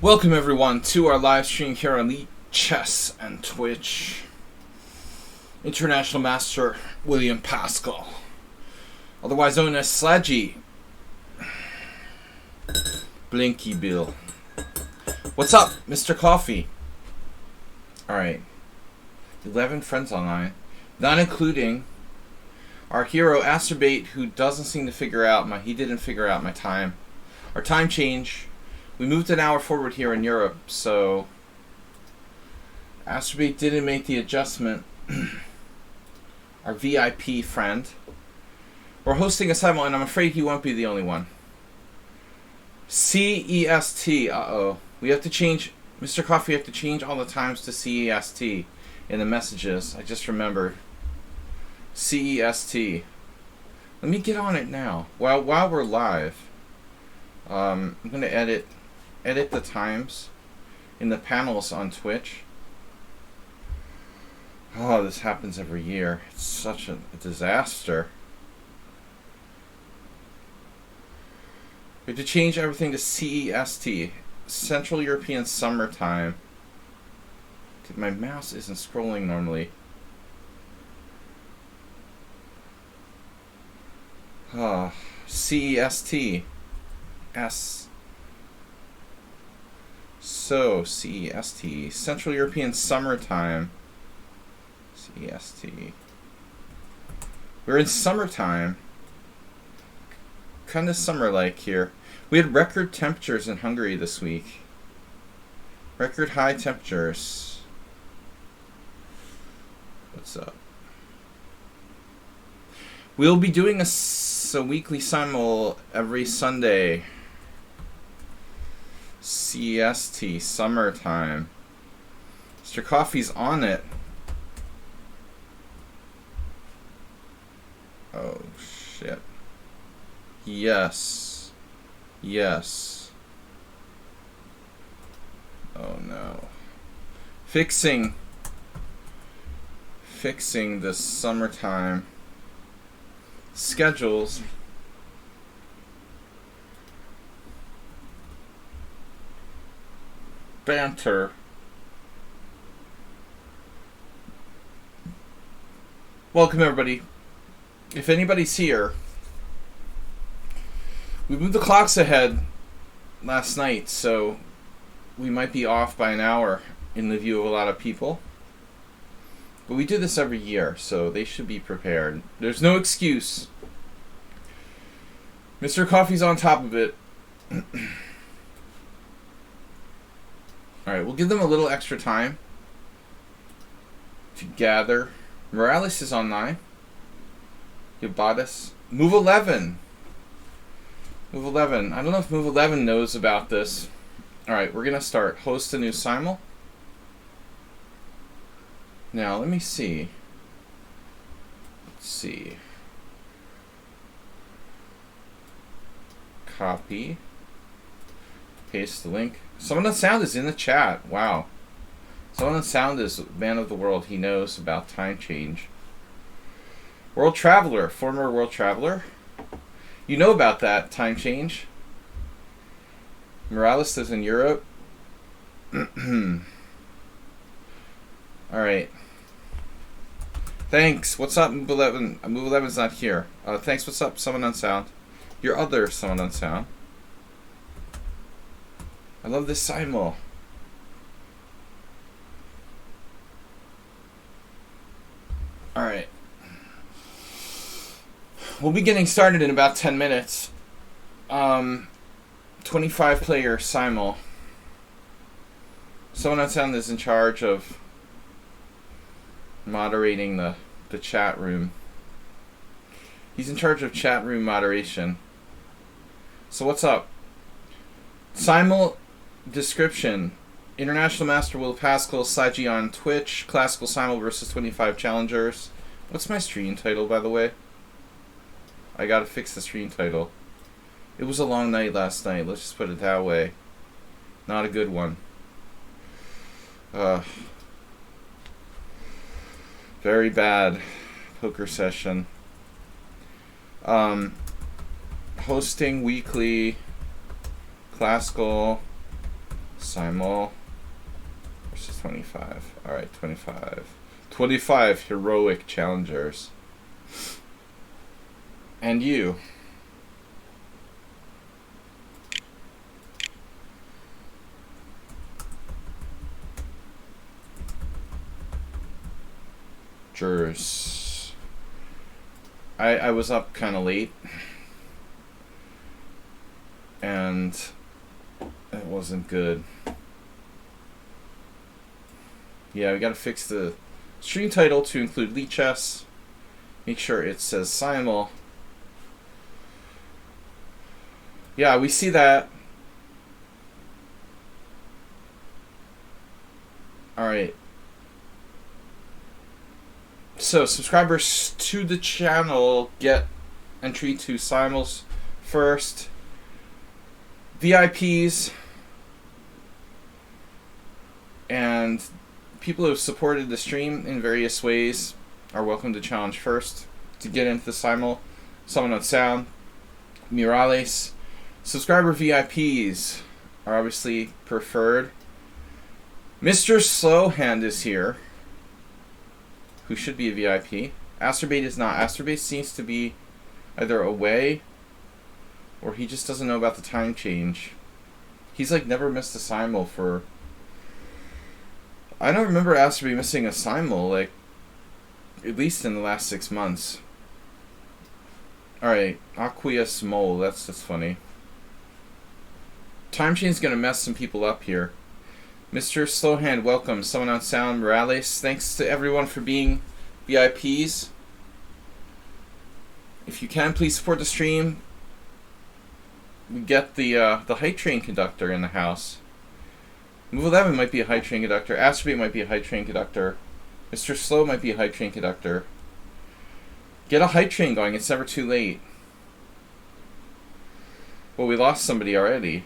Welcome everyone to our live stream here on lichess and Twitch. International Master William Pascal, otherwise known as SLADGIE Blinky Bill. What's up, Mr. Coffee? Alright. 11 friends online, not including our hero Asterbate, who doesn't seem to figure out he didn't figure out my time. Our time change. We moved an hour forward here in Europe, so Asterbate didn't make the adjustment. Our VIP friend. We're hosting a simul, and I'm afraid he won't be the only one. CEST. Uh-oh. We have to change, Mr. Coffee, you have to change all the times to CEST in the messages. I just remembered. CEST. Let me get on it now. While we're live, I'm going to edit the times in the panels on Twitch. Oh, this happens every year. It's such a disaster. We have to change everything to CEST, Central European Summertime. My mouse isn't scrolling normally. CEST. S. So, CEST. Central European Summertime. CEST. We're in summertime. Kind of summer-like here. We had record temperatures in Hungary this week. Record high temperatures. What's up? We'll be doing a weekly simul every Sunday. CEST, summertime. Mr. Coffee's on it. Oh, shit. Yes. Yes. Oh, no. Fixing the summertime schedules. Banter. Welcome everybody. If anybody's here, we moved the clocks ahead last night, so we might be off by an hour in the view of a lot of people. But we do this every year, so they should be prepared. There's no excuse. Mr. Coffee's on top of it. Alright, we'll give them a little extra time to gather. Morales is online. Yabatis. Move 11. Move 11. I don't know if Move 11 knows about this. Alright, we're going to start. Host a new simul. Now, let me see. Let's see. Copy. Paste the link. Someone on sound is in the chat. Wow. Someone on sound is man of the world. He knows about time change. World Traveler. Former World Traveler. You know about that time change. Morales lives in Europe. Alright. Thanks. What's up, Move 11? Move 11's not here. Thanks. What's up, someone on sound? Your other someone on sound. I love this simul. Alright. We'll be getting started in about 10 minutes. 25 player simul. Someone on sound is in charge of moderating the chat room. He's in charge of chat room moderation. So what's up? Simul description. International Master Will Pascal, SLADGIE on Twitch, Classical Simul versus 25 Challengers. What's my stream title, by the way? I gotta fix the stream title. It was a long night last night, let's just put it that way. Not a good one. Very bad poker session. Hosting weekly classical Simul versus 25. Alright, 25. 25 heroic challengers. And you. Jurors. I was up kind of late. And it wasn't good. Yeah, we gotta fix the stream title to include lichess. Make sure it says simul. Yeah, we see that. Alright. So, subscribers to the channel get entry to simuls first. VIPs and people who have supported the stream in various ways are welcome to challenge first to get into the simul. Someone on sound, Murales. Subscriber VIPs are obviously preferred. Mr. Slowhand is here, who should be a VIP. Asterbait is not. Asterbait seems to be either away or he just doesn't know about the time change. He's like never missed a simul for... I don't remember Asterbait missing a simul, like, at least in the last 6 months. Alright, Aqueous Mole, that's funny. Time change is gonna mess some people up here. Mr. Slowhand, welcome. Someone on sound, Morales. Thanks to everyone for being VIPs. If you can, please support the stream. We get the hype train conductor in the house. Move 11 might be a hype train conductor. Asterbait might be a hype train conductor. Mr. Slow might be a hype train conductor. Get a hype train going. It's never too late. Well, we lost somebody already.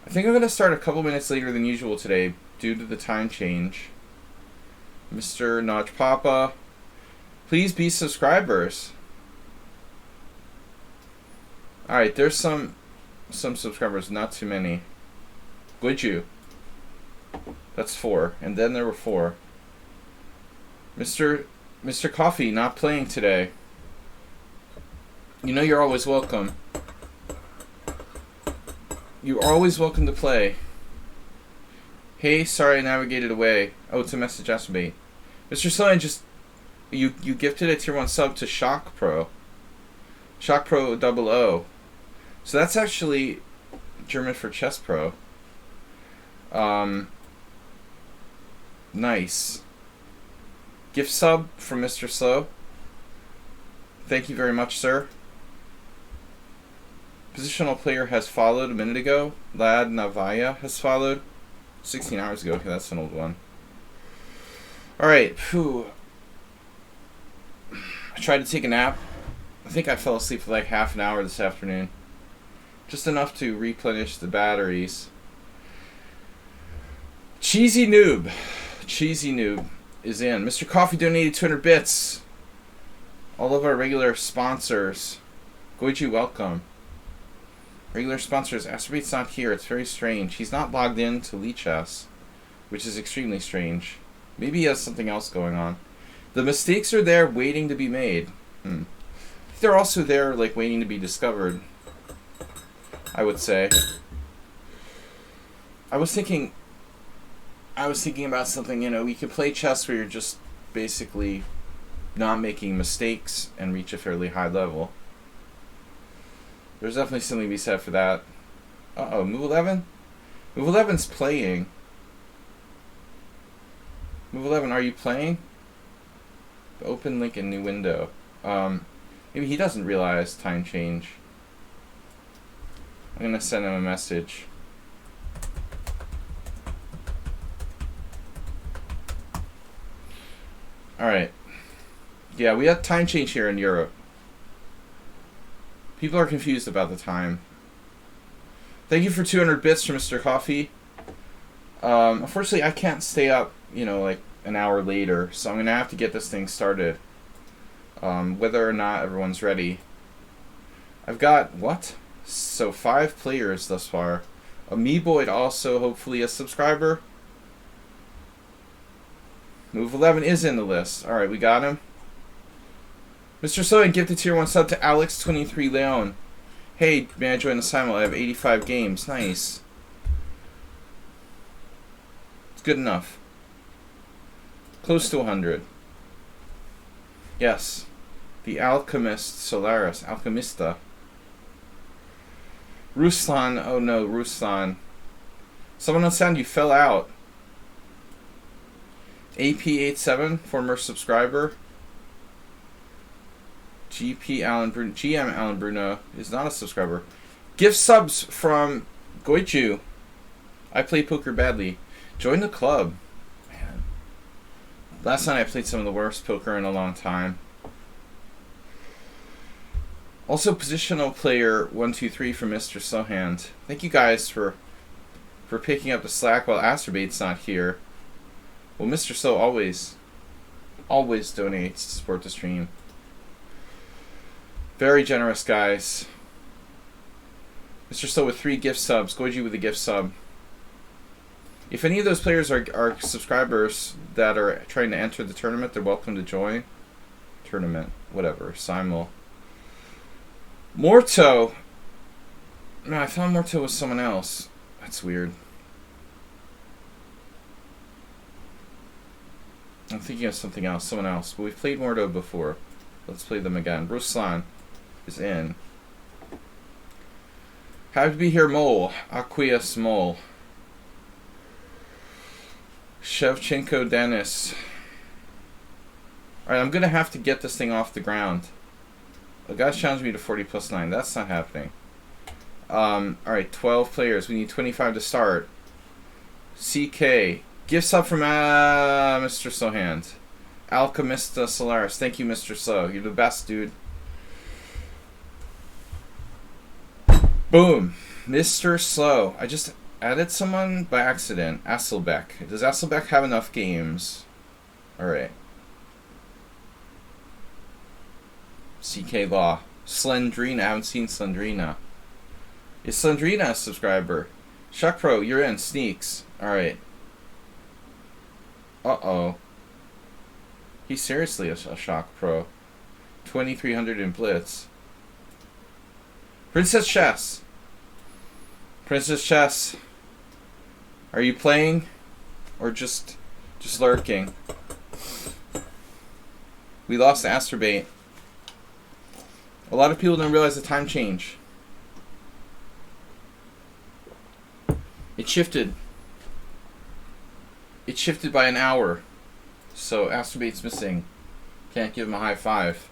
I think I'm going to start a couple minutes later than usual today due to the time change. Mr. Notch Papa, please be subscribers. Alright, there's some subscribers, not too many. Would you? That's 4. And then there were 4. Mr. Coffee, not playing today. You know you're always welcome. You're always welcome to play. Hey, sorry I navigated away. Oh, it's a message Asterbait. Mr. Sloan, just... You gifted a tier 1 sub to Shock Pro. Shock Pro 00. So that's actually German for Chess Pro. Nice. Gift sub from Mr. Slow. Thank you very much, sir. Positional player has followed a minute ago. Lad Navaya has followed 16 hours ago. Okay, that's an old one. Alright, phew. I tried to take a nap. I think I fell asleep for like half an hour this afternoon. Just enough to replenish the batteries. Cheesy Noob is in. Mr. Coffee donated 200 bits. All of our regular sponsors. Goichi, welcome. Regular sponsors. Asterbait's not here. It's very strange. He's not logged in to lichess, which is extremely strange. Maybe he has something else going on. The mistakes are there waiting to be made. They're also there, like, waiting to be discovered, I would say. I was thinking about something, you know, we could play chess where you're just basically not making mistakes and reach a fairly high level. There's definitely something to be said for that. Uh-oh, move 11? Move 11's playing. Move 11, are you playing? Open link in new window. Maybe he doesn't realize time change. I'm gonna send him a message. Alright. Yeah, we have time change here in Europe. People are confused about the time. Thank you for 200 bits from Mr. Coffee. Unfortunately, I can't stay up, you know, like an hour later, so I'm going to have to get this thing started. Whether or not everyone's ready. I've got, what? So 5 players thus far. Amoeboid also hopefully a subscriber. Move 11 is in the list. Alright, we got him. Mr. Soy gifted tier 1 sub to Alex23 Leon. Hey, may I join the simul? I have 85 games. Nice. It's good enough. Close to 100. Yes. The Alchemist Solaris. Alchemista. Ruslan. Oh no, Ruslan. Someone on sound, you fell out. AP87, former subscriber. GM Alan Bruno is not a subscriber. Gift subs from Goichu. I play poker badly. Join the club. Man. Last night I played some of the worst poker in a long time. Also positional player 123 from Mr. Sohand. Thank you guys for picking up the slack while Astrobait's not here. Well, Mr. So always donates to support the stream. Very generous, guys. Mr. So with 3 gift subs. Goji with a gift sub. If any of those players are subscribers that are trying to enter the tournament, they're welcome to join. Tournament, whatever. Simul. Morto. No, I thought Morto was someone else. That's weird. I'm thinking of something else, someone else. But we've played Morto before. Let's play them again. Ruslan is in. Happy to be here, Mole. Aqueous Mole. Shevchenko Dennis. Alright, I'm going to have to get this thing off the ground. A guy challenged me to 40 plus 9. That's not happening. Alright, 12 players. We need 25 to start. CK. Gift sub from Mr. Sohand. Alchemista Solaris. Thank you, Mr. So. You're the best, dude. Boom. Mr. Slow. I just added someone by accident. Asselbeck. Does Asselbeck have enough games? Alright. CK Law. Slendrina. I haven't seen Slendrina. Is Slendrina a subscriber? Shuck Pro, you're in. Sneaks. Alright. Uh-oh. He's seriously a Shock Pro. 2300 in Blitz. Princess Chess. Princess Chess. Are you playing? Or just lurking? We lost Astrobait. A lot of people don't realize the time change. It shifted. It shifted by an hour. So Astrobait's missing. Can't give him a high five.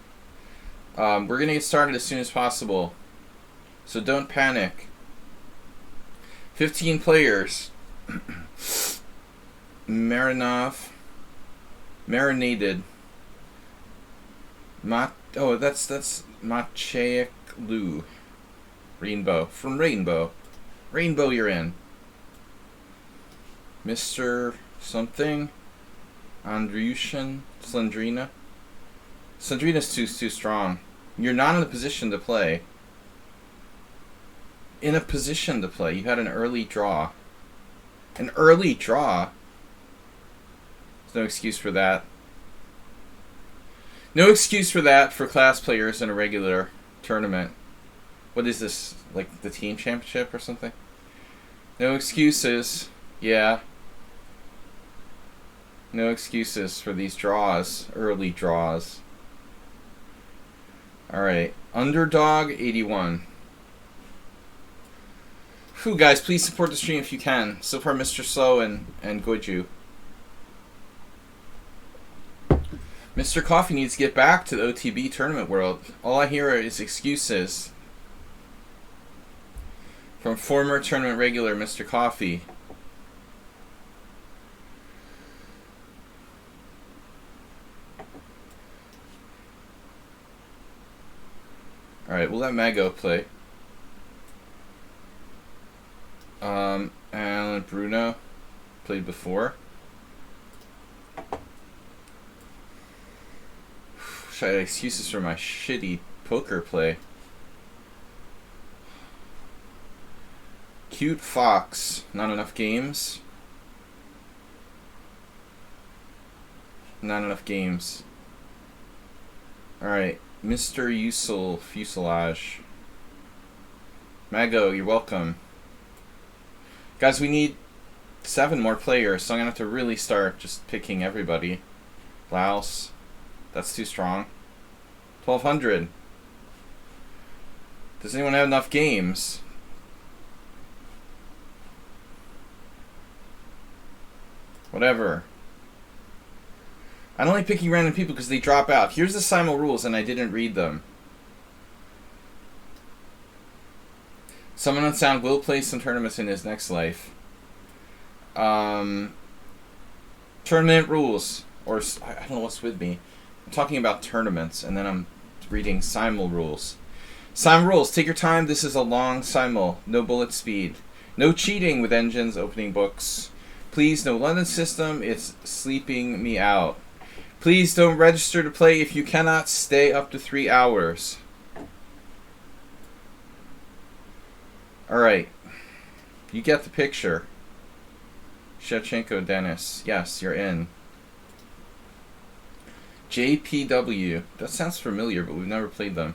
We're going to get started as soon as possible. So don't panic. 15 players. Marinov. Marinated. That's Maciek Lu. Rainbow. From Rainbow. Rainbow, you're in. Mr. Something. Andriushin. Slendrina. Slendrina's too strong. You're not in a position to play. In a position to play. You had an early draw. An early draw? There's no excuse for that. No excuse for that for class players in a regular tournament. What is this? Like the team championship or something? No excuses. Yeah. No excuses for these draws. Early draws. Alright. Underdog 81. Whew, guys, please support the stream if you can. So far, Mr. Slow and Goju. Mr. Coffee needs to get back to the OTB tournament world. All I hear is excuses from former tournament regular Mr. Coffee. Alright, we'll let Mago play. Alan Bruno played before. Should I have excuses for my shitty poker play? Cute Fox. Not enough games. Not enough games. Alright. Mr. Useful Fuselage. Mago, you're welcome. Guys, we need 7 more players, so I'm going to have to really start just picking everybody. Laos. That's too strong. 1,200. Does anyone have enough games? Whatever. I'm only picking random people because they drop out. Here's the simul rules, and I didn't read them. Someone on sound will play some tournaments in his next life. Tournament rules. Or, I don't know what's with me. I'm talking about tournaments, and then I'm reading simul rules. Simul rules. Take your time. This is a long simul. No bullet speed. No cheating with engines, opening books. Please, no London system. It's sleeping me out. Please don't register to play if you cannot stay up to 3 hours. Alright. You get the picture. Shevchenko Dennis. Yes, you're in. JPW. That sounds familiar, but we've never played them.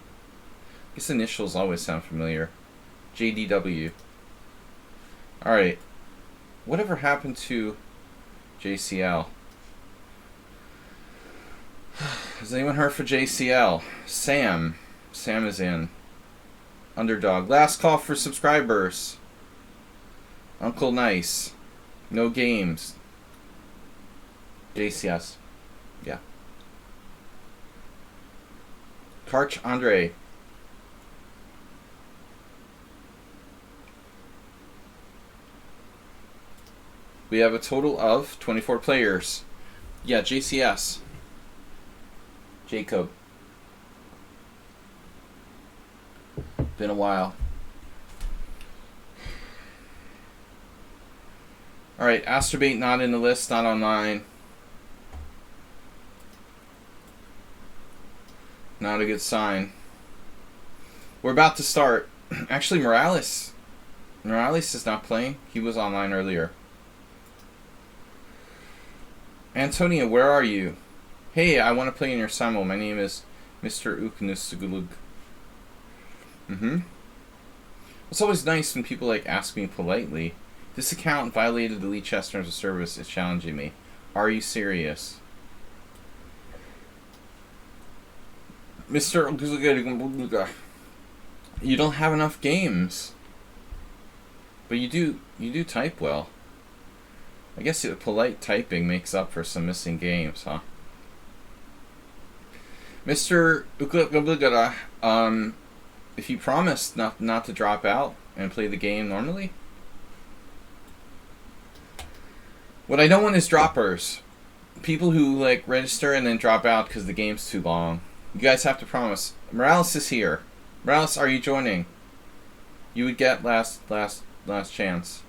I guess initials always sound familiar. JDW. Alright. Whatever happened to JCL? Has anyone heard for JCL? Sam. Sam is in. Underdog. Last call for subscribers. Uncle Nice. No games. JCS. Yeah. Karch Andre. We have a total of 24 players. Yeah, JCS. Jacob. Been a while. Alright, Astrobate not in the list, not online. Not a good sign. We're about to start. Actually, Morales is not playing. He was online earlier. Antonia, where are you? Hey, I want to play in your simul. My name is Mr. Uknusugulug. It's always nice when people ask me politely. This account violated the lichess terms of service. It's challenging me. Are you serious? Mr. You don't have enough games. But you do type well. I guess the polite typing makes up for some missing games, huh? Mr. If you promise not to drop out and play the game normally. What I don't want is droppers. People who register and then drop out because the game's too long. You guys have to promise. Morales is here. Morales, are you joining? You would get last chance.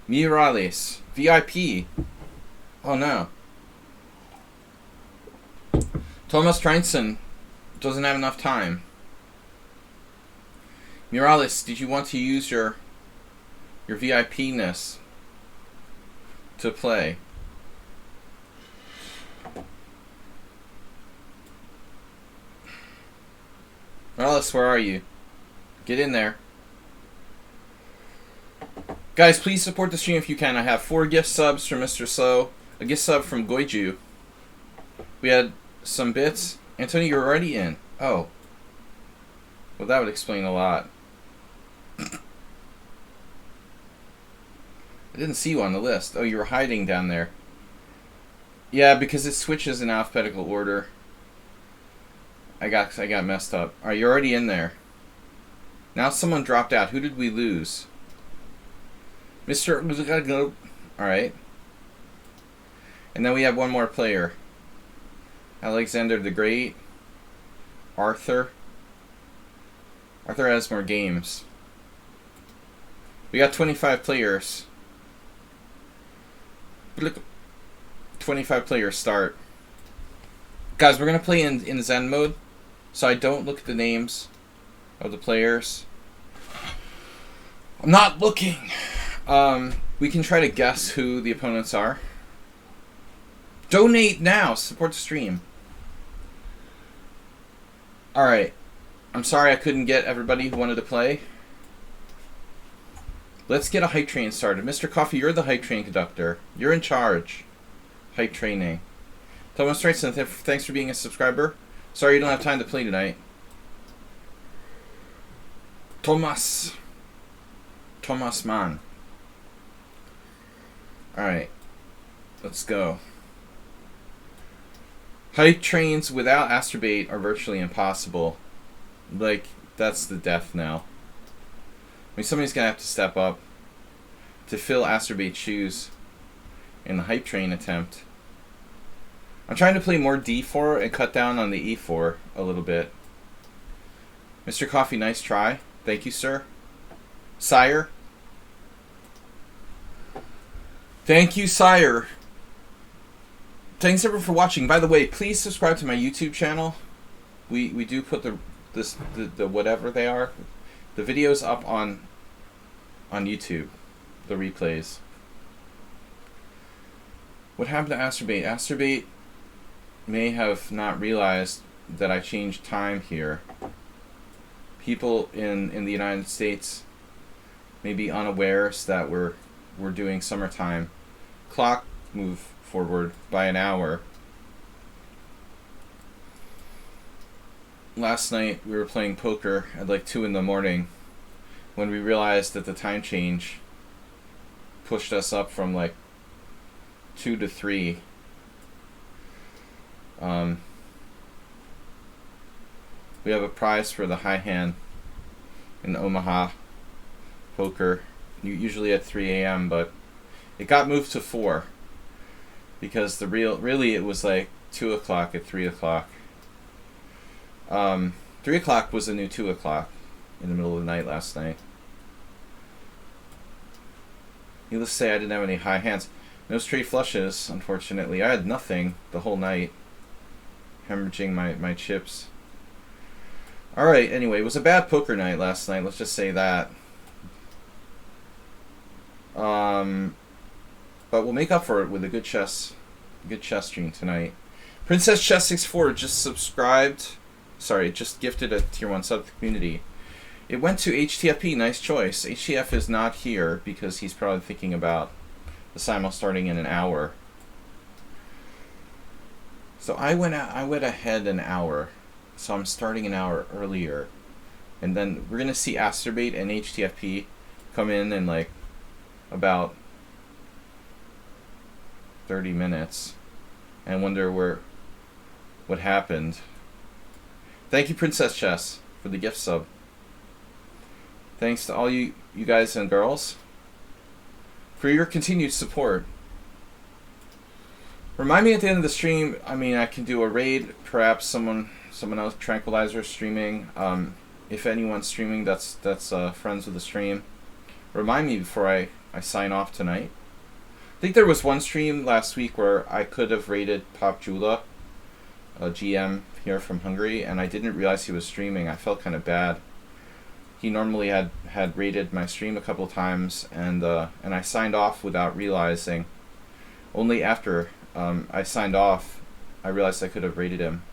Morales. VIP. Oh no. Thomas Treinson doesn't have enough time. Morales, did you want to use your VIP-ness to play? Morales, where are you? Get in there. Guys, please support the stream if you can. I have 4 gift subs from Mr. So, a gift sub from Goiju. We had some bits. Antonio, you're already in. Oh. Well, that would explain a lot. I didn't see you on the list. Oh, you were hiding down there. Yeah, because it switches in alphabetical order. I got messed up. Alright, you're already in there. Now someone dropped out. Who did we lose? Mr. Alright. And then we have one more player. Alexander the Great. Arthur. Arthur has more games. We got 25 players. 25 players start. Guys, we're going to play in Zen mode. So I don't look at the names of the players. I'm not looking. We can try to guess who the opponents are. Donate now. Support the stream. Alright. I'm sorry I couldn't get everybody who wanted to play. Let's get a hype train started. Mr. Coffee, you're the hype train conductor. You're in charge. Hype training. Thomas Strayson, thanks for being a subscriber. Sorry you don't have time to play tonight. Thomas Mann. Alright. Let's go. Hype trains without Astrobate are virtually impossible. Like, that's the death knell. I mean, somebody's gonna have to step up to fill Astrobate's shoes in the hype train attempt. I'm trying to play more D4 and cut down on the E4 a little bit. Mr. Coffee, nice try. Thank you, sir. Sire. Thank you, sire. Thanks everyone for watching. By the way, please subscribe to my YouTube channel. We do put the whatever they are, the videos up on YouTube, the replays. What happened to Astrobate? Astrobate may have not realized that I changed time here. People in the United States may be unawares that we're doing summertime. Clock move forward by an hour. Last night we were playing poker at like 2 in the morning when we realized that the time change pushed us up from like 2 to 3. We have a prize for the high hand in Omaha poker, usually at 3 a.m., but it got moved to 4 because really it was like 2 o'clock at 3 o'clock. 3 o'clock was the new 2 o'clock in the middle of the night last night. Needless to say, I didn't have any high hands. No straight flushes, unfortunately. I had nothing the whole night. Hemorrhaging my chips. Alright, anyway, it was a bad poker night last night, let's just say that. But we'll make up for it with a good chess stream tonight. Princess Chess 64 just subscribed. Sorry, just gifted a tier 1 sub to the community. It went to HTFP, nice choice. HTF is not here because he's probably thinking about the simul starting in an hour. So I went ahead an hour. So I'm starting an hour earlier. And then we're gonna see Astrobate and HTFP come in like about 30 minutes and wonder what happened. Thank you, Princess Chess, for the gift sub. Thanks to all you guys and girls for your continued support. Remind me at the end of the stream, I mean, I can do a raid, perhaps someone else, Tranquilizer streaming. If anyone's streaming that's friends with the stream, remind me before I sign off tonight. I think there was one stream last week where I could have raided Pop Jula, a GM here from Hungary, and I didn't realize he was streaming. I felt kind of bad. He normally had raided my stream a couple times, and I signed off without realizing. Only after I signed off, I realized I could have raided him.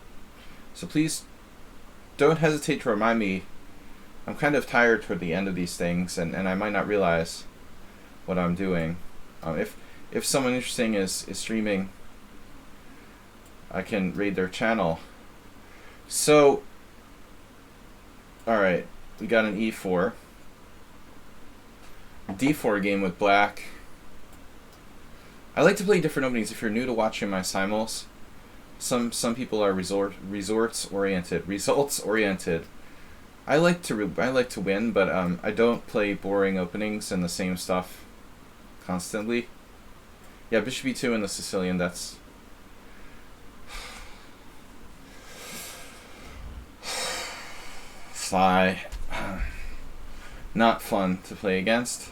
So please don't hesitate to remind me. I'm kind of tired toward the end of these things, and I might not realize what I'm doing. If someone interesting is streaming, I can raid their channel. So, alright, we got an E4. D4 game with black. I like to play different openings. If you're new to watching my simuls, some people are results oriented. I like to win, but I don't play boring openings and the same stuff constantly. Yeah, Bishop E2 and the Sicilian, that's Sly. Not fun to play against.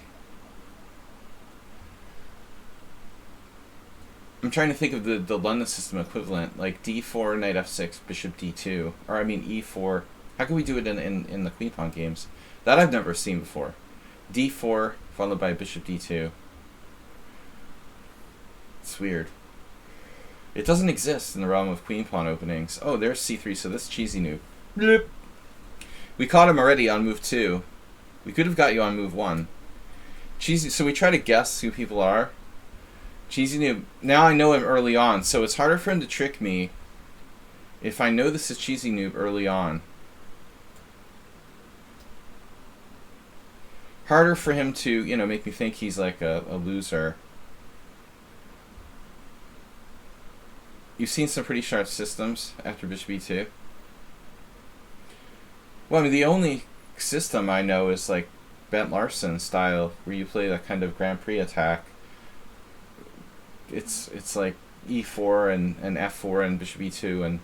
I'm trying to think of the London system equivalent, like D4, Knight F6, Bishop D2, or I mean E4. How can we do it in the Queen Pawn games? That I've never seen before. d4 followed by bishop d2. It's weird. It doesn't exist in the realm of queen pawn openings. Oh, there's c3, so this cheesy noob. Bloop. We caught him already on move 2. We could have got you on move 1. Cheesy. So we try to guess who people are. Cheesy noob. Now I know him early on, so it's harder for him to trick me if I know this is cheesy noob early on. Harder for him to, you know, make me think he's like a loser. You've seen some pretty sharp systems after bishop e2. Well, I mean, the only system I know is like Bent Larsen style, where you play that kind of Grand Prix attack. It's like e4 and f4 and bishop e2, and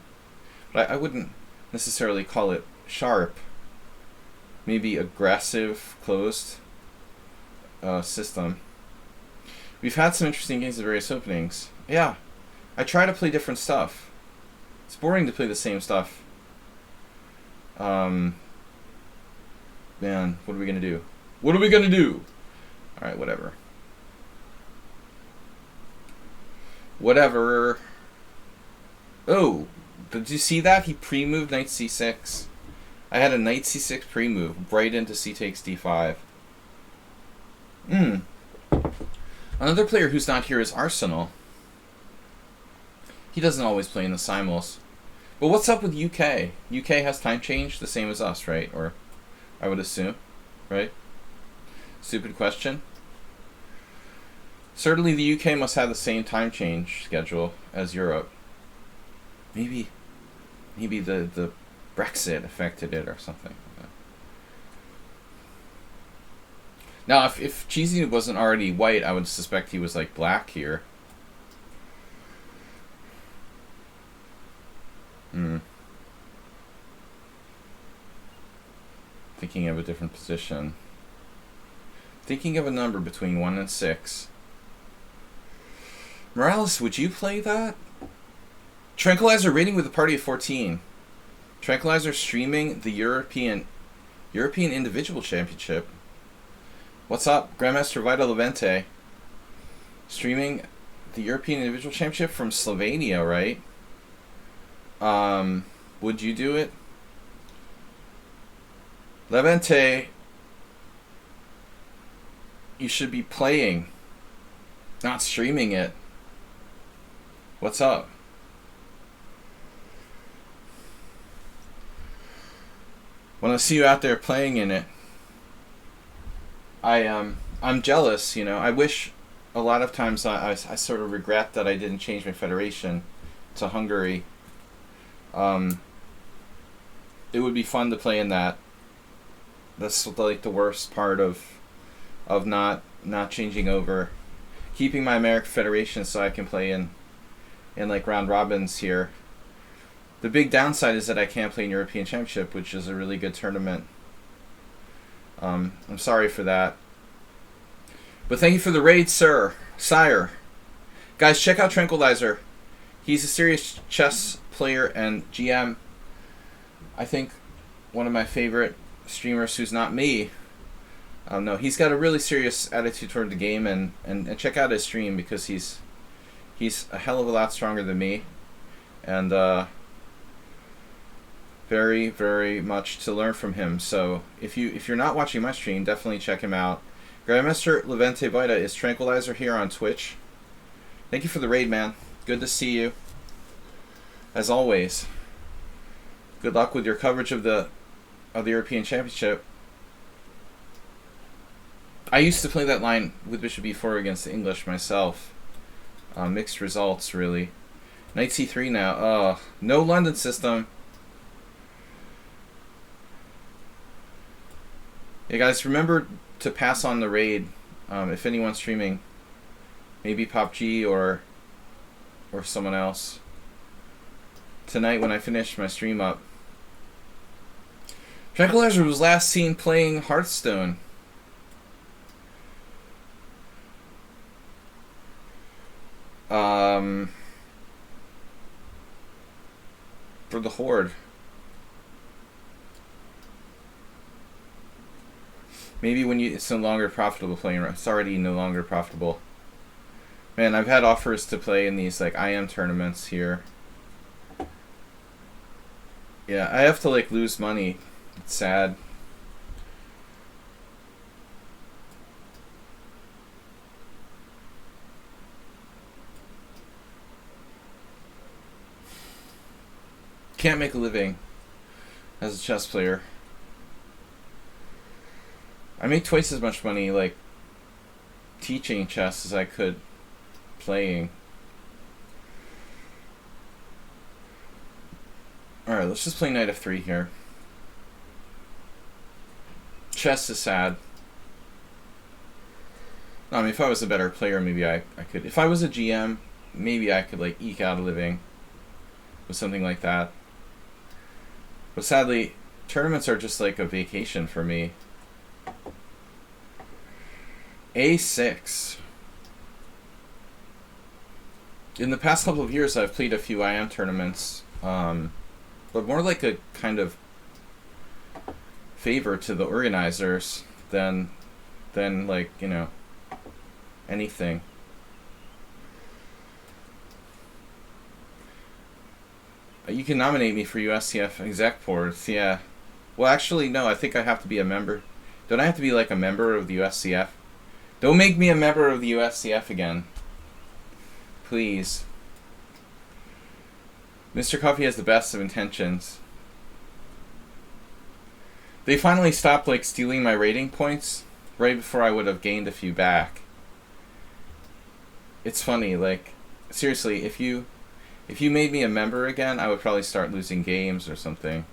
but I wouldn't necessarily call it sharp. Maybe aggressive, closed system. We've had some interesting games at various openings. Yeah. I try to play different stuff. It's boring to play the same stuff. Man, what are we gonna do? What are we gonna do? Alright, whatever. Whatever. Oh, did you see that? He pre-moved knight c6. I had a knight c6 pre-move right into c takes d5. Another player who's not here is Arsenal. He doesn't always play in the simuls. But what's up with UK? UK has time change the same as us, right? Or I would assume, right? Stupid question. Certainly the UK must have the same time change schedule as Europe. Maybe the Brexit affected it or something. Now, if Cheesy wasn't already white, I would suspect he was like black here. Thinking of a different position. Thinking of a number between 1 and 6. Morales, would you play that? Tranquilizer rating with a party of 14. Tranquilizer streaming the European Individual Championship. What's up? Grandmaster Vita Levente. Streaming the European Individual Championship from Slovenia, right? Would you do it? Levente, you should be playing, not streaming it. What's up? When I see you out there playing in it, I'm jealous, you know. I wish a lot of times I sort of regret that I didn't change my federation to Hungary. It would be fun to play in that. That's like the worst part of not changing over, keeping my American federation so I can play in like round robins here. The big downside is that I can't play in European Championship, which is a really good tournament. I'm sorry for that. But thank you for the raid, sire. Guys, check out Tranquilizer. He's a serious chess player and GM. I think one of my favorite streamers who's not me. No, he's got a really serious attitude toward the game, and check out his stream because he's a hell of a lot stronger than me, and very, very much to learn from him. So if you're not watching my stream, definitely check him out. Grandmaster Levente Vita is Tranquilizer here on Twitch. Thank you for the raid, man. Good to see you. As always. Good luck with your coverage of the European Championship. I used to play that line with Bishop e4 against the English myself. Mixed results, really. Knight c3 now. No London system. Hey guys, remember to pass on the raid if anyone's streaming. Maybe PopG or someone else. Tonight when I finish my stream up. Tranquilizer was last seen playing Hearthstone. For the Horde. Maybe when it's no longer profitable playing, it's already no longer profitable. Man, I've had offers to play in these like IM tournaments here. Yeah, I have to like lose money. It's sad. Can't make a living as a chess player. I make twice as much money like teaching chess as I could playing. Alright, let's just play knight f3 here. Chess is sad. I mean, if I was a better player, maybe I could. If I was a GM, maybe I could like eke out a living with something like that. But sadly, tournaments are just like a vacation for me. A6. In the past couple of years, I've played a few IM tournaments, but more like a kind of favor to the organizers than like, you know, anything. You can nominate me for USCF exec boards, yeah. Well, actually, no, I think I have to be a member. Don't I have to be like a member of the USCF? Don't make me a member of the USCF again. Please. Mr. Coffee has the best of intentions. They finally stopped like stealing my rating points right before I would have gained a few back. It's funny, like, seriously, if you made me a member again, I would probably start losing games or something.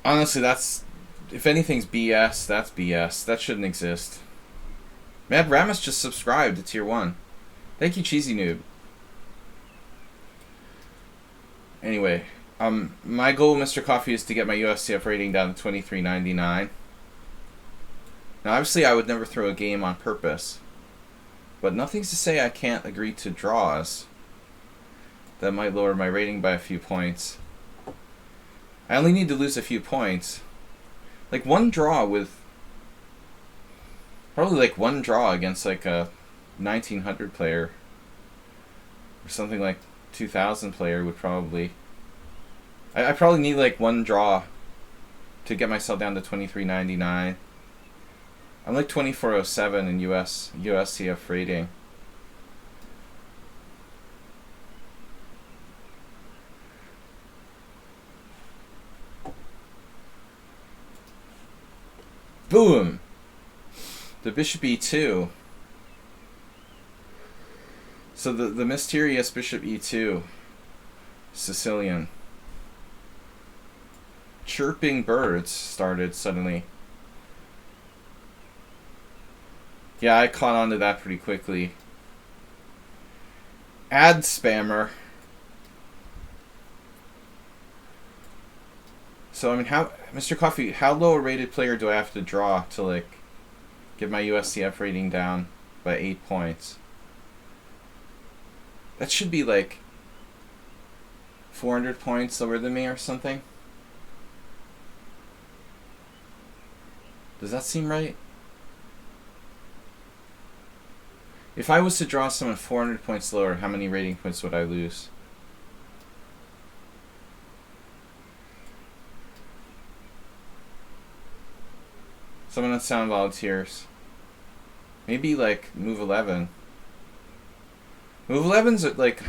Honestly, that's, if anything's BS, that's BS. That shouldn't exist. Mad Ramus just subscribed to Tier 1. Thank you, Cheesy Noob. Anyway, my goal, Mr. Coffee, is to get my USCF rating down to 23.99. Now, obviously, I would never throw a game on purpose. But nothing's to say I can't agree to draws. That might lower my rating by a few points. I only need to lose a few points. Like one draw with... Probably like one draw against like a 1900 player. Or something like 2000 player would probably... I probably need like one draw to get myself down to 23.99. I'm like 2407 in USCF rating. Boom! The bishop e2. So the mysterious bishop e2. Sicilian. Chirping birds started suddenly. Yeah, I caught on to that pretty quickly. Ad spammer. So, I mean, how... Mr. Coffee, how low a rated player do I have to draw to, like, get my USCF rating down by 8 points? That should be, like, 400 points lower than me or something. Does that seem right? If I was to draw someone 400 points lower, how many rating points would I lose? Someone on Sound Volunteers. Maybe like move 11. Move 11's at like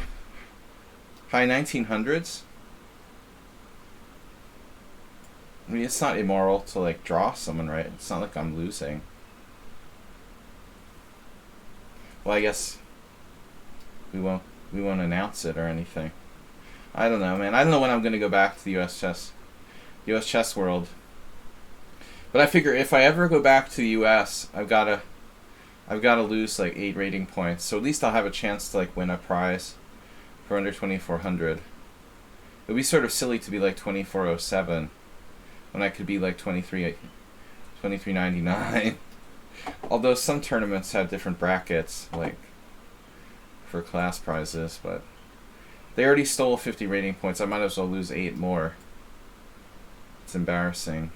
high 1900s. I mean, it's not immoral to like draw someone, right? It's not like I'm losing. Well, I guess we won't announce it or anything. I don't know, man. I don't know when I'm gonna go back to the US chess world. But I figure if I ever go back to the US, I've gotta lose like 8 rating points. So at least I'll have a chance to like win a prize for under 2400. It would be sort of silly to be like 2407 when I could be like 23.99. Although some tournaments have different brackets, like for class prizes, but they already stole 50 rating points. I might as well lose 8 more. It's embarrassing.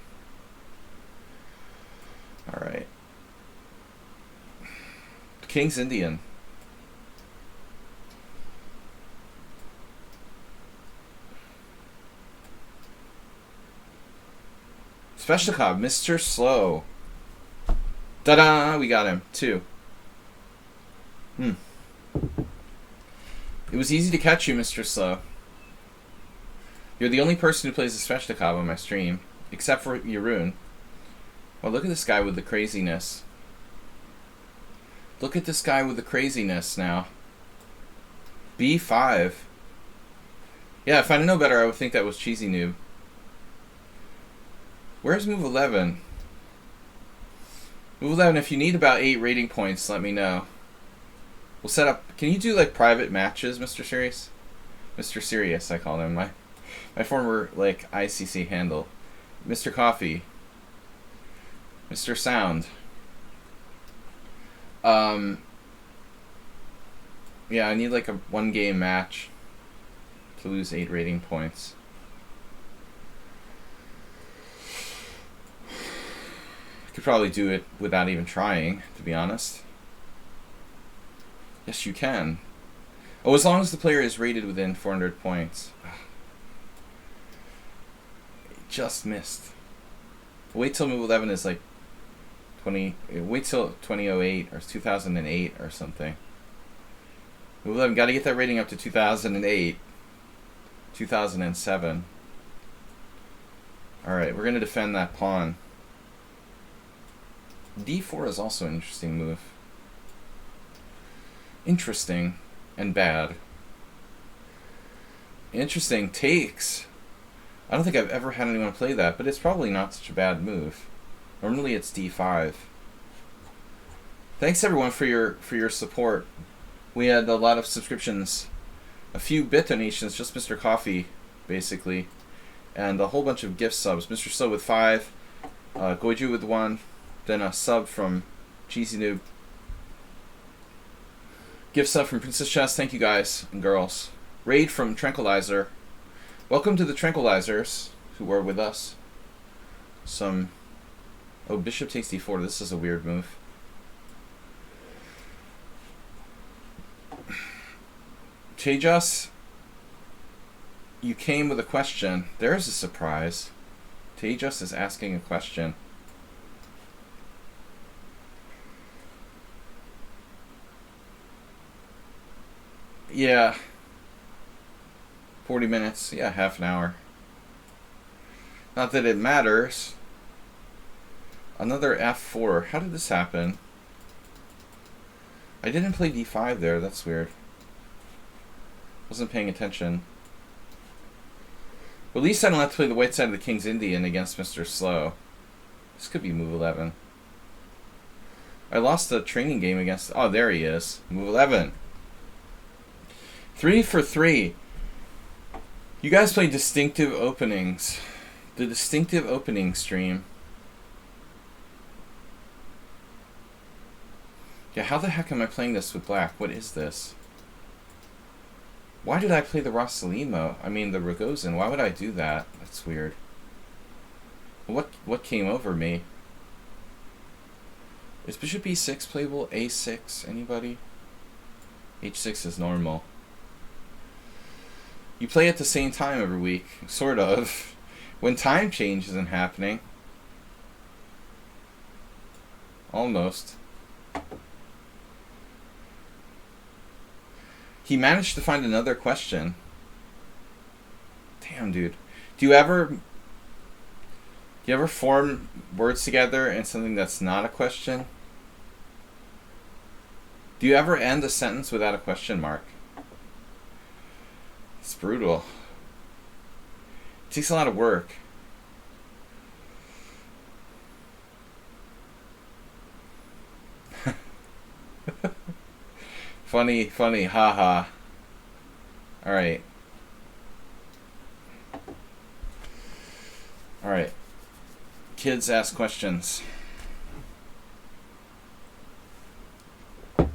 Alright. King's Indian. Sveshnikov, Mr. Slow. Da-da! We got him. 2. It was easy to catch you, Mr. Slow. You're the only person who plays the Sveshnikov on my stream, except for Jeroen. Well, look at this guy with the craziness. Look at this guy with the craziness now. B5. Yeah, if I didn't know better, I would think that was Cheesy Noob. Where's move 11? Move 11, if you need about 8 rating points, let me know. We'll set up... Can you do, like, private matches, Mr. Serious? Mr. Serious, I call him. My former, like, ICC handle. Mr. Coffee. Mr. Sound. Yeah, I need, like, a 1-game match to lose 8 rating points. Could probably do it without even trying, to be honest. Yes, you can. Oh, as long as the player is rated within 400 points. Just missed. Wait till move 11 is like 20. Wait till 2008 or 2008 or something. Move 11, got to get that rating up to 2008, 2007. All right, we're gonna defend that pawn. D4 is also an interesting move. Interesting and bad. Interesting takes. I don't think I've ever had anyone play that, but it's probably not such a bad move. Normally it's D5. Thanks everyone for your support. We had a lot of subscriptions, a few bit donations, just Mr. Coffee, basically, and a whole bunch of gift subs. Mr. Slow with 5, Goju with 1. Then a sub from Cheesy Noob. Gift sub from Princess Chess. Thank you guys and girls. Raid from Tranquilizer. Welcome to the Tranquilizers who are with us. Oh, Bishop takes D4. This is a weird move. Tejas, you came with a question. There's a surprise. Tejas is asking a question. Yeah. 40 minutes. Yeah, half an hour. Not that it matters. Another F4. How did this happen? I didn't play D5 there. That's weird. Wasn't paying attention. Well, at least I don't have to play the white side of the King's Indian against Mr. Slow. This could be move 11. I lost the training game against... Oh, there he is. Move 11. 3 for 3. You guys play distinctive openings. The distinctive opening stream. Yeah, how the heck am I playing this with black? What is this? Why did I play the Rossalimo? I mean, the Rogozin. Why would I do that? That's weird. What came over me? Is Bishop E6 playable? A6? Anybody? H6 is normal. You play at the same time every week. Sort of. When time change isn't happening. Almost. He managed to find another question. Damn, dude. Do you ever form words together in something that's not a question? Do you ever end a sentence without a question mark? It's brutal. It takes a lot of work. Funny, haha. Alright. Alright. Kids ask questions. What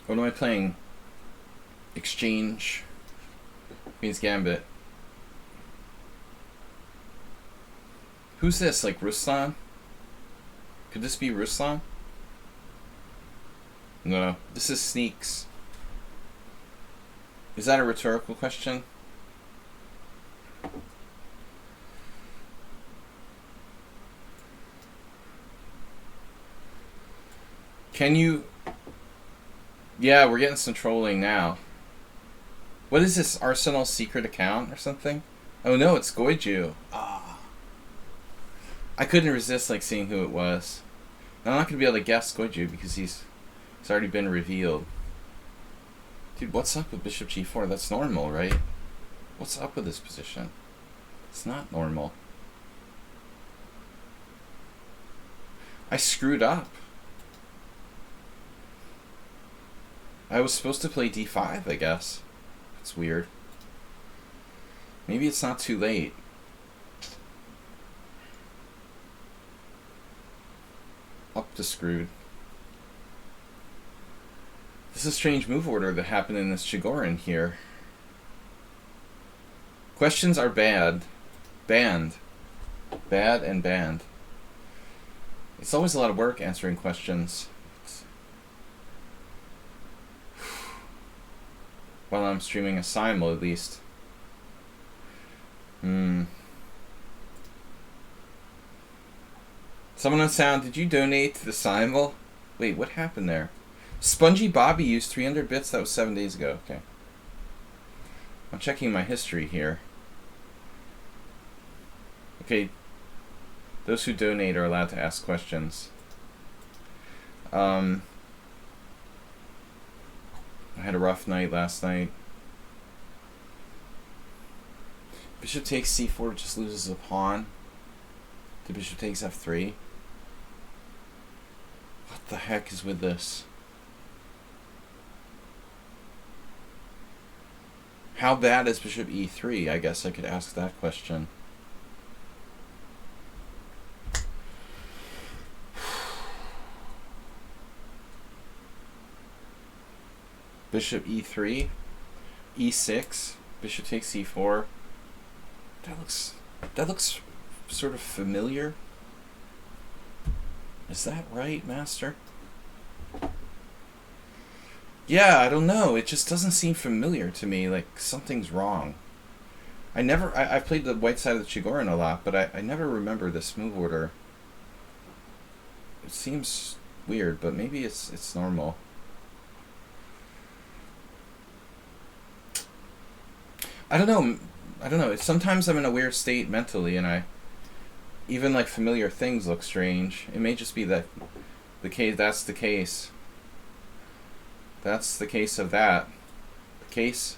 am I playing? Exchange. Queen's Gambit. Who's this? Like Ruslan? Could this be Ruslan? No. This is Sneaks. Is that a rhetorical question? Can you... Yeah, we're getting some trolling now. What is this? Arsenal secret account or something? Oh no, it's Goiju. Ah. I couldn't resist like seeing who it was. Now, I'm not going to be able to guess Goiju because he's already been revealed. Dude, what's up with Bishop G4? That's normal, right? What's up with this position? It's not normal. I screwed up. I was supposed to play D5, I guess. It's weird. Maybe it's not too late. Up to screwed. This is a strange move order that happened in this Chigorin here. Questions are bad. Banned. Bad and banned. It's always a lot of work answering questions. While I'm streaming a simul, at least. Someone on sound, did you donate to the simul? Wait, what happened there? Spongy Bobby used 300 bits. That was 7 days ago. Okay. I'm checking my history here. Okay. Those who donate are allowed to ask questions. I had a rough night last night. Bishop takes c4, just loses a pawn. The bishop takes f3. What the heck is with this? How bad is bishop e3? I guess I could ask that question. Bishop e3, e6, bishop takes c4. That looks sort of familiar. Is that right, Master? Yeah, I don't know. It just doesn't seem familiar to me. Like something's wrong. I played the white side of the Chigorin a lot, but I never remember this move order. It seems weird, but maybe it's normal. I don't know. Sometimes I'm in a weird state mentally, and even like familiar things look strange. It may just be that the case. That's the case. That's the case of that. The case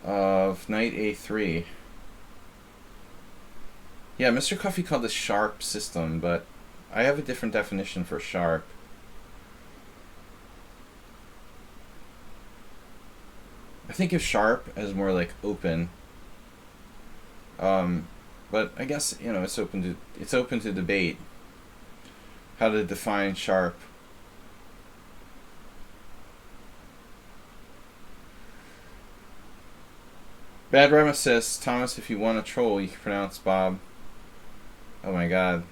of knight a3. Yeah, Mr. Coffee called this sharp system, but I have a different definition for sharp. I think of sharp as more like open. But I guess, you know, it's open to debate how to define sharp. Bad Rema says, Thomas, if you want a troll, you can pronounce Bob. Oh my god.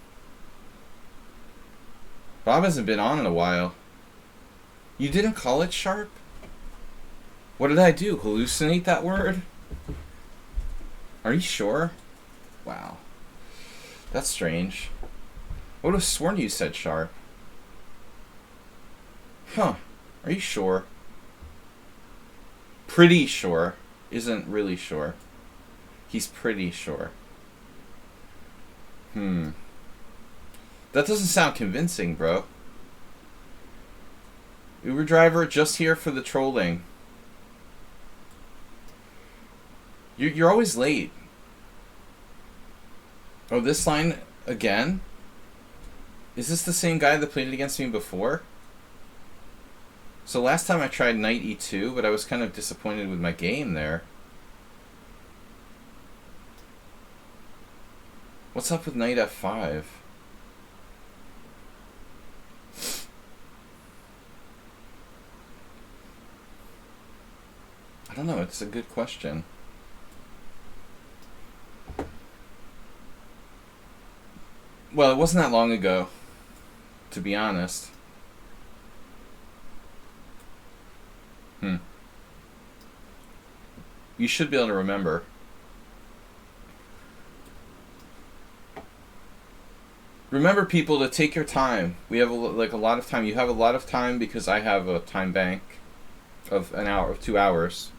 Bob hasn't been on in a while. You didn't call it sharp? What did I do? Hallucinate that word? Are you sure? Wow. That's strange. I would have sworn you said sharp. Huh. Are you sure? Pretty sure. Isn't really sure. He's pretty sure. That doesn't sound convincing, bro. Uber driver, just here for the trolling. You're always late. Oh, this line again? Is this the same guy that played it against me before? So last time I tried knight e2, but I was kind of disappointed with my game there. What's up with knight f5? I don't know, it's a good question. Well, it wasn't that long ago, to be honest. You should be able to remember. Remember, people, to take your time. We have a lot of time. You have a lot of time because I have a time bank of an hour, of 2 hours,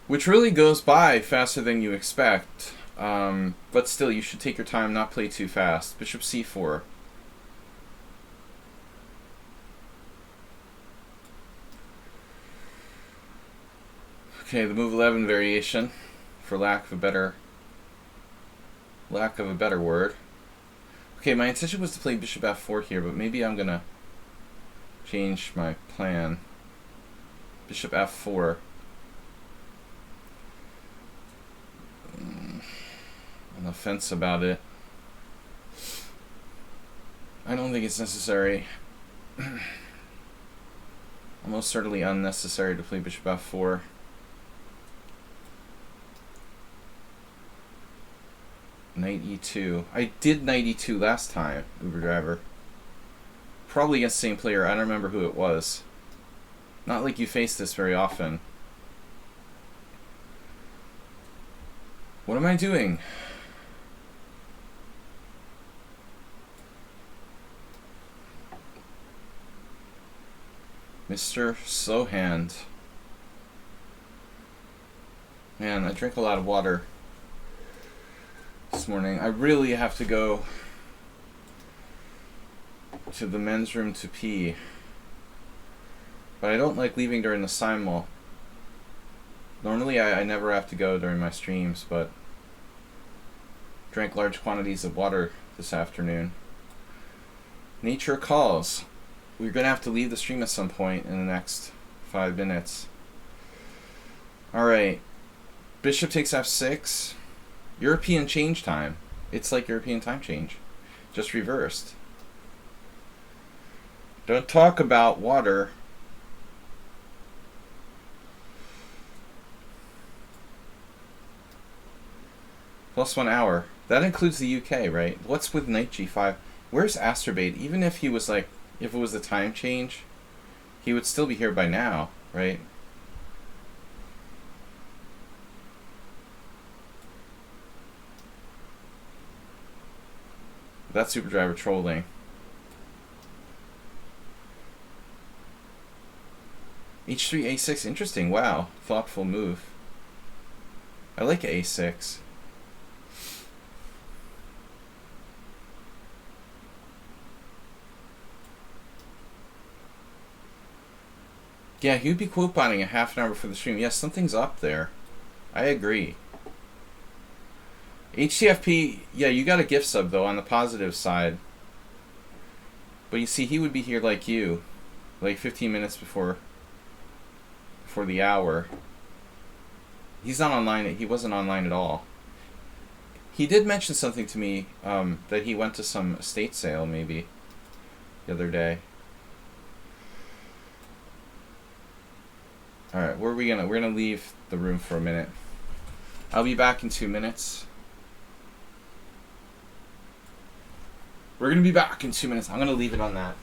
which really goes by faster than you expect. But still, you should take your time, not play too fast. Bishop c4. Okay, the move 11 variation, for lack of a better word. Okay, my intention was to play bishop f4 here, but maybe I'm gonna change my plan. Bishop f4. I'm on the fence about it. I don't think it's necessary. Almost certainly unnecessary to play bishop f4. Knight e2. I did knight e2 last time, Uber Driver. Probably against the same player. I don't remember who it was. Not like you face this very often. What am I doing? Mr. Slowhand. Man, I drink a lot of water this morning. I really have to go to the men's room to pee. But I don't like leaving during the simul. Normally I never have to go during my streams, but drank large quantities of water this afternoon. Nature calls. We're going to have to leave the stream at some point in the next 5 minutes. Alright. Bishop takes f6. European change time. It's like European time change, just reversed. Don't talk about water. Plus 1 hour. That includes the UK, right? What's with knight g5? Where's Asterbate? Even if he was like, if it was the time change, he would still be here by now, right? That's Super Driver trolling. H3, A6, interesting. Wow, thoughtful move. I like A6. Yeah, he'd be couponing a half an hour before the stream. Yes, something's up there. I agree. HTFP, yeah, you got a gift sub, though, on the positive side. But you see, he would be here like you. Like 15 minutes before the hour. He's not online. He wasn't online at all. He did mention something to me, that he went to some estate sale, maybe, the other day. Alright, where are we gonna... We're gonna leave the room for a minute. I'll be back in 2 minutes. We're gonna be back in 2 minutes. I'm gonna leave it on that.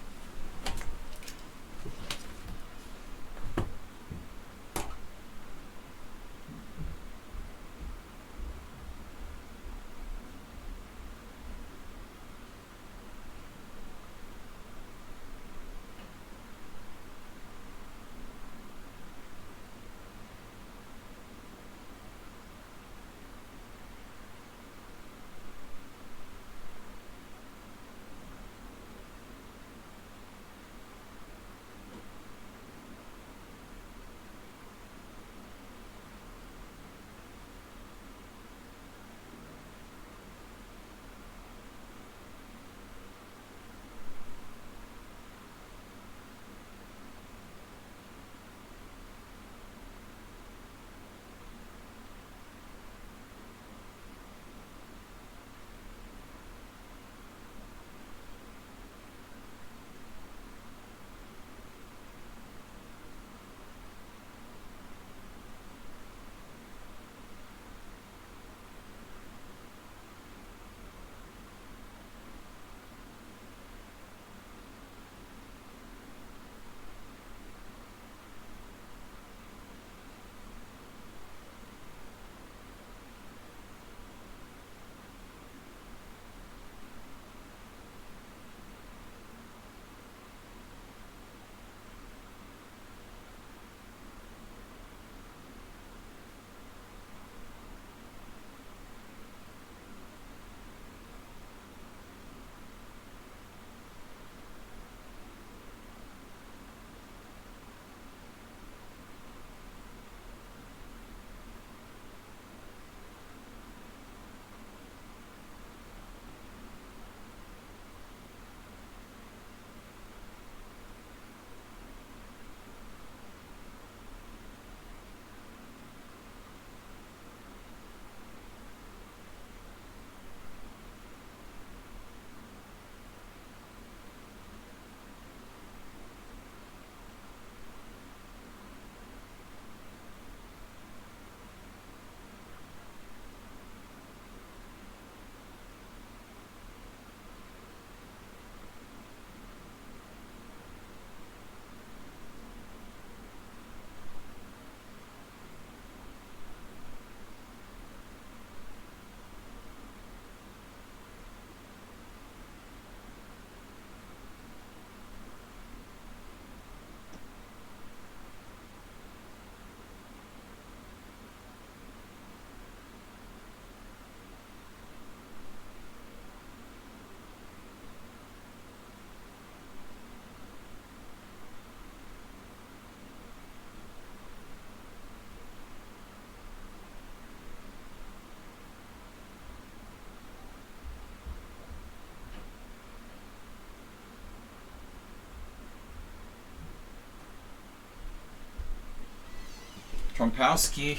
Trompowsky.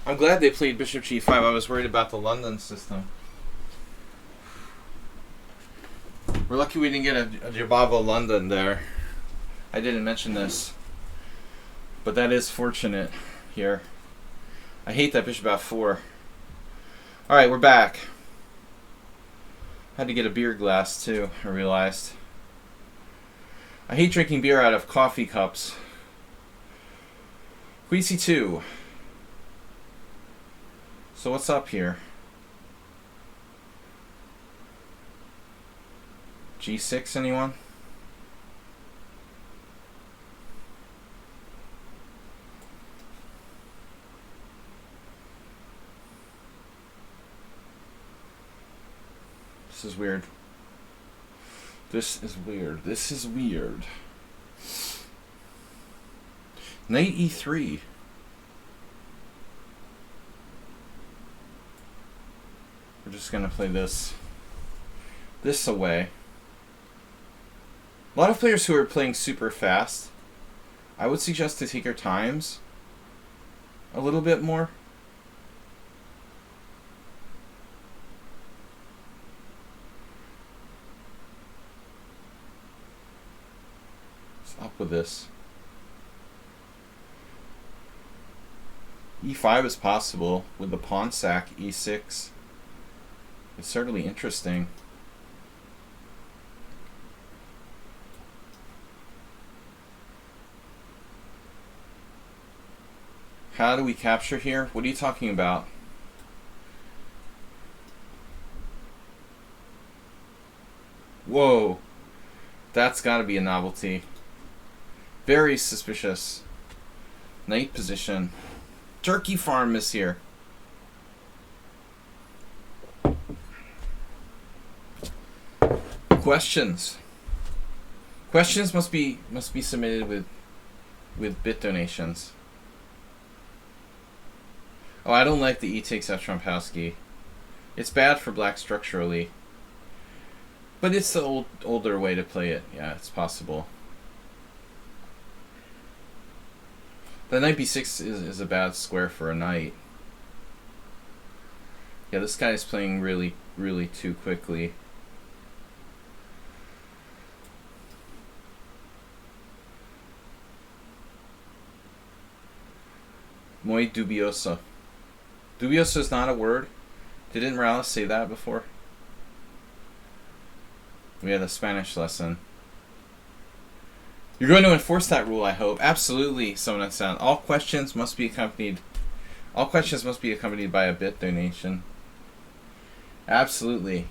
I'm glad they played bishop g5. I was worried about the London system. We're lucky we didn't get a Jabavo London there. I didn't mention this, but that is fortunate here. I hate that bishop f4. Alright, we're back. Had to get a beer glass too, I realized. I hate drinking beer out of coffee cups. Queen c2. So what's up here? G6, anyone? This is weird. This is weird. This is weird. Knight e3. We're just gonna play this away. A lot of players who are playing super fast, I would suggest to take your times a little bit more. What's up with this? E5 is possible with the pawn sack. E6 is certainly interesting. How do we capture here? What are you talking about? Whoa, that's got to be a novelty. Very suspicious. Knight position. Turkey farm is here. Questions. Questions must be submitted with bit donations. Oh, I don't like the e takes out Trompowsky. It's bad for black structurally. But it's the older way to play it. Yeah, it's possible. The knight b6 is a bad square for a knight. Yeah, this guy is playing really, really too quickly. Muy dubioso. Dubioso is not a word. Didn't Morales say that before? We had a Spanish lesson. You're going to enforce that rule, I hope. Absolutely, someone sound. All questions must be accompanied by a bit donation. Absolutely.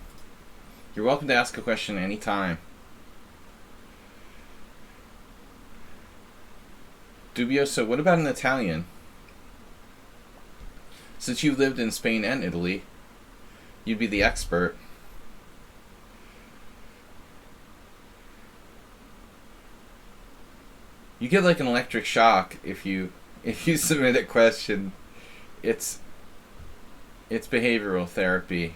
You're welcome to ask a question anytime. Dubioso, what about an Italian? Since you've lived in Spain and Italy, you'd be the expert. You get like an electric shock if you submit a question. It's behavioral therapy.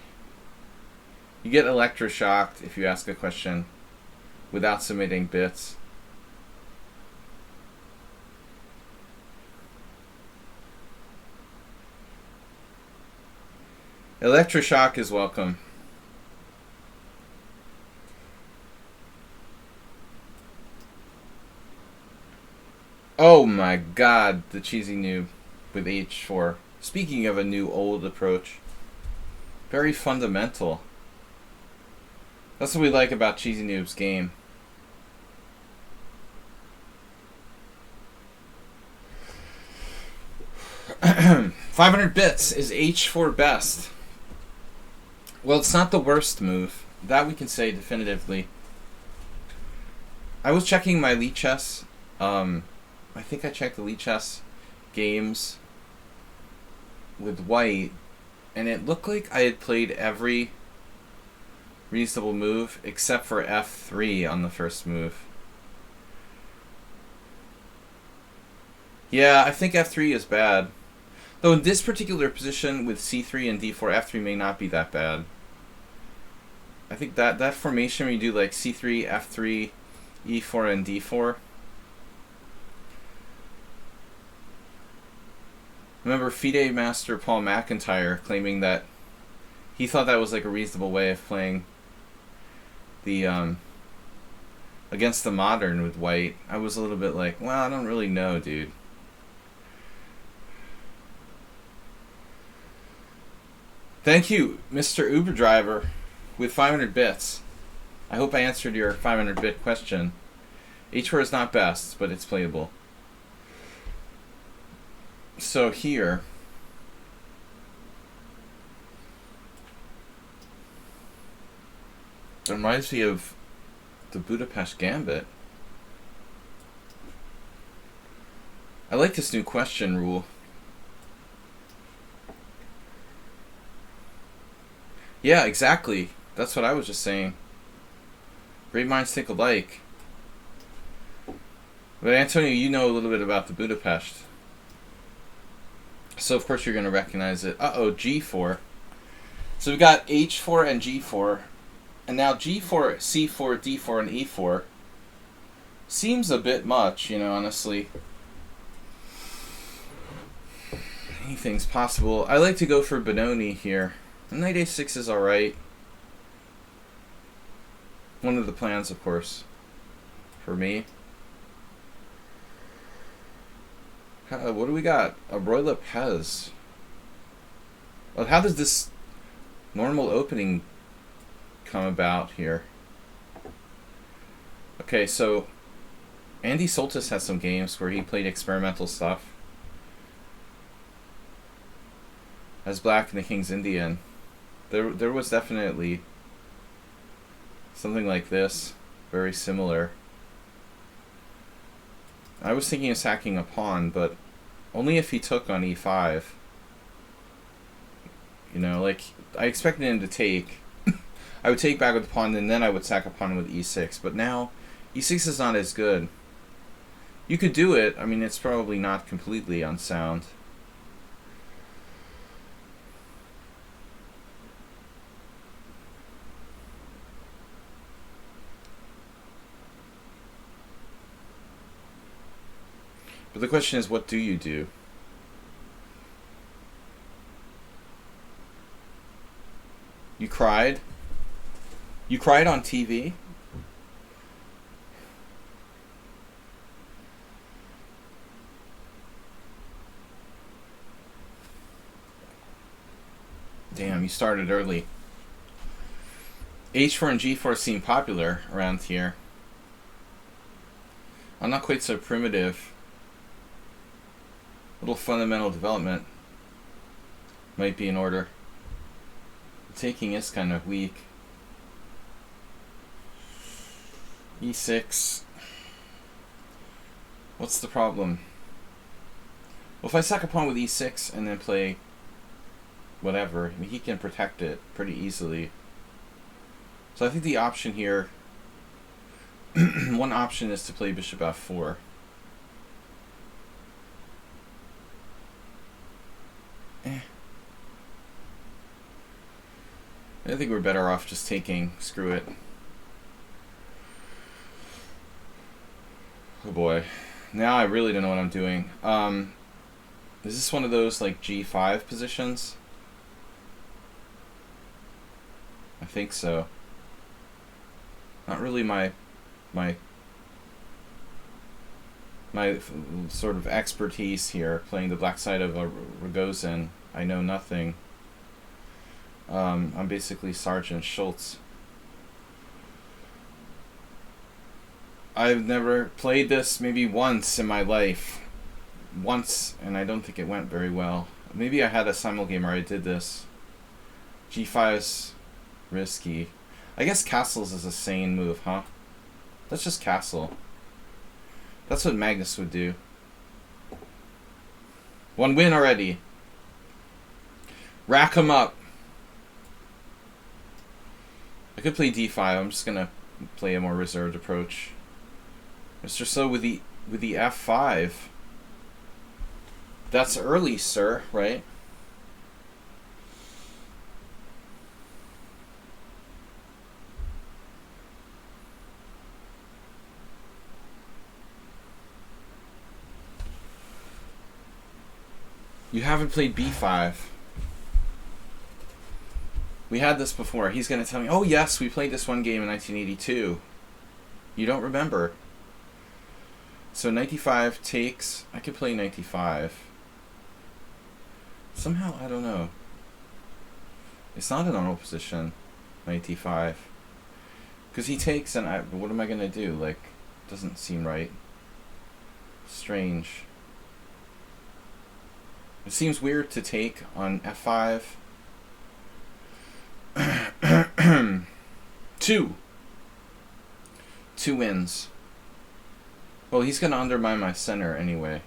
You get electroshocked if you ask a question without submitting bits. Electroshock is welcome. Oh my god, the cheesy noob with h4. Speaking of a new old approach, very fundamental. That's what we like about Cheesy Noob's game. $500 bits. Is h4 best? Well, it's not the worst move. That we can say definitively. I was checking my lichess. I think I checked the lichess games with white, and it looked like I had played every reasonable move except for f3 on the first move. Yeah, I think f3 is bad. Though in this particular position with c3 and d4, f3 may not be that bad. I think that formation where you do like c3, f3, e4, and d4. remember FIDE master Paul McIntyre claiming that he thought that was like a reasonable way of playing the against the modern with white. I was a little bit like, well, I don't really know, dude. Thank you, Mr. Uber Driver, with 500 bits. I hope I answered your 500-bit question. H4 is not best, but it's playable. So here, it reminds me of the Budapest Gambit. I like this new question rule. Yeah, exactly. That's what I was just saying. Great minds think alike. But Antonio, you know a little bit about the Budapest. So of course you're going to recognize it. Uh-oh, G4. So we've got H4 and G4. And now G4, C4, D4, and E4. Seems a bit much, you know, honestly. Anything's possible. I like to go for Benoni here. Knight A6 is alright. One of the plans, of course, for me. What do we got? A Roy Lopez. Well, how does this normal opening come about here? Okay, so Andy Soltis has some games where he played experimental stuff. As black in the King's Indian. There was definitely something like this, very similar. I was thinking of sacking a pawn, but only if he took on e5. You know, like, I expected him to take. I would take back with the pawn, and then I would sack a pawn with e6. But now, e6 is not as good. You could do it. I mean, it's probably not completely unsound. But the question is, what do you do? You cried? You cried on TV? Damn, you started early. H4 and G4 seem popular around here. I'm not quite so primitive. Little fundamental development might be in order. The taking is kind of weak. E6. What's the problem? Well, if I sack a pawn with e6 and then play whatever, I mean, he can protect it pretty easily. So I think the option here, one option is to play bishop f4. I think we're better off just taking. Screw it. Oh boy. Now I really don't know what I'm doing. Is this one of those like G5 positions? I think so. Not really my sort of expertise here, playing the black side of a Rogozin. I know nothing. I'm basically Sergeant Schultz. I've never played this, maybe once in my life. Once, and I don't think it went very well. Maybe I had a simul game where I did this. G5 is risky. I guess castles is a sane move, huh? Let's just castle. That's what Magnus would do. One win already. Rack him up. I could play d5. I'm just gonna play a more reserved approach. Mr. So with the f5. That's early, sir, right? You haven't played b5. We had this before. He's going to tell me, oh yes, we played this one game in 1982. You don't remember. So knight d5 takes. I could play knight d5. Somehow, I don't know. It's not a normal position, knight d5. Because he takes, and what am I going to do? Like, doesn't seem right. Strange. It seems weird to take on f5. Two wins. Well, he's going to undermine my center anyway.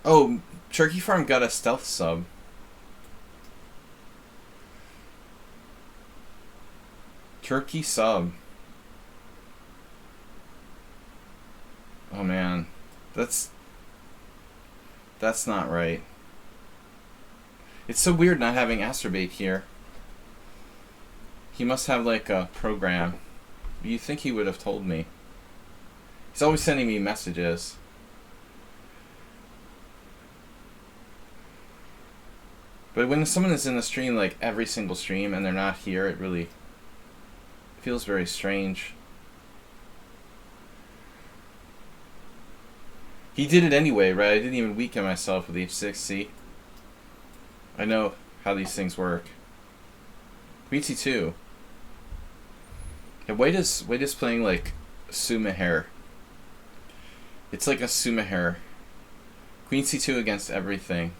Oh, Turkey Farm got a stealth sub. Turkey sub. Oh man, that's not right. It's so weird not having Astrobate here. He must have like a program. You'd think he would have told me. He's always sending me messages. But when someone is in the stream, like every single stream, and they're not here, it really feels very strange. He did it anyway, right? I didn't even weaken myself with h6, see? I know how these things work. Queen c2. Yeah, White is playing like Sumaher. It's like a Sumaher. Queen c2 against everything.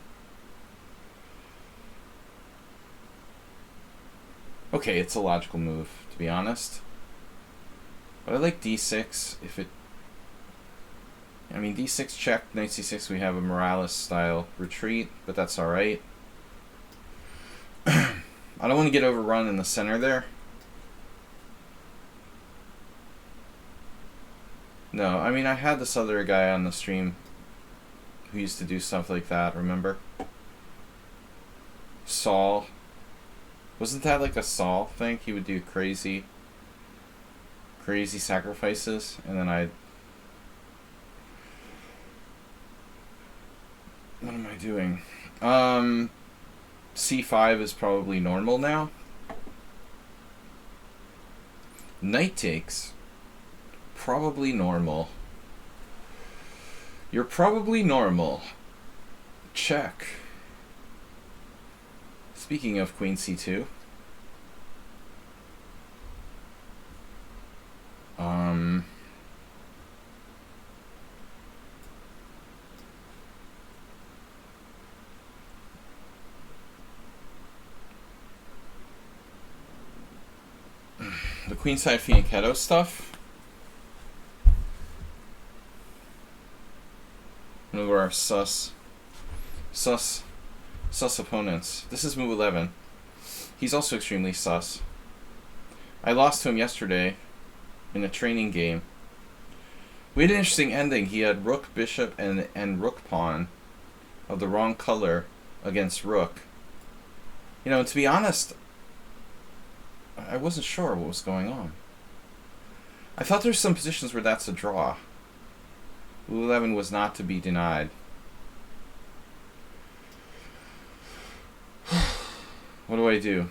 Okay, it's a logical move, to be honest. But I like d6 if it... I mean, d6 check, knight c6, we have a Morales-style retreat, but that's alright. I don't want to get overrun in the center there. No, I mean, I had this other guy on the stream who used to do stuff like that, remember? Saul. Wasn't that like a Saul thing? He would do crazy sacrifices, and then I'd... What am I doing? c5 is probably normal now. Knight takes. Probably normal. You're probably normal. Check. Speaking of Queen c2. The queenside fianchetto stuff. One of our sus opponents. This is move 11. He's also extremely sus. I lost to him yesterday in a training game. We had an interesting ending. He had rook, bishop, and rook pawn of the wrong color against rook. You know, to be honest, I wasn't sure what was going on. I thought there's some positions where that's a draw. Move 11 was not to be denied. What do I do?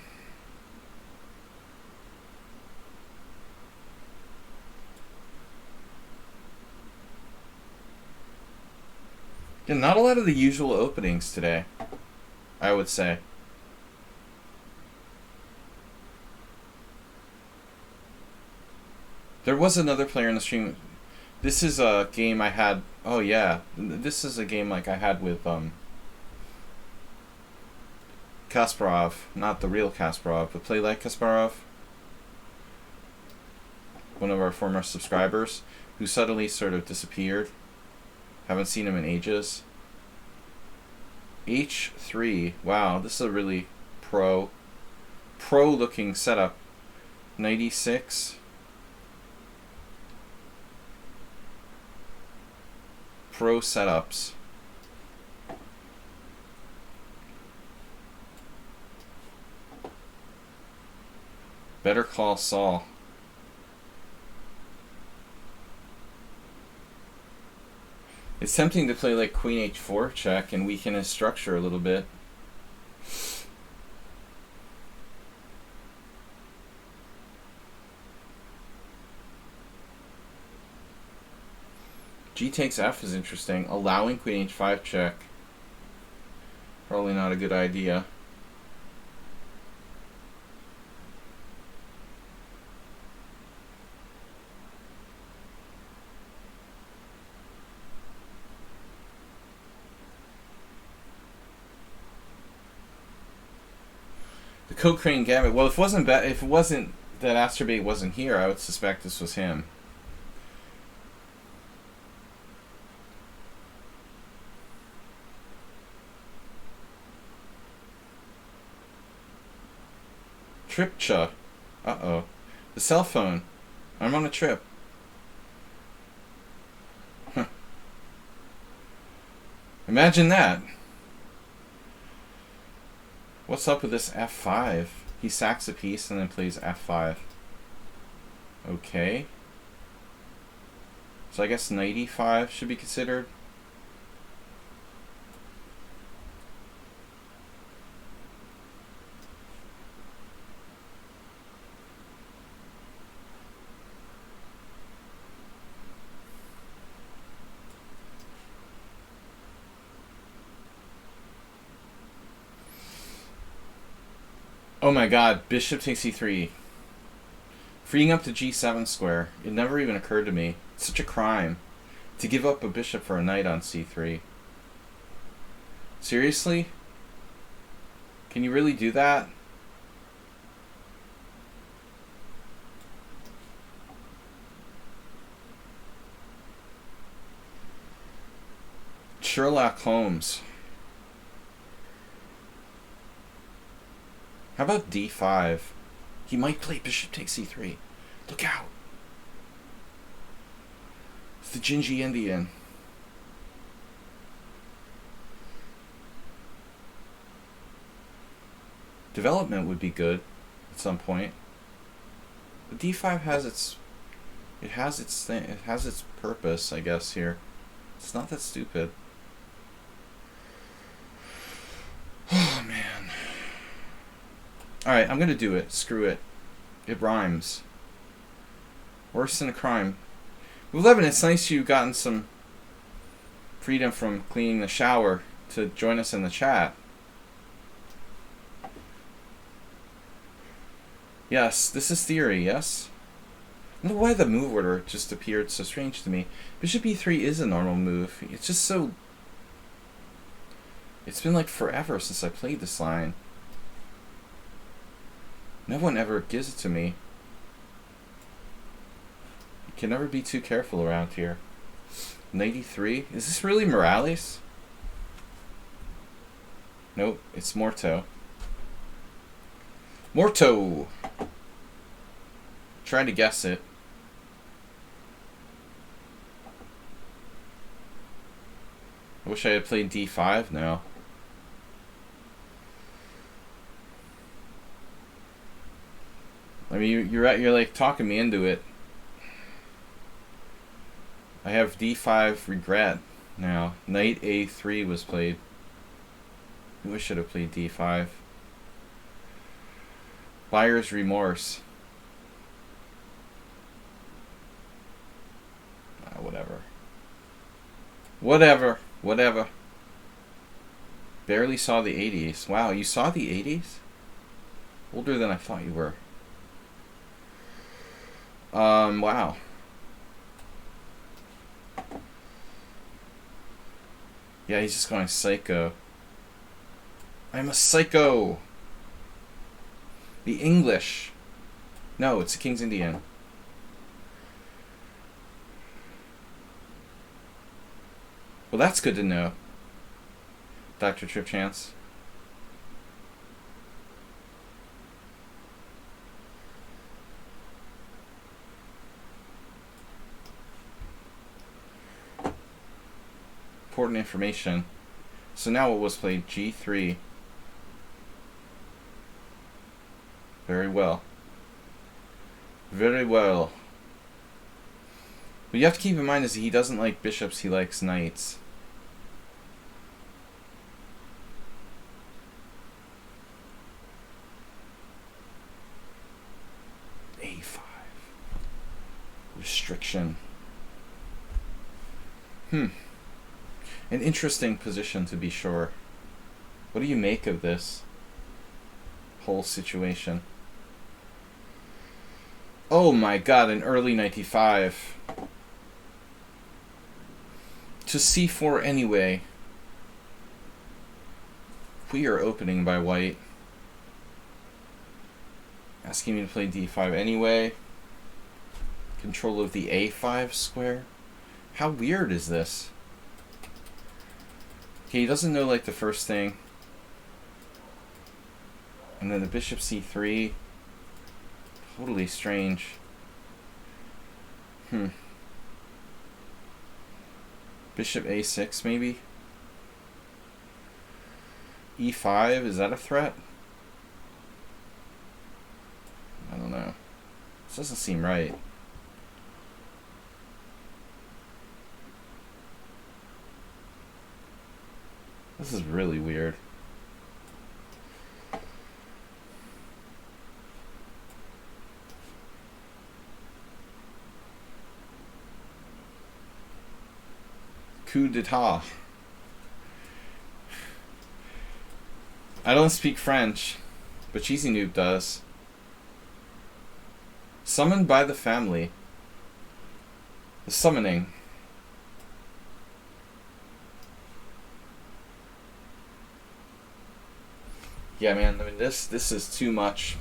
Yeah, not a lot of the usual openings today, I would say. There was another player in the stream. This is a game I had. Oh yeah, this is a game like I had with Kasparov, not the real Kasparov, but Play Like Kasparov. One of our former subscribers who suddenly sort of disappeared. Haven't seen him in ages. H3. Wow, this is a really pro looking setup. Knight e6. Pro setups. Better call Saul. It's tempting to play like queen h4 check and weaken his structure a little bit. G takes f is interesting. Allowing queen h5 check. Probably not a good idea. The Cochrane Gambit. Well, if it wasn't that Astrobate wasn't here, I would suspect this was him. Tripcha. Uh-oh. The cell phone. I'm on a trip. Huh. Imagine that. What's up with this f5? He sacks a piece and then plays f5. Okay. So I guess knight e5 should be considered. Oh my god, bishop takes e3. Freeing up to g7 square. It never even occurred to me. It's such a crime to give up a bishop for a knight on c3. Seriously? Can you really do that? Sherlock Holmes. How about d5? He might play bishop takes e3. Look out. It's the Gingy Indian. Development would be good at some point. But d5 has its purpose, I guess, here. It's not that stupid. Oh man. Alright, I'm gonna do it. Screw it. It rhymes. Worse than a crime. With 11, it's nice you've gotten some freedom from cleaning the shower to join us in the chat. Yes, this is theory, yes? I don't know why the move order just appeared so strange to me. Bishop e3 is a normal move. It's just so... It's been like forever since I played this line. No one ever gives it to me. You can never be too careful around here. Knight e3? Is this really Morales? Nope, it's Morto. Morto! Trying to guess it. I wish I had played d5 now. I mean, you're like talking me into it. I have d5 regret now. Knight a3 was played. I wish I should have played d5. Buyer's remorse. Whatever. Whatever. Barely saw the 80s. Wow, you saw the 80s? Older than I thought you were. Wow. Yeah, he's just going psycho. I'm a psycho. The English. No, it's the King's Indian. Well, that's good to know, Dr. Tripchance. Important information. So now what was played? G3. Very well. Very well. What you have to keep in mind is he doesn't like bishops, he likes knights. A5. Restriction. An interesting position, to be sure. What do you make of this whole situation? Oh my god, an early 95. To c4 anyway. We are opening by white. Asking me to play d5 anyway. Control of the a5 square. How weird is this? Okay, he doesn't know like the first thing. And then the bishop c3. Totally strange. Bishop a6 maybe? e5, is that a threat? I don't know. This doesn't seem right. This is really weird. Coup d'etat. I don't speak French, but Cheesy Noob does. Summoned by the family. The summoning. Yeah, man, I mean, this is too much.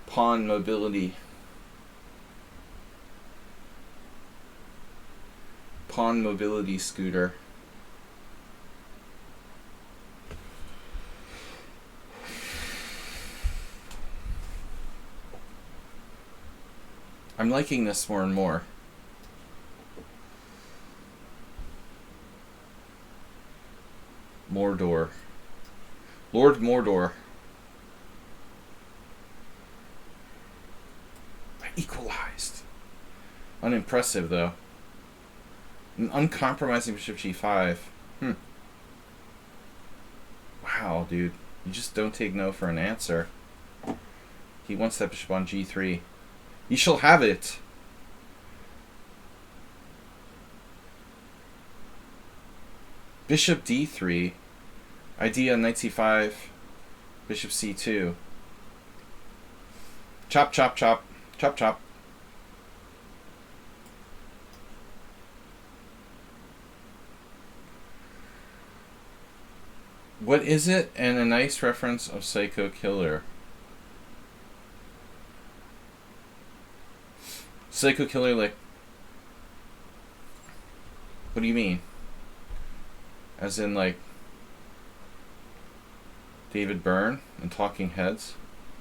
Pawn mobility. Pawn mobility scooter. I'm liking this more and more. Mordor. Lord Mordor. I equalized. Unimpressive, though. An uncompromising bishop g5. Wow, dude. You just don't take no for an answer. He wants that bishop on g3. You shall have it. Bishop d3. Idea knight c5. Bishop c2. Chop, chop, chop. Chop, chop. What is it? And a nice reference of Psycho Killer. Psycho Killer, like... What do you mean? As in, like... David Byrne and Talking Heads?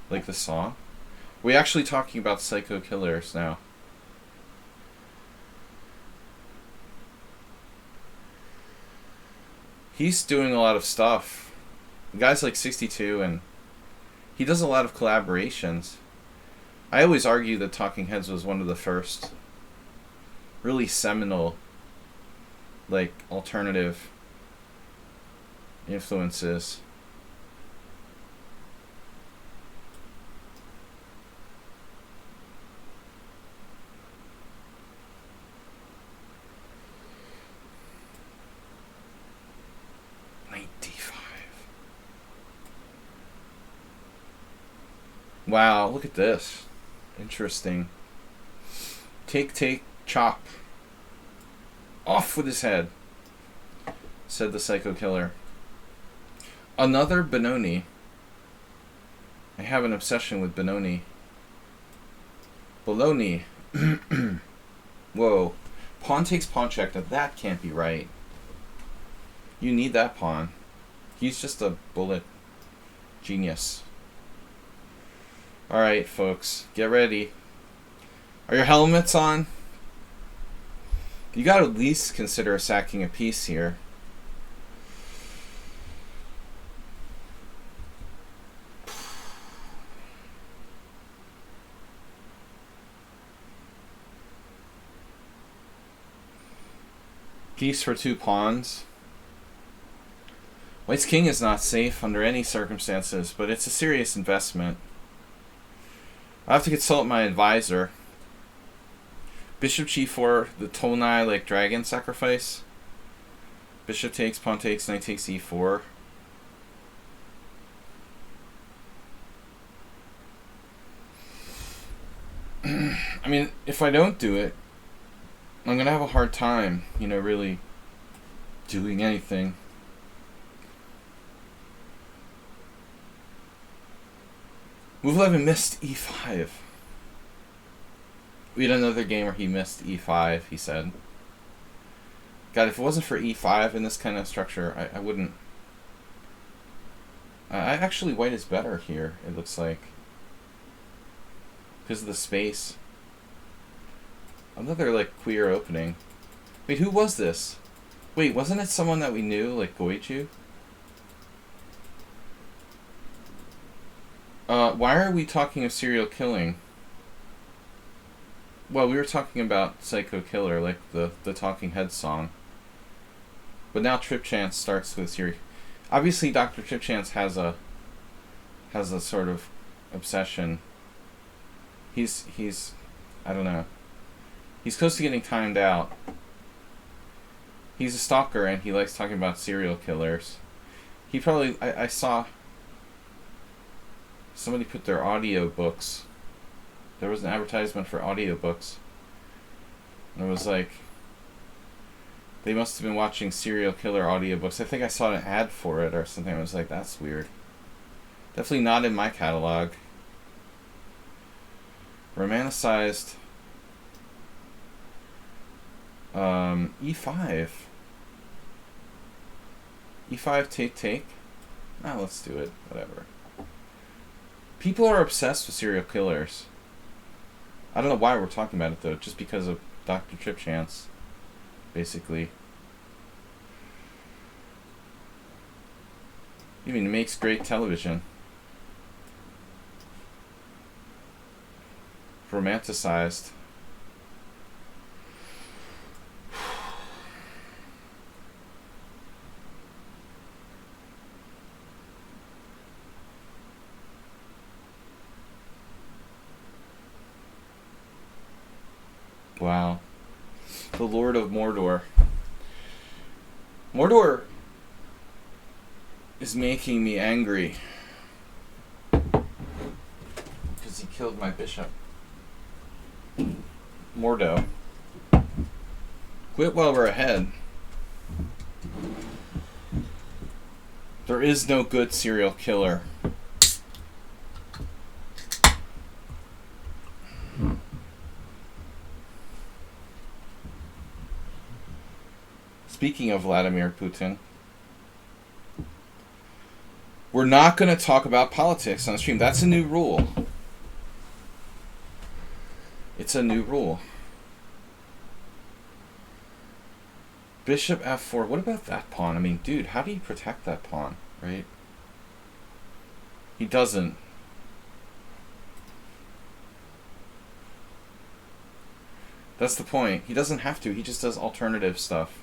Like the song? Are we actually talking about Psycho Killers now? He's doing a lot of stuff. The guy's like 62 and he does a lot of collaborations. I always argue that Talking Heads was one of the first really seminal, like, alternative influences. Wow, look at this. Interesting. Take, take, chop. Off with his head, said the Psycho Killer. Another Benoni. I have an obsession with Benoni. Bologna. Whoa. Pawn takes pawn check. Now that can't be right. You need that pawn. He's just a bullet genius. Alright, folks. Get ready. Are your helmets on? You gotta at least consider sacking a piece here. Geese for 2 pawns. White's king is not safe under any circumstances, but it's a serious investment. I have to consult my advisor. Bishop g4, the Tonai like dragon sacrifice. Bishop takes, pawn takes, knight takes e4. I mean, if I don't do it, I'm going to have a hard time, you know, really doing anything. Move 11 missed e5. We had another game where he missed e5, he said. God, if it wasn't for e5 in this kind of structure, I wouldn't... actually, white is better here, it looks like. Because of the space. Another, like, queer opening. Wait, who was this? Wait, wasn't it someone that we knew, like Goichu? Why are we talking of serial killing? Well, we were talking about Psycho Killer, like the Talking Heads song. But now Trip Chance starts with serial... Obviously, Dr. Trip Chance has a sort of obsession. He's I don't know. He's close to getting timed out. He's a stalker and he likes talking about serial killers. He probably... I saw... Somebody put their audiobooks. There was an advertisement for audiobooks. And it was like... They must have been watching serial killer audiobooks. I think I saw an ad for it or something. I was like, that's weird. Definitely not in my catalog. Romanticized... E5. E5 take. Ah, let's do it. Whatever. People are obsessed with serial killers. I don't know why we're talking about it though. Just because of Dr. Trip Chance, basically. I mean, it makes great television. Romanticized. Wow. The Lord of Mordor. Mordor is making me angry. Because he killed my bishop. Mordo. Quit while we're ahead. There is no good serial killer. Speaking of Vladimir Putin, we're not going to talk about politics on the stream. That's a new rule. It's a new rule. Bishop f4. What about that pawn? I mean, dude, how do you protect that pawn, right? He doesn't. That's the point. He doesn't have to. He just does alternative stuff.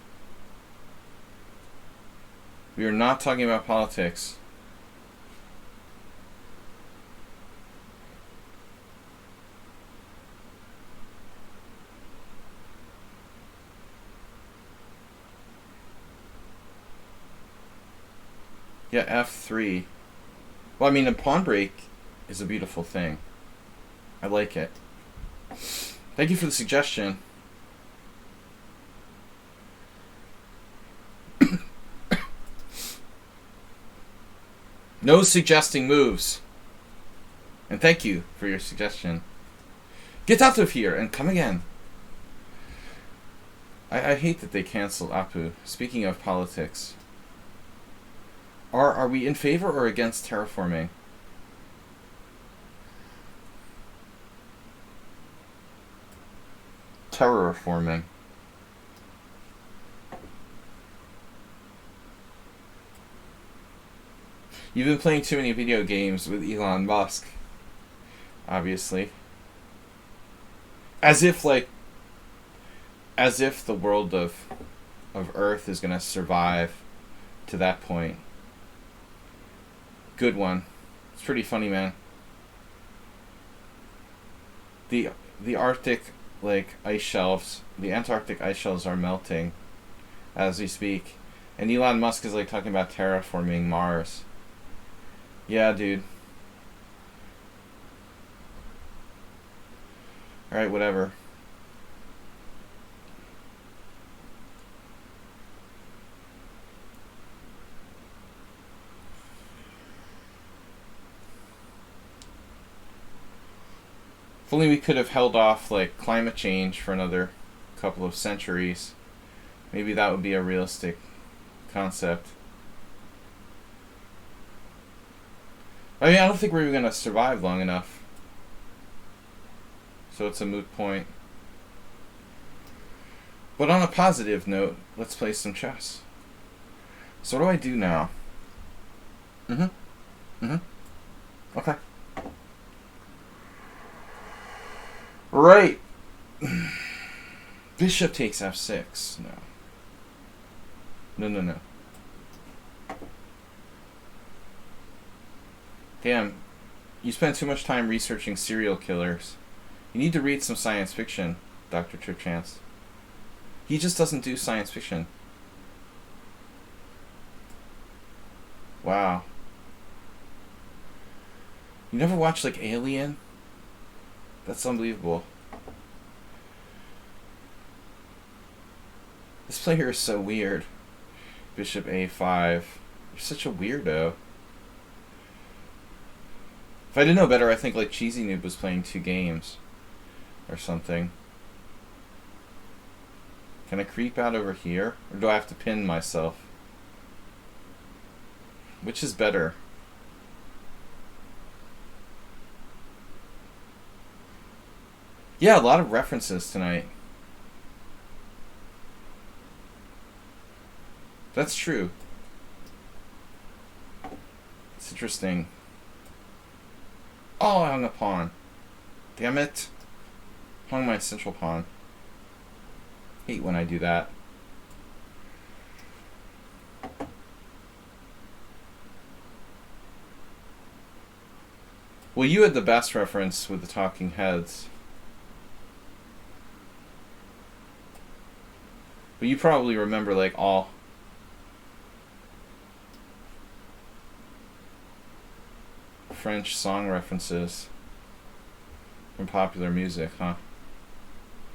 We are not talking about politics. Yeah, f3. Well, I mean, a pawn break is a beautiful thing. I like it. Thank you for the suggestion. No suggesting moves. And thank you for your suggestion. Get out of here and come again. I hate that they canceled Apu. Speaking of politics. Are we in favor or against terraforming? Terraforming. You've been playing too many video games with Elon Musk. Obviously. As if the world of of Earth is going to survive to that point. Good one. It's pretty funny, man. The Arctic ice shelves, the Antarctic ice shelves are melting as we speak, and Elon Musk is talking about terraforming Mars. Yeah, dude. All right, whatever. If only we could have held off climate change for another couple of centuries. Maybe that would be a realistic concept. I mean, I don't think we're going to survive long enough. So it's a moot point. But on a positive note, let's play some chess. So what do I do now? Okay. Right. Bishop takes f6. No. Damn. You spend too much time researching serial killers. You need to read some science fiction, Dr. Tripchance. He just doesn't do science fiction. Wow. You never watched Alien? That's unbelievable. This player is so weird. Bishop a5. You're such a weirdo. If I didn't know better, I think Cheesy Noob was playing 2 games. Or something. Can I creep out over here? Or do I have to pin myself? Which is better? Yeah, a lot of references tonight. That's true. It's interesting. Oh, I hung a pawn. Damn it. Hung my central pawn. Hate when I do that. Well, you had the best reference with the talking heads. But you probably remember all French song references from popular music, huh?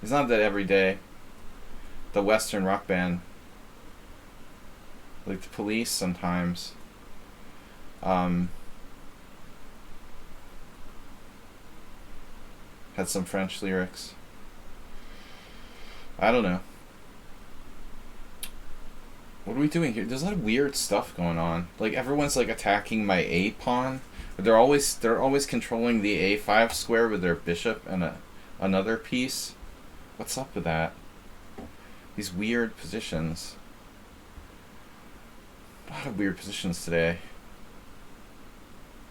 It's not that every day. The Western rock band, the Police sometimes, had some French lyrics. I don't know. What are we doing here? There's a lot of weird stuff going on. Everyone's attacking my A pawn. But they're always controlling the A5 square with their bishop and another piece. What's up with that? These weird positions. A lot of weird positions today.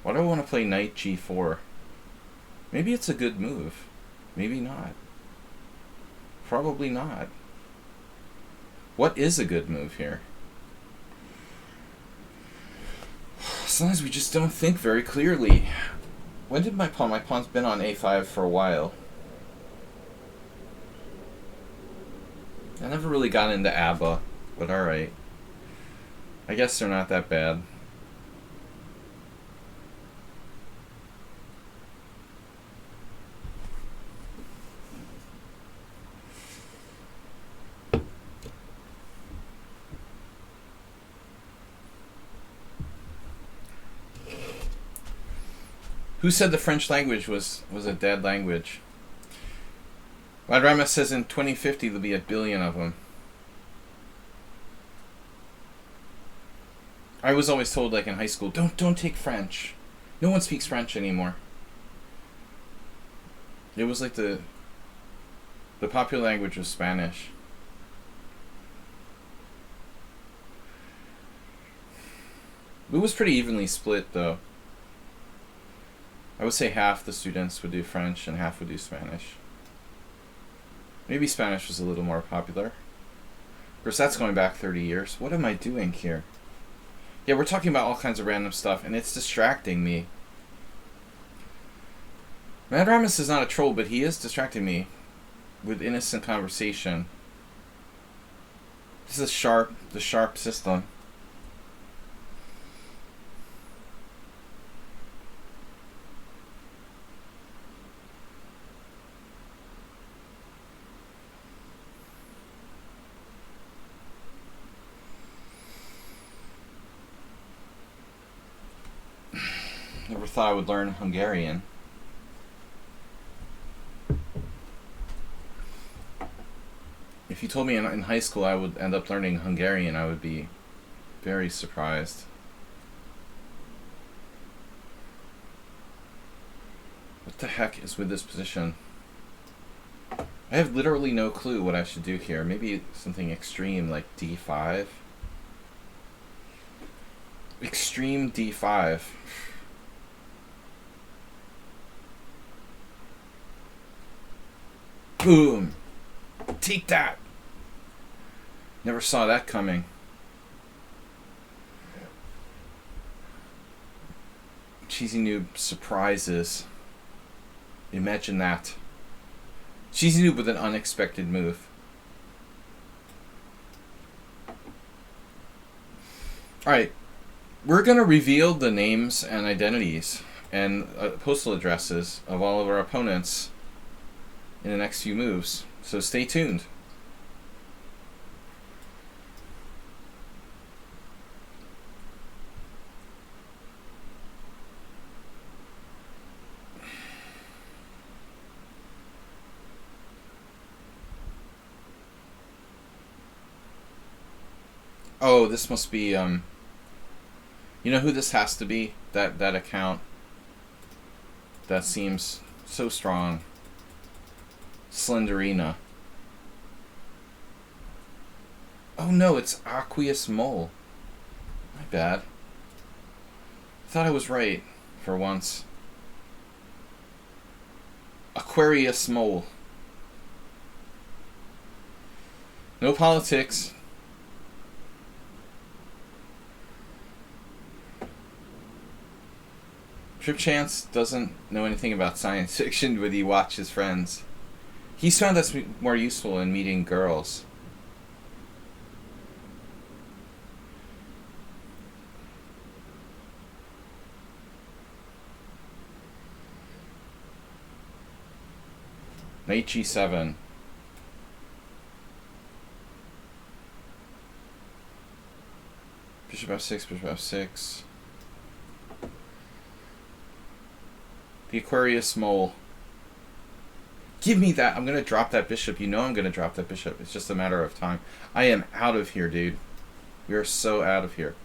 Why do I want to play knight g4? Maybe it's a good move. Maybe not. Probably not. What is a good move here? Sometimes we just don't think very clearly. When did my pawn? My pawn's been on a5 for a while. I never really got into ABBA, but alright. I guess they're not that bad. Who said the French language was a dead language? Madrama says in 2050 there'll be 1 billion of them. I was always told in high school, don't take French. No one speaks French anymore. It was the popular language was Spanish. It was pretty evenly split though. I would say half the students would do French and half would do Spanish. Maybe Spanish was a little more popular. course, that's going back 30 years. What am I doing here? Yeah, we're talking about all kinds of random stuff, and it's distracting me. Mad Ramus is not a troll, but he is distracting me with innocent conversation. This is the sharp system. Never thought I would learn Hungarian. If you told me in high school I would end up learning Hungarian, I would be very surprised. What the heck is with this position? I have literally no clue what I should do here. Maybe something extreme like d5. Extreme d5. Boom! Take that! Never saw that coming. Cheesy Noob surprises. Imagine that. Cheesy Noob with an unexpected move. Alright. We're going to reveal the names and identities and postal addresses of all of our opponents in the next few moves. So stay tuned. Oh, this must be, you know who this has to be? That account. That seems so strong. Slenderina. Oh no, it's Aqueous Mole. My bad. I thought I was right for once. Aquarius Mole. No politics. Trip Chance doesn't know anything about science fiction, but he watches friends. He's found that's more useful in meeting girls. Knight G7. Bishop F6, Bishop F6. The Aquarius Mole. Give me that. I'm going to drop that bishop. You know I'm going to drop that bishop. It's just a matter of time. I am out of here, dude. We are so out of here.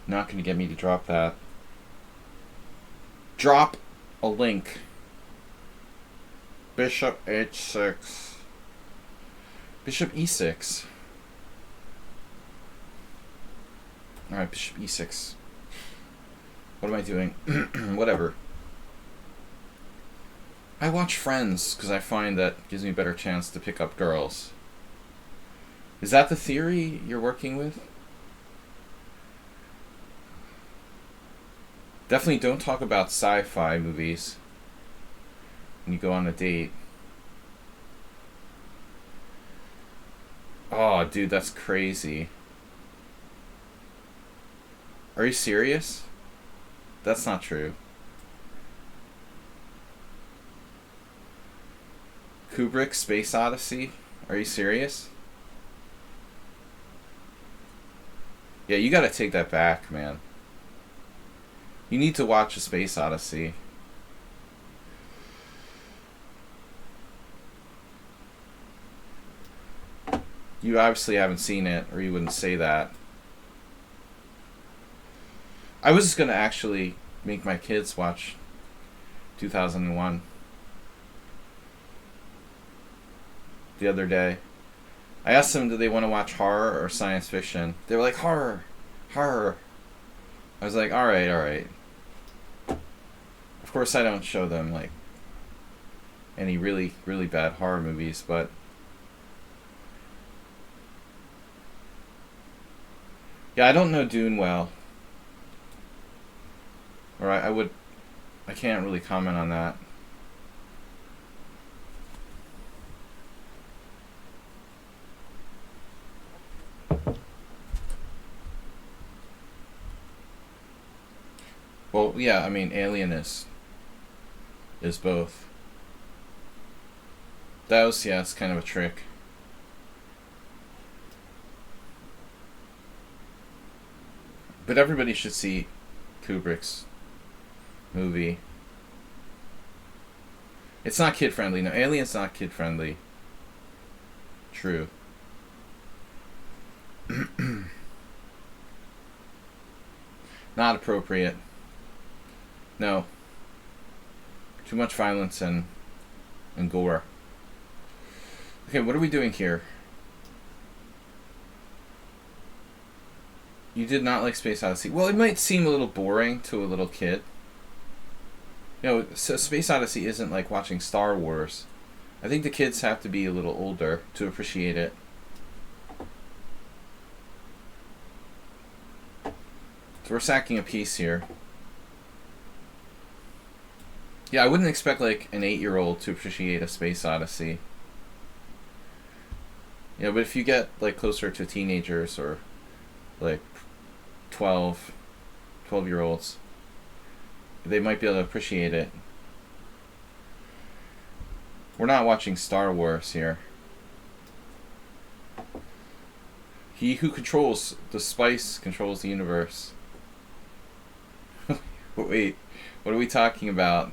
Not going to get me to drop that. Drop a link. Bishop H6. Bishop E6. Alright, Bishop E6. What am I doing? Whatever. I watch Friends because I find that gives me a better chance to pick up girls. Is that the theory you're working with? Definitely don't talk about sci-fi movies when you go on a date. Oh, dude, that's crazy. Are you serious? That's not true. Kubrick, Space Odyssey? Are you serious? Yeah, you gotta take that back, man. You need to watch a Space Odyssey. You obviously haven't seen it, or you wouldn't say that. I was just gonna actually make my kids watch 2001 the other day. I asked them, do they want to watch horror or science fiction? They were like, horror, horror. I was like, alright, alright. Of course I don't show them like any really, really bad horror movies, but Yeah, I don't know Dune well. Or I can't really comment on that. Well, yeah, I mean, Alien is both. That was, yeah, it's kind of a trick. But everybody should see Kubrick's movie. It's not kid friendly. No, Alien's not kid friendly. True. Not appropriate. No. Too much violence and gore. Okay, what are we doing here? You did not like Space Odyssey. Well, it might seem a little boring to a little kid. You know, so Space Odyssey isn't like watching Star Wars. I think the kids have to be a little older to appreciate it. So we're sacking a piece here. Yeah, I wouldn't expect like an 8-year-old to appreciate a Space Odyssey. Yeah, but if you get like closer to teenagers or like 12-year-olds, they might be able to appreciate it. We're not watching Star Wars here. He who controls the spice controls the universe. Wait, what are we talking about?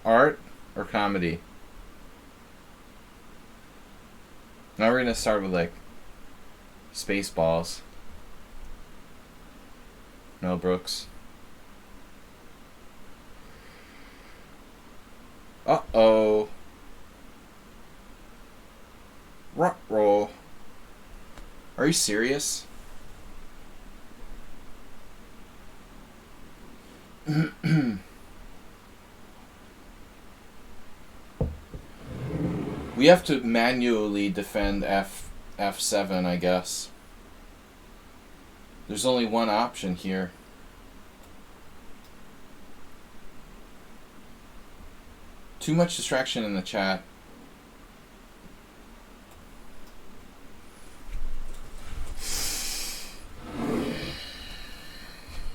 Art or comedy? Now we're gonna start with like Spaceballs. Mel Brooks. Uh-oh. Ruh-roh. Are you serious? We have to manually defend F7, I guess. There's only one option here. Too much distraction in the chat.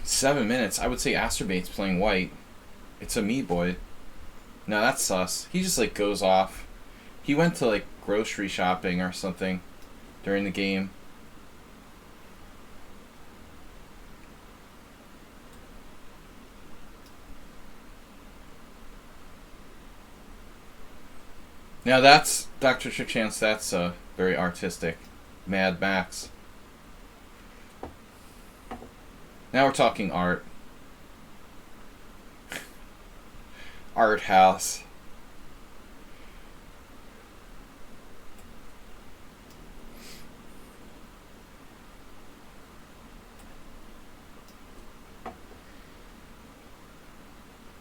Seven minutes. I would say Asturbate's playing white. It's a me boy. No, that's sus. He just like goes off. He went to like grocery shopping or something during the game. Now that's Dr. Chance. That's very artistic. Mad Max. Now we're talking art. Art house.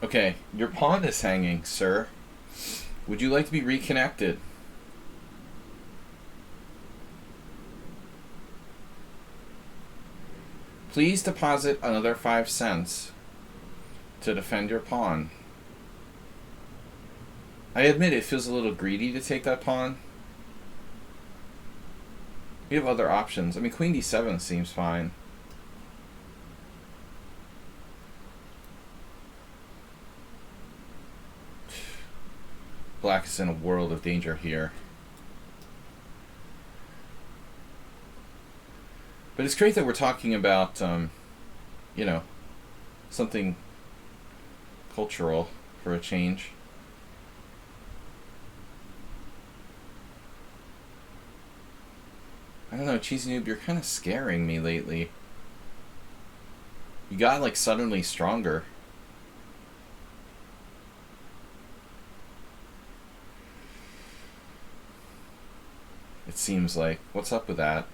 Okay, your pawn is hanging, sir. Would you like to be reconnected? Please deposit another 5 cents to defend your pawn. I admit it feels a little greedy to take that pawn. We have other options. I mean, Queen D7 seems fine. Black is in a world of danger here. But it's great that we're talking about, you know, something cultural for a change. I don't know, Cheesy Noob, you're kind of scaring me lately. You got, like, suddenly stronger. It seems like. What's up with that?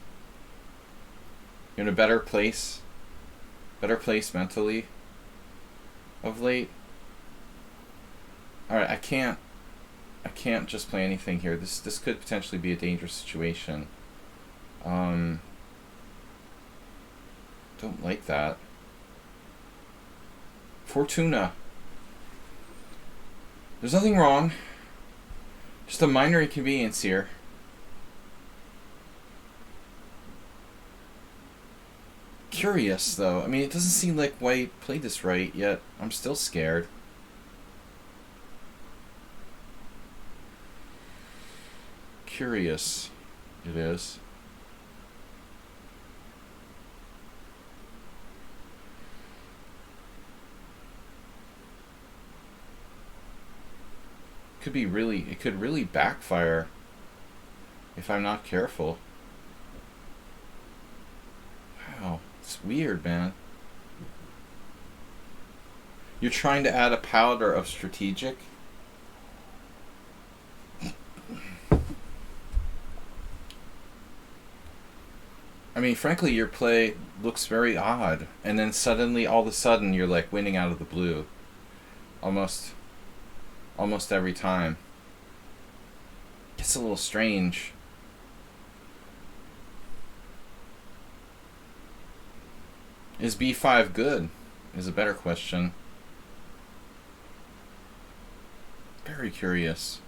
You're in a better place? Better place mentally? Of late? Alright, I can't I can't just play anything here. This could potentially be a dangerous situation. Don't like that. Fortuna. There's nothing wrong. Just a minor inconvenience here. Curious, though. I mean, it doesn't seem like White played this right, yet I'm still scared. Curious. It is. It could really backfire if I'm not careful. Wow, it's weird, man. You're trying to add a powder of strategic? I mean, frankly, your play looks very odd, and then suddenly, all of a sudden, you're like winning out of the blue. Almost every time. It's a little strange. Is b5 good? Is a better question. Very curious.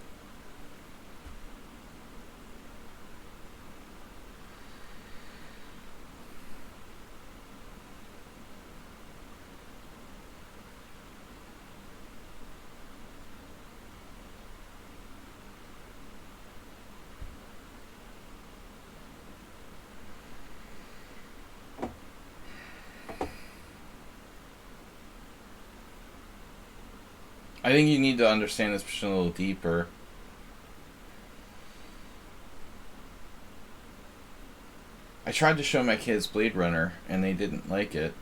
I think you need to understand this position a little deeper. I tried to show my kids Blade Runner, and they didn't like it.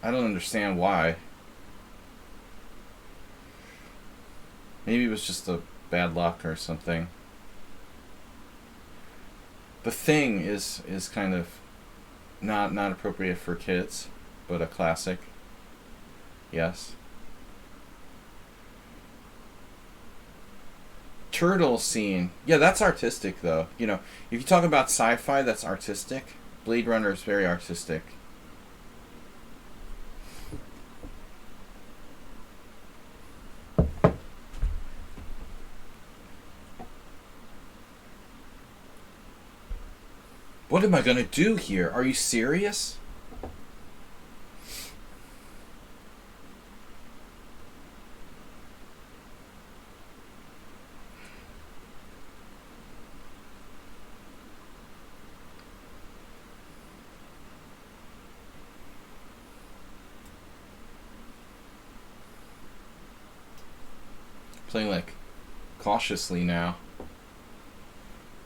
I don't understand why. Maybe it was just a bad luck or something. The Thing is kind of not appropriate for kids, but a classic. Yes. Turtle scene. Yeah, that's artistic, though. You know, if you talk about sci-fi, that's artistic. Blade Runner is very artistic. What am I gonna do here? Are you serious? Playing like cautiously now.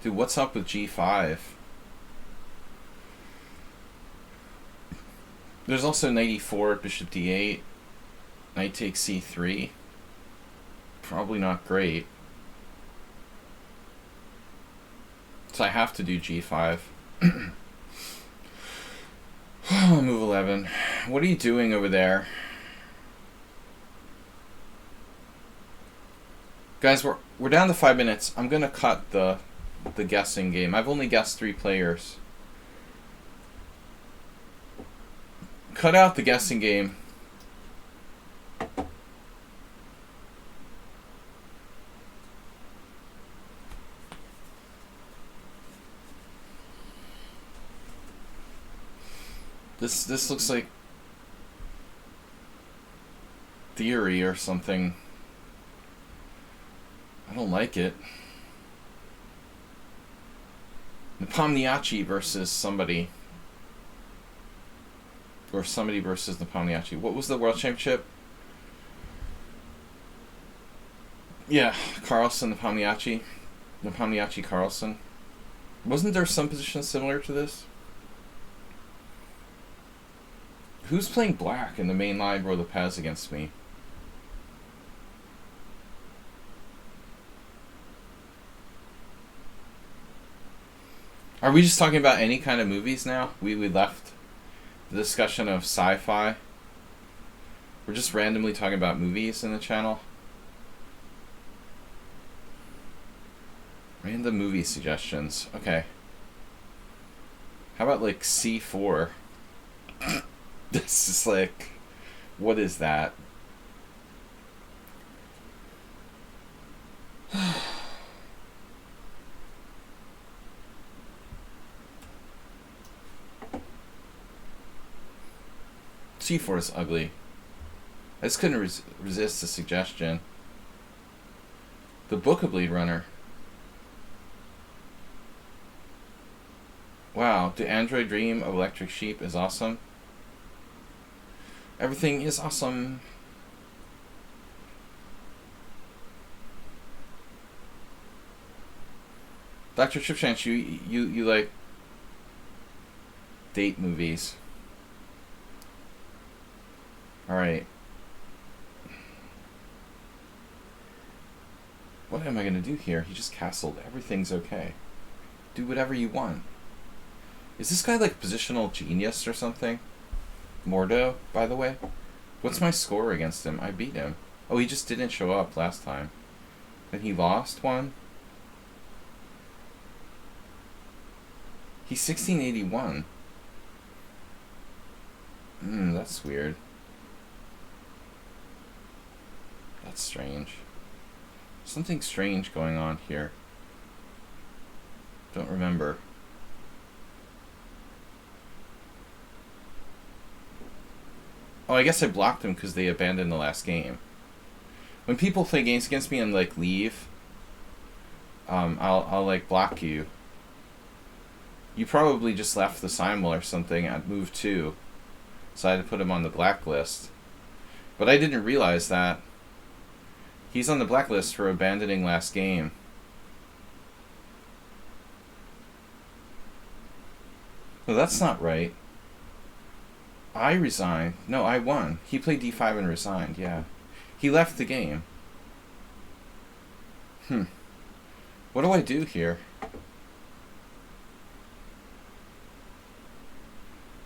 Dude, what's up with g5? There's also knight e4, bishop d8, knight takes c3. Probably not great. So I have to do g5. Move 11. What are you doing over there? Guys, we're down to 5 minutes. I'm gonna cut the guessing game. I've only guessed 3 players. Cut out the guessing game. This looks like theory or something. I don't like it. Nepomniachtchi versus somebody. Or somebody versus Nepomniachtchi. What was the world championship? Yeah, Carlsen, Nepomniachtchi. Nepomniachtchi, Carlsen. Wasn't there some position similar to this? Who's playing black in the main line row the Paz against me? Are we just talking about any kind of movies now? We left the discussion of sci-fi. We're just randomly talking about movies in the channel. Random movie suggestions. Okay. How about like C4? This is like, what is that? C4 is ugly. I just couldn't resist the suggestion. The Book of Blade Runner. Wow, the Android Dream of Electric Sheep is awesome. Everything is awesome. Dr. Chipchance, you like date movies. Alright. What am I going to do here? He just castled. Everything's okay. Do whatever you want. Is this guy like positional genius or something? Mordo, by the way? What's my score against him? I beat him. Oh, he just didn't show up last time. And he lost one? He's 1681. That's weird. That's strange. Something strange going on here. Don't remember. Oh, I guess I blocked them because they abandoned the last game. When people play games against me and like leave, I'll like block you. You probably just left the simul or something at move 2, so I had to put him on the blacklist. But I didn't realize that. He's on the blacklist for abandoning last game. No, that's not right. I resigned. No, I won. He played d5 and resigned, yeah. He left the game. What do I do here?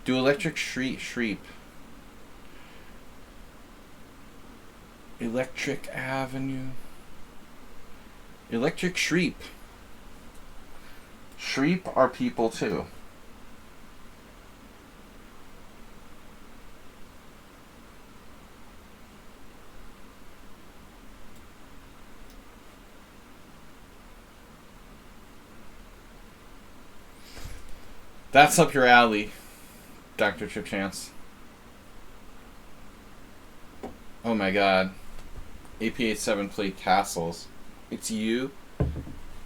Do electric shriek. Electric Avenue. Electric Shreep. Shreep are people too. That's up your alley, Dr. Chipchance. Oh my god. AP87 played Castles. It's you?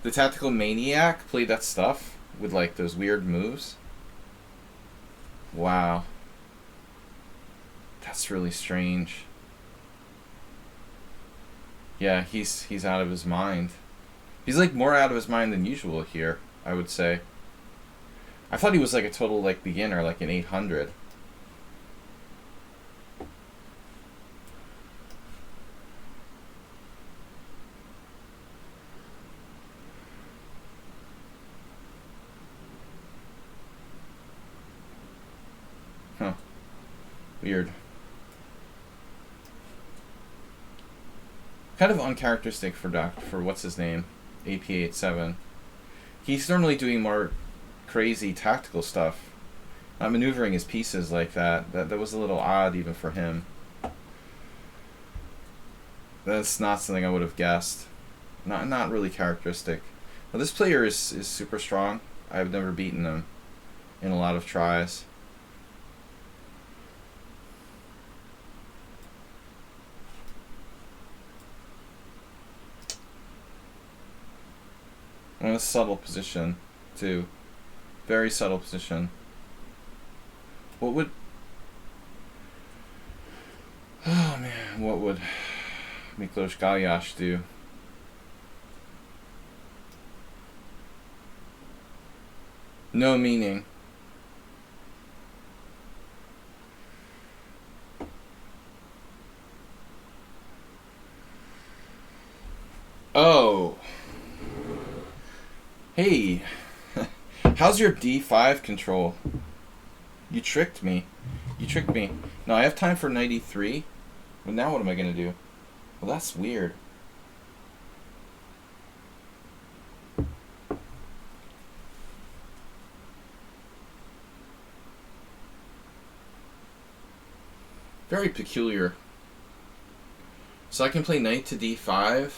The Tactical Maniac played that stuff with like those weird moves? Wow. That's really strange. Yeah, he's out of his mind. He's like more out of his mind than usual here, I would say. I thought he was like a total like beginner, like an 800. Huh. Weird. Kind of uncharacteristic for what's his name, AP87. He's normally doing more crazy tactical stuff. Not maneuvering his pieces like that. That was a little odd even for him. That's not something I would have guessed. Not really characteristic. Now, this player is super strong. I've never beaten him in a lot of tries. In a subtle position, too. Very subtle position. What would... Oh man, what would Miklos Galyash do? No meaning. Oh. Hey. How's your D5 control? You tricked me. You tricked me. No, I have time for 93. But now what am I going to do? Well, that's weird. Very peculiar. So I can play knight to d5,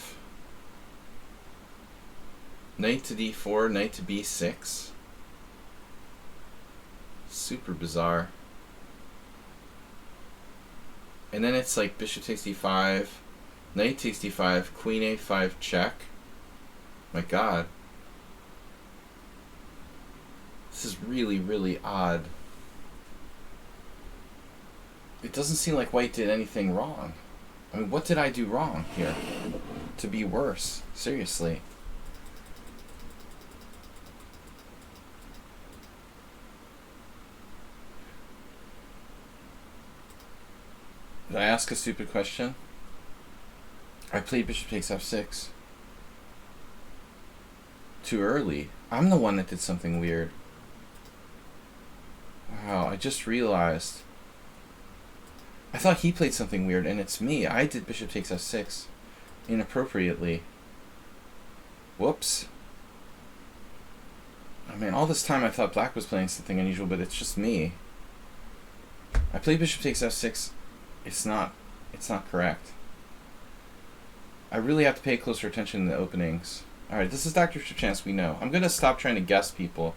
knight to d4, knight to b6. Super bizarre. And then it's like bishop takes d5, knight takes d5, queen a5 check. My god. This is really, really odd. It doesn't seem like white did anything wrong. I mean, what did I do wrong here to be worse? Seriously. Did I ask a stupid question? I played bishop takes f6. Too early. I'm the one that did something weird. Wow, I just realized. I thought he played something weird, and it's me. I did bishop takes f6 inappropriately. Whoops. I mean, all this time I thought black was playing something unusual, but it's just me. I played bishop takes f6. It's not correct. I really have to pay closer attention to the openings. Alright, this is Dr. Chance, we know. I'm going to stop trying to guess people,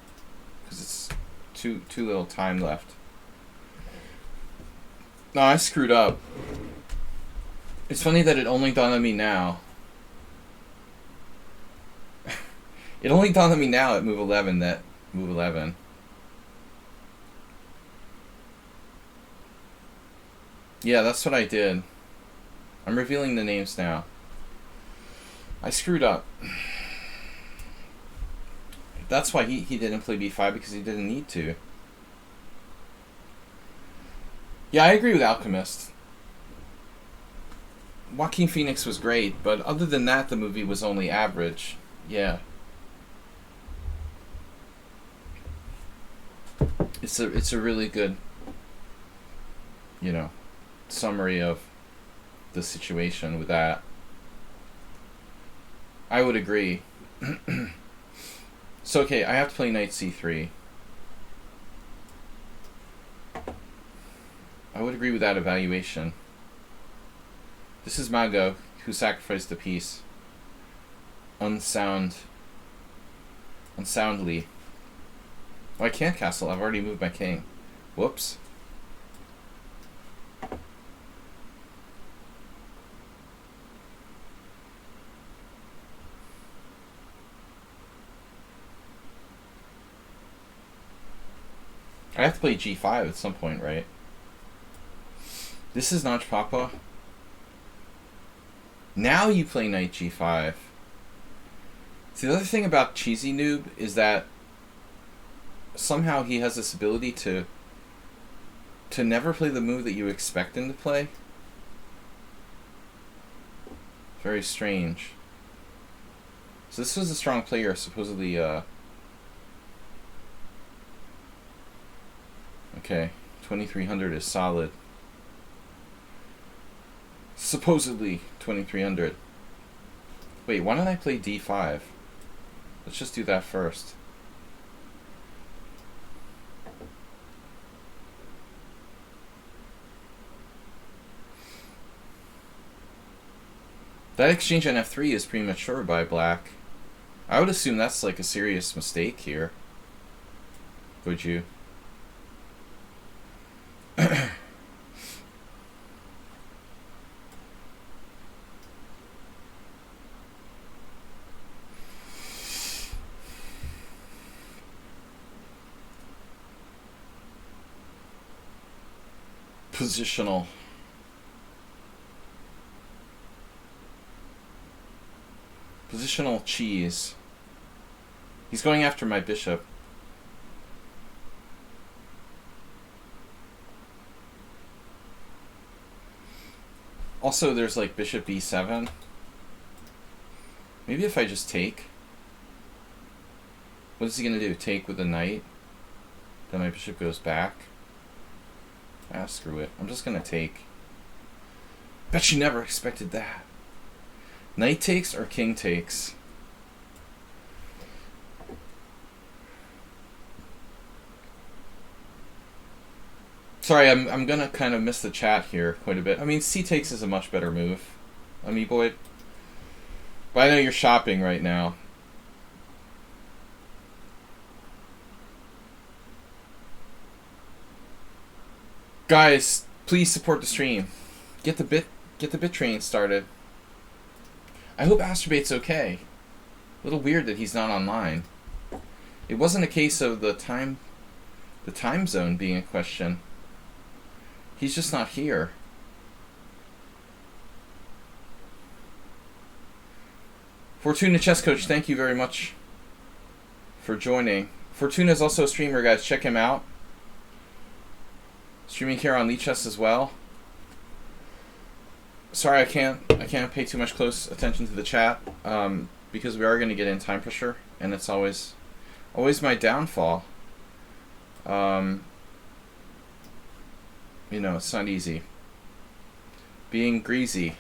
because it's too little time left. No, I screwed up. It's funny that it only dawned on me now. It only dawned on me now at move 11 that move 11. Yeah, that's what I did. I'm revealing the names now. I screwed up. That's why he didn't play b5, because he didn't need to. Yeah, I agree with Alchemist. Joaquin Phoenix was great, but other than that, the movie was only average. Yeah. It's a really good, you know, summary of the situation with that. I would agree. So, okay, I have to play knight c3. I would agree with that evaluation. This is Mago, who sacrificed a piece. Unsoundly. Oh, I can't castle. I've already moved my king. Whoops. I have to play g5 at some point, right? This is Notch Papa. Now you play knight g5. See, the other thing about Cheesy Noob is that somehow he has this ability to never play the move that you expect him to play. Very strange. So this was a strong player, supposedly. Okay, 2300 is solid. Supposedly 2300. Wait, why don't I play d5? Let's just do that first. That exchange on f3 is premature by black. I would assume that's like a serious mistake here. Would you? Positional. Positional cheese. He's going after my bishop. Also, there's like bishop b7. Maybe if I just take. What is he going to do? Take with the knight? Then my bishop goes back? Ah, screw it. I'm just going to take. Bet you never expected that. Knight takes or king takes? Sorry, I'm gonna kind of miss the chat here quite a bit. I mean, C takes is a much better move, Boy. But I know you're shopping right now. Guys, please support the stream. Get the bit train started. I hope Astrobate's okay. A little weird that he's not online. It wasn't a case of the time zone being a question. He's just not here. Fortuna Chess Coach, thank you very much for joining. Fortuna is also a streamer, guys. Check him out. Streaming here on lichess as well. Sorry, I can't pay too much close attention to the chat because we are going to get in time pressure, and it's always my downfall. You know, it's not easy. Being greasy,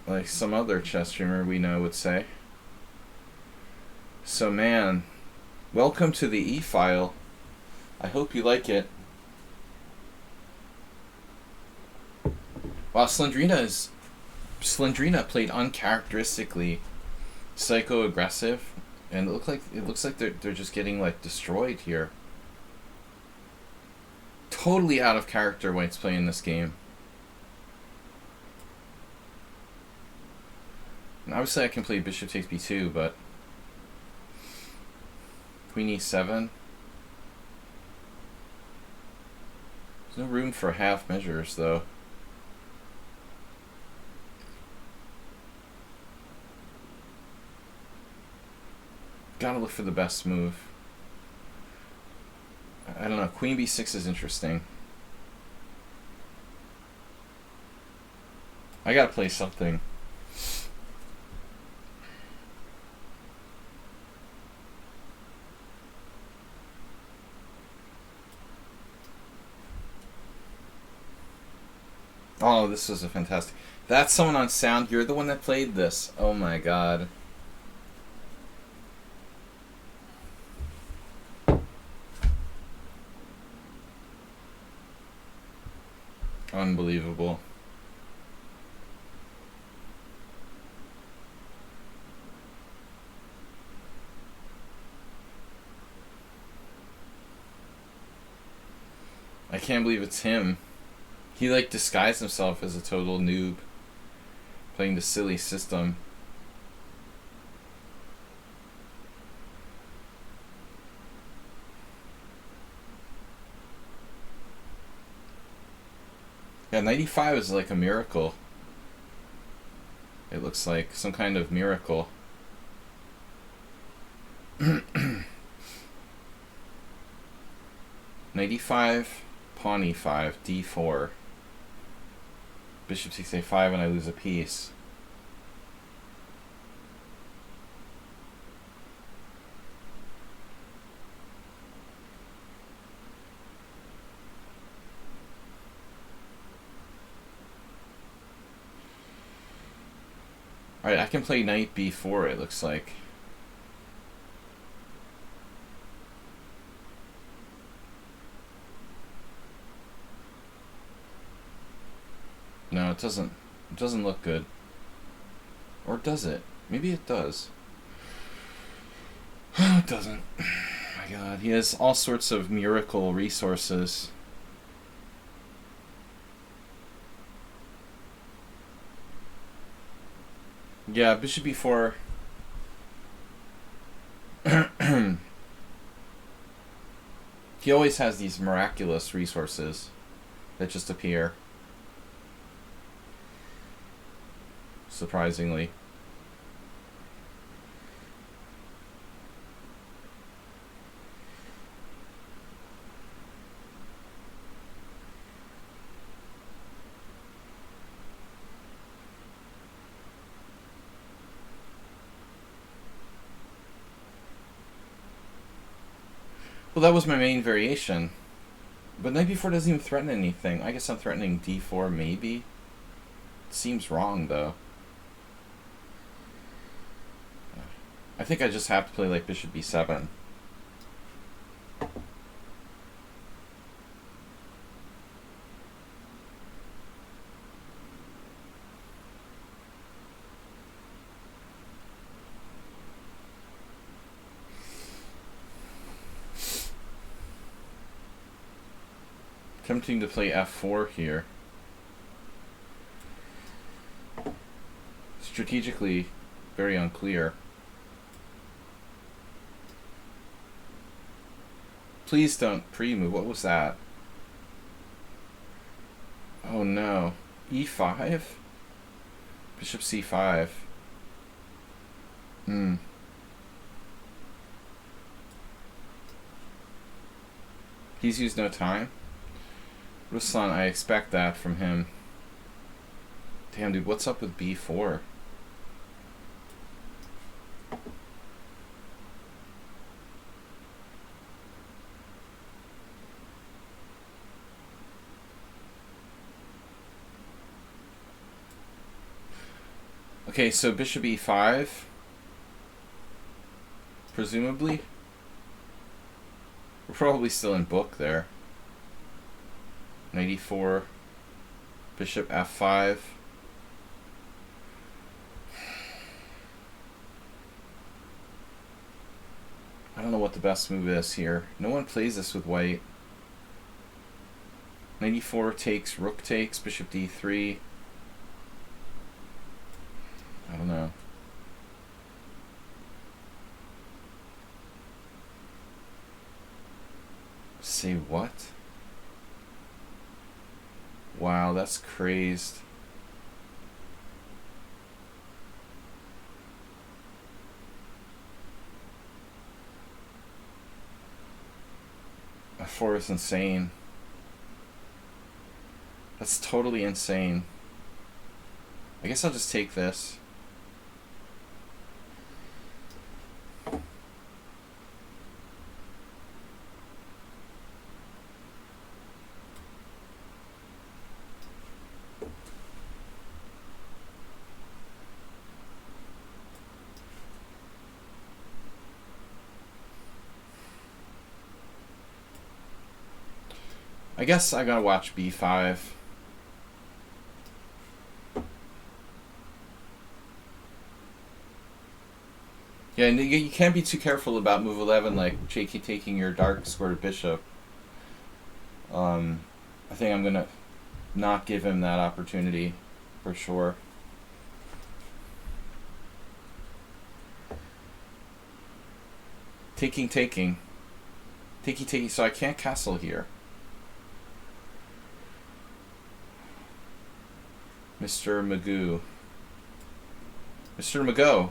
like some other chess streamer we know would say. So man, welcome to the E-file. I hope you like it. Wow, Slendrina played uncharacteristically psycho-aggressive, and it looks like they're just getting like destroyed here. Totally out of character White's playing this game. And obviously I can play bishop takes b2, but queen e7. There's no room for half measures though. Gotta look for the best move. I don't know, queen b6 is interesting. I gotta play something. Oh, this was a fantastic... That's someone on sound. You're the one that played this. Oh my god. Unbelievable. I can't believe it's him. He like disguised himself as a total noob playing the silly system. Yeah, 95 is like a miracle. It looks like some kind of miracle. 95, pawn e5, d4. Bishop 6a5 and I lose a piece. Alright, I can play knight b4, it looks like. No, it doesn't look good. Or does it? Maybe it does. Oh, it doesn't. My god, he has all sorts of miracle resources. Yeah, bishop b4. He always has these miraculous resources that just appear. Surprisingly. Well, that was my main variation. But knight b4 doesn't even threaten anything. I guess I'm threatening d4 maybe. It seems wrong though. I think I just have to play like bishop b7. Tempting to play f4 here. Strategically, very unclear. Please don't pre-move. What was that? Oh no. e5? Bishop c5. He's used no time. Ruslan, I expect that from him. Damn, dude, what's up with b4? Okay, so bishop e5, presumably. We're probably still in book there. Knight e4, bishop f5. I don't know what the best move is here. No one plays this with white. Knight e4 takes, rook takes, bishop d3. I don't know. Say what? Wow, that's crazed. F4 is insane. That's totally insane. I guess I'll just take this. I guess I gotta watch b5. Yeah, and you can't be too careful about move 11, like JK taking your dark squared bishop. I think I'm gonna not give him that opportunity for sure. Taking, so I can't castle here. Mr. Magoo. Mr. Magoo.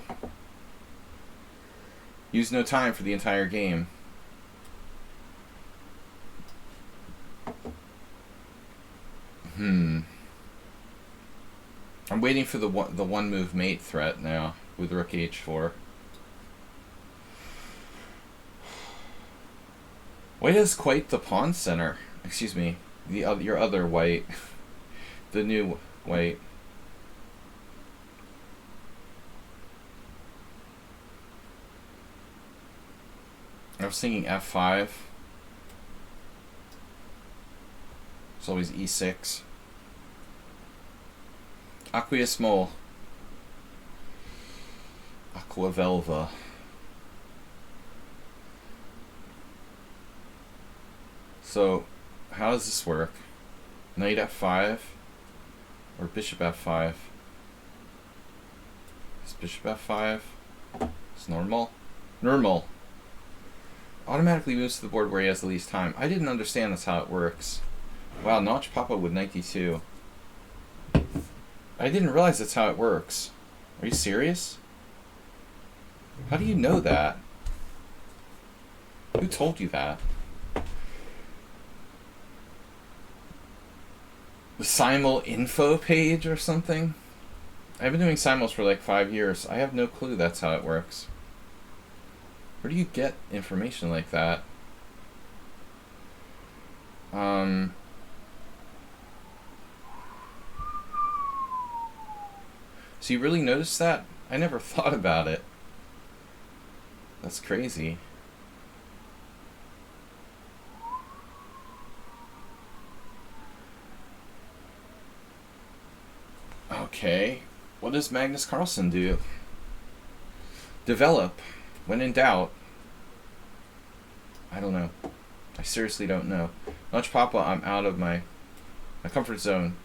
Use no time for the entire game. I'm waiting for the one move mate threat now with rook h4. White is quite the pawn center. Excuse me, your other white, the new white. I was thinking f5. It's always e6. Aqueous mole. Aquavelva. So, how does this work? Knight f5 or bishop f5? Is bishop f5? It's normal. Normal. Automatically moves to the board where he has the least time. I didn't understand that's how it works. Wow, Notch Papa with knight d2. I didn't realize that's how it works. Are you serious? How do you know that? Who told you that? The simul info page or something? I've been doing simuls for like 5 years. I have no clue that's how it works. Where do you get information like that? So you really noticed that? I never thought about it. That's crazy. Okay. What does Magnus Carlsen do? Develop. When in doubt. I don't know. I seriously don't know. Lunch Papa, I'm out of my comfort zone.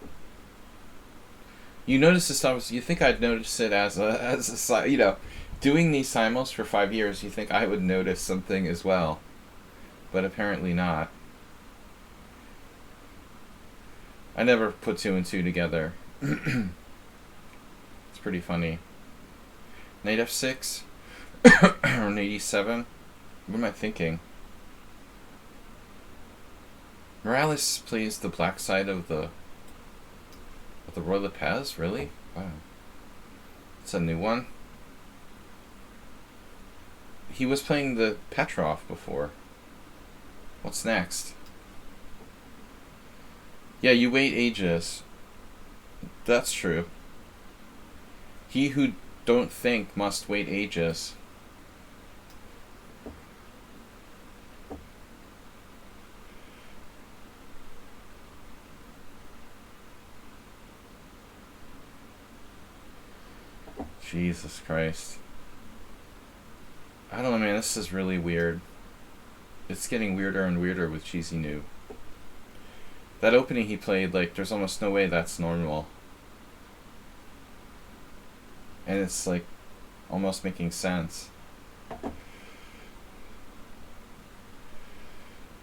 You notice this stuff. You think I'd notice it as a you know, doing these simuls for 5 years. You think I would notice something as well, but apparently not. I never put 2 and 2 together. It's pretty funny. Knight f6 or knight e7. What am I thinking? Morales plays the black side of the Roy Lopez? Really? Wow. It's a new one. He was playing the Petrov before. What's next? Yeah, you wait ages. That's true. He who don't think must wait ages. Jesus Christ. I don't know, man. This is really weird. It's getting weirder and weirder with Cheesy Noob. That opening he played, like, there's almost no way that's normal. And it's, like, almost making sense.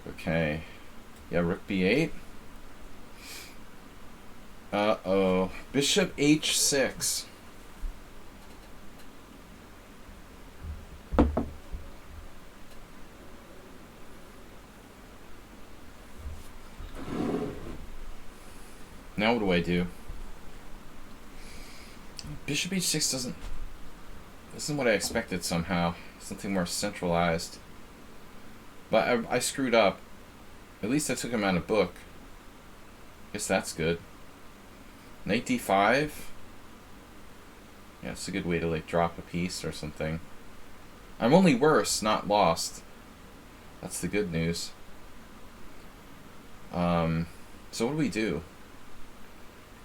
Okay. Yeah, rook b8. Uh-oh. Bishop h6. Now what do I do? Bishop h6 isn't what I expected somehow. Something more centralized. But I screwed up. At least I took him out of book. Guess that's good. Knight d5. Yeah, it's a good way to like drop a piece or something. I'm only worse, not lost. That's the good news. So what do we do?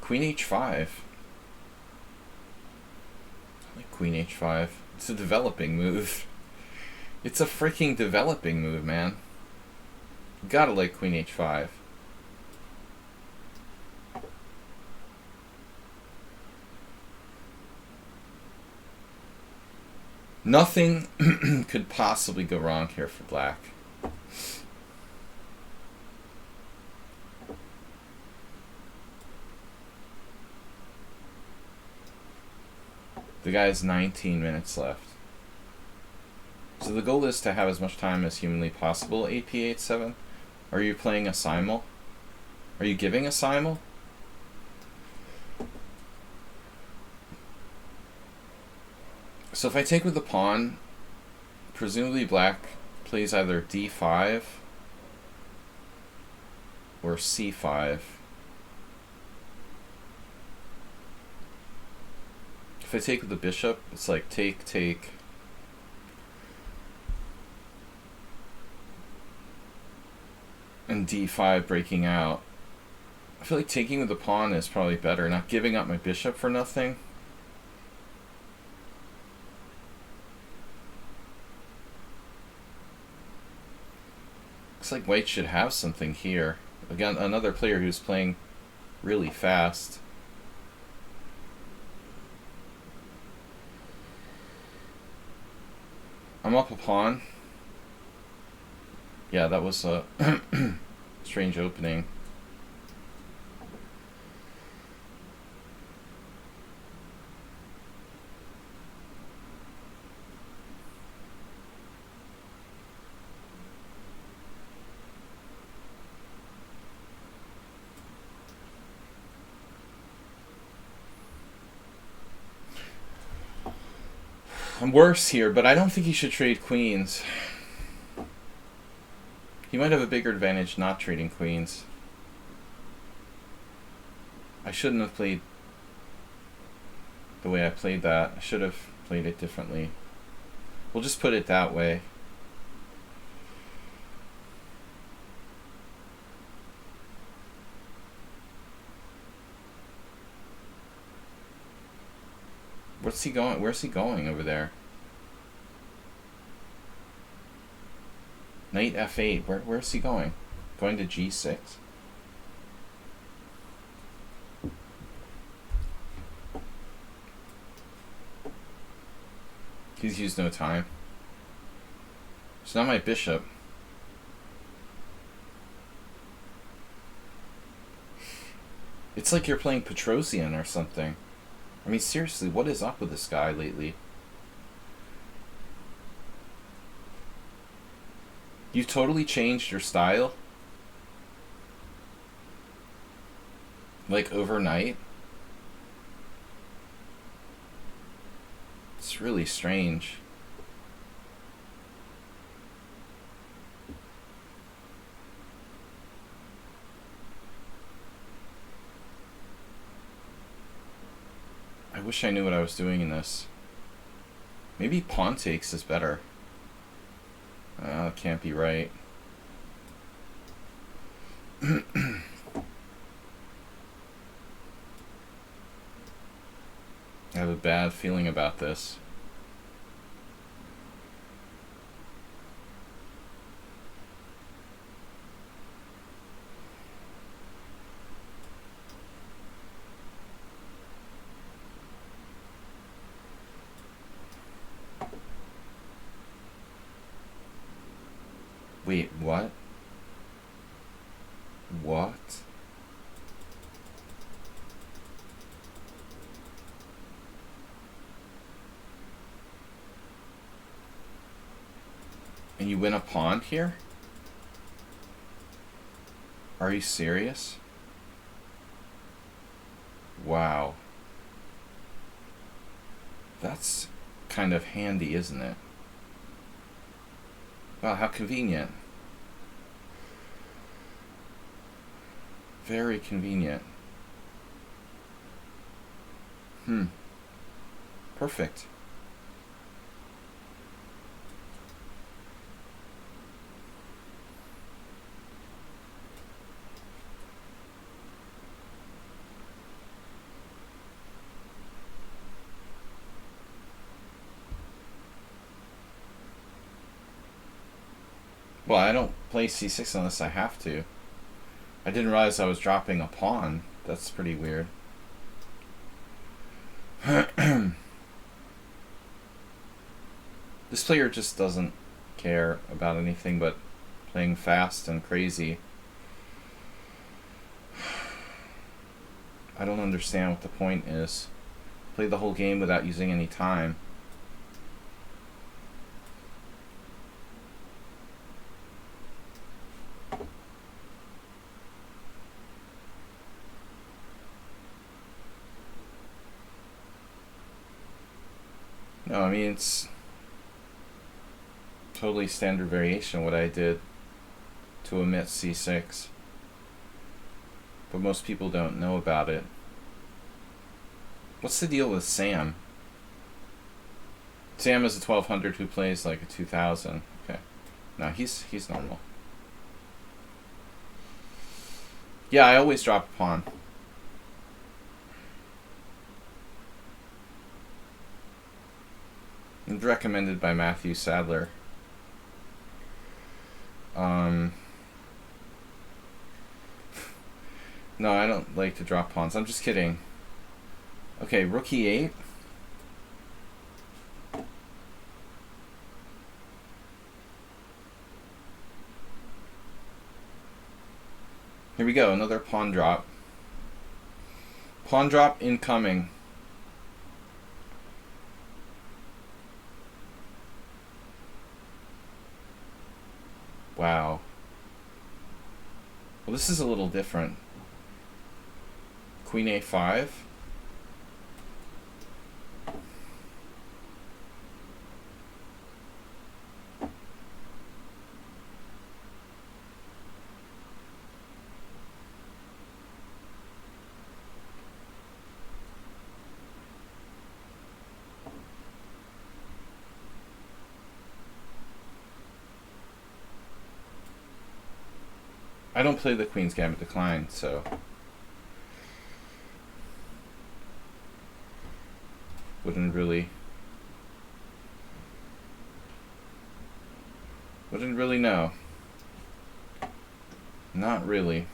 Queen h5. I like Queen h5. It's a developing move. It's a freaking developing move, man. You gotta like Queen h5. Nothing could possibly go wrong here for black. The guy has 19 minutes left. So the goal is to have as much time as humanly possible, 8p87. Are you playing a simul? Are you giving a simul? So if I take with the pawn, presumably black plays either d5 or c5. If I take with the bishop, it's like take, take. And d5 breaking out. I feel like taking with the pawn is probably better, not giving up my bishop for nothing. Looks like white should have something here. Again, another player who's playing really fast. I'm up a pawn. Yeah, that was a strange opening. I'm worse here, but I don't think he should trade queens. He might have a bigger advantage not trading queens. I shouldn't have played the way I played that. I should have played it differently. We'll just put it that way. What's he going? Where's he going over there? Knight f8. Where's he going? Going to g6? He's used no time. It's not my bishop. It's like you're playing Petrosian or something. I mean, seriously, what is up with this guy lately? You've totally changed your style? Like overnight? It's really strange. I wish I knew what I was doing in this. Maybe pawn takes is better. Can't be right. I have a bad feeling about this. Wait, what? What? And you win a pawn here? Are you serious? Wow. That's kind of handy, isn't it? Wow, how convenient. Very convenient. Perfect. Well, I don't play c6 unless I have to. I didn't realize I was dropping a pawn. That's pretty weird. This player just doesn't care about anything but playing fast and crazy. I don't understand what the point is. Play the whole game without using any time. No, I mean, it's totally standard variation what I did to omit c6. But most people don't know about it. What's the deal with Sam? Sam is a 1200 who plays like a 2000. Okay. No, he's normal. Yeah, I always drop a pawn. It's recommended by Matthew Sadler. No, I don't like to drop pawns. I'm just kidding. Okay, rook e8. Here we go, another pawn drop. Pawn drop incoming. Wow. Well, this is a little different. Queen a5. I don't play the Queen's Gambit Decline, so wouldn't really know. Not really.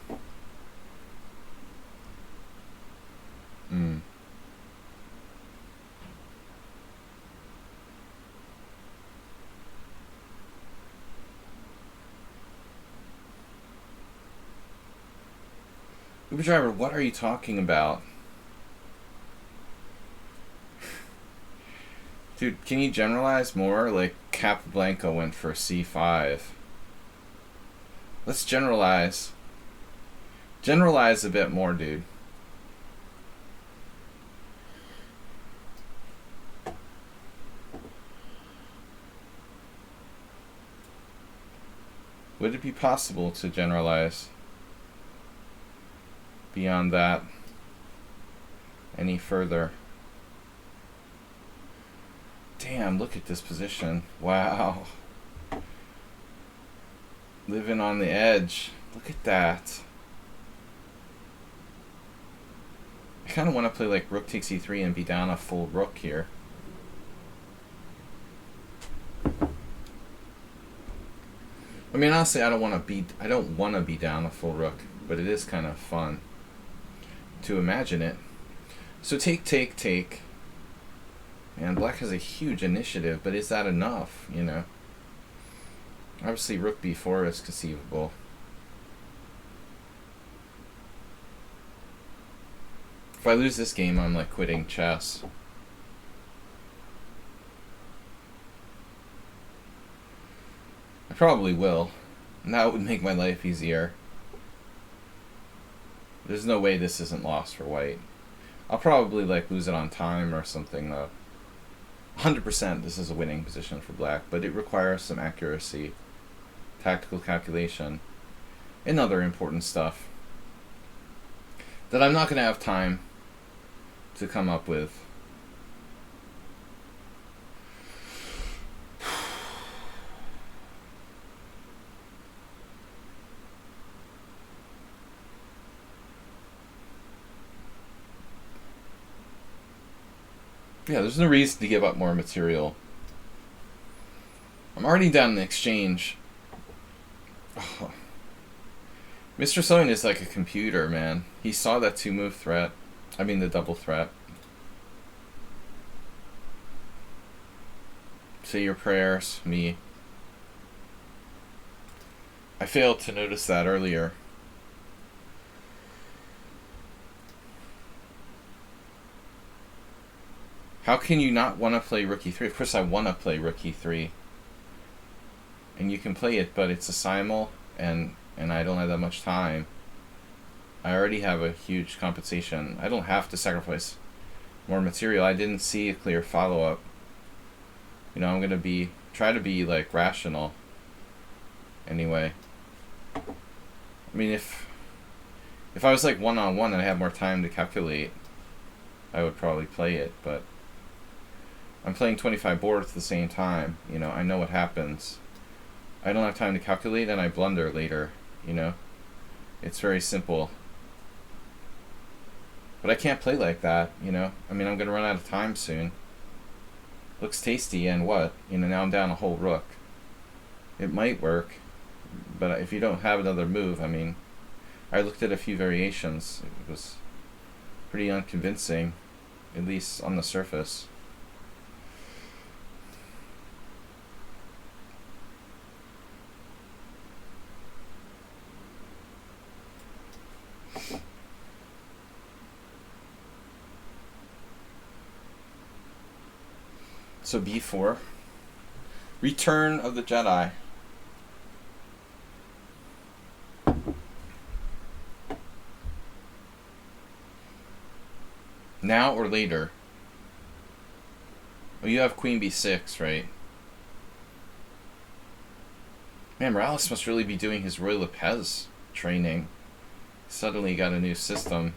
Uber driver, what are you talking about? Dude, can you generalize more? Like, Capablanca went for c5. Let's generalize. Generalize a bit more, dude. Would it be possible to generalize beyond that any further? Damn, look at this position. Wow. Living on the edge. Look at that. I kind of want to play like rook takes e3 and be down a full rook here. I mean, honestly, I don't want to be down a full rook, but it is kind of fun to imagine it. So take, take, take. And black has a huge initiative, but is that enough, you know? Obviously, rook b4 is conceivable. If I lose this game, I'm like quitting chess. I probably will. And that would make my life easier. There's no way this isn't lost for white. I'll probably like lose it on time or something though. 100% this is a winning position for black, but it requires some accuracy, tactical calculation, and other important stuff that I'm not going to have time to come up with. Yeah, there's no reason to give up more material. I'm already down in the exchange. Oh. Mr. Soin is like a computer, man. He saw that 2-move threat. I mean the double threat. Say your prayers, me. I failed to notice that earlier. How can you not want to play rook e3? Of course I want to play rook e3. And you can play it, but it's a simul, and I don't have that much time. I already have a huge compensation. I don't have to sacrifice more material. I didn't see a clear follow-up. You know, I'm going to try to be like rational. Anyway. I mean, if I was like one-on-one and I had more time to calculate, I would probably play it, but I'm playing 25 boards at the same time. You know, I know what happens. I don't have time to calculate and I blunder later, you know. It's very simple. But I can't play like that, you know. I mean, I'm going to run out of time soon. Looks tasty, and what? You know, now I'm down a whole rook. It might work, but if you don't have another move, I mean, I looked at a few variations. It was pretty unconvincing, at least on the surface. So b4. Return of the Jedi. Now or later? Oh, you have queen b6, right? Man, Morales must really be doing his Roy Lopez training. Suddenly got a new system.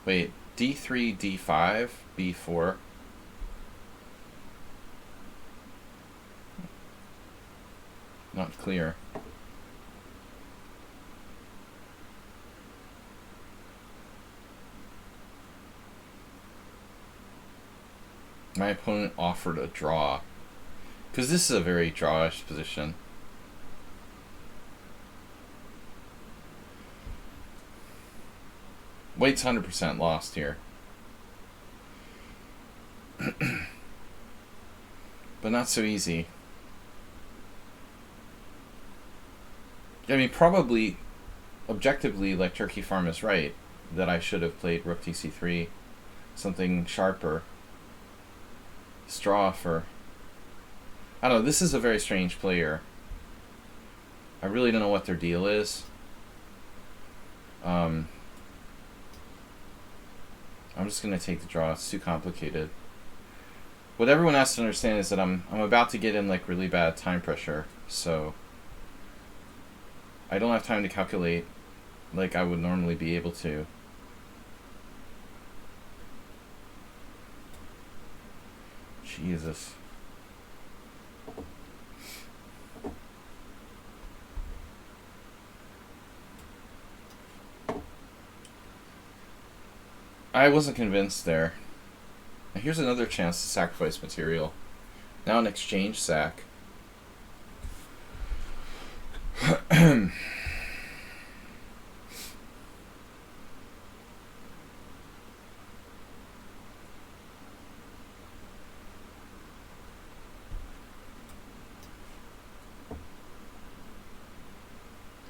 Wait, d3, d5, b4. Not clear. My opponent offered a draw. Because this is a very drawish position. White's 100% lost here. But not so easy. I mean, probably, objectively, like Turkey Farm is right, that I should have played Rook TC3, something sharper. Straw for... I don't know, this is a very strange player. I really don't know what their deal is. I'm just going to take the draw. It's too complicated. What everyone has to understand is that I'm about to get in like really bad time pressure, so I don't have time to calculate like I would normally be able to. Jesus. I wasn't convinced there. Now here's another chance to sacrifice material. Now an exchange sack.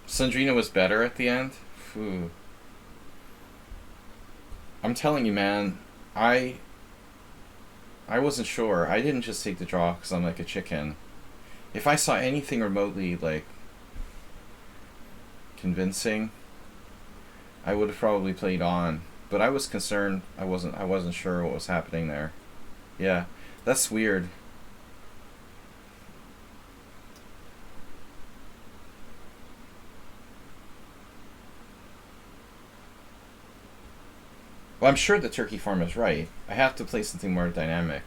Sandrina was better at the end? Phew. I'm telling you, man, I wasn't sure. I didn't just take the draw because I'm like a chicken. If I saw anything remotely like convincing, I would have probably played on. But I was concerned. I wasn't sure what was happening there. Yeah, that's weird. Well, I'm sure the Turkey Farm is right. I have to play something more dynamic.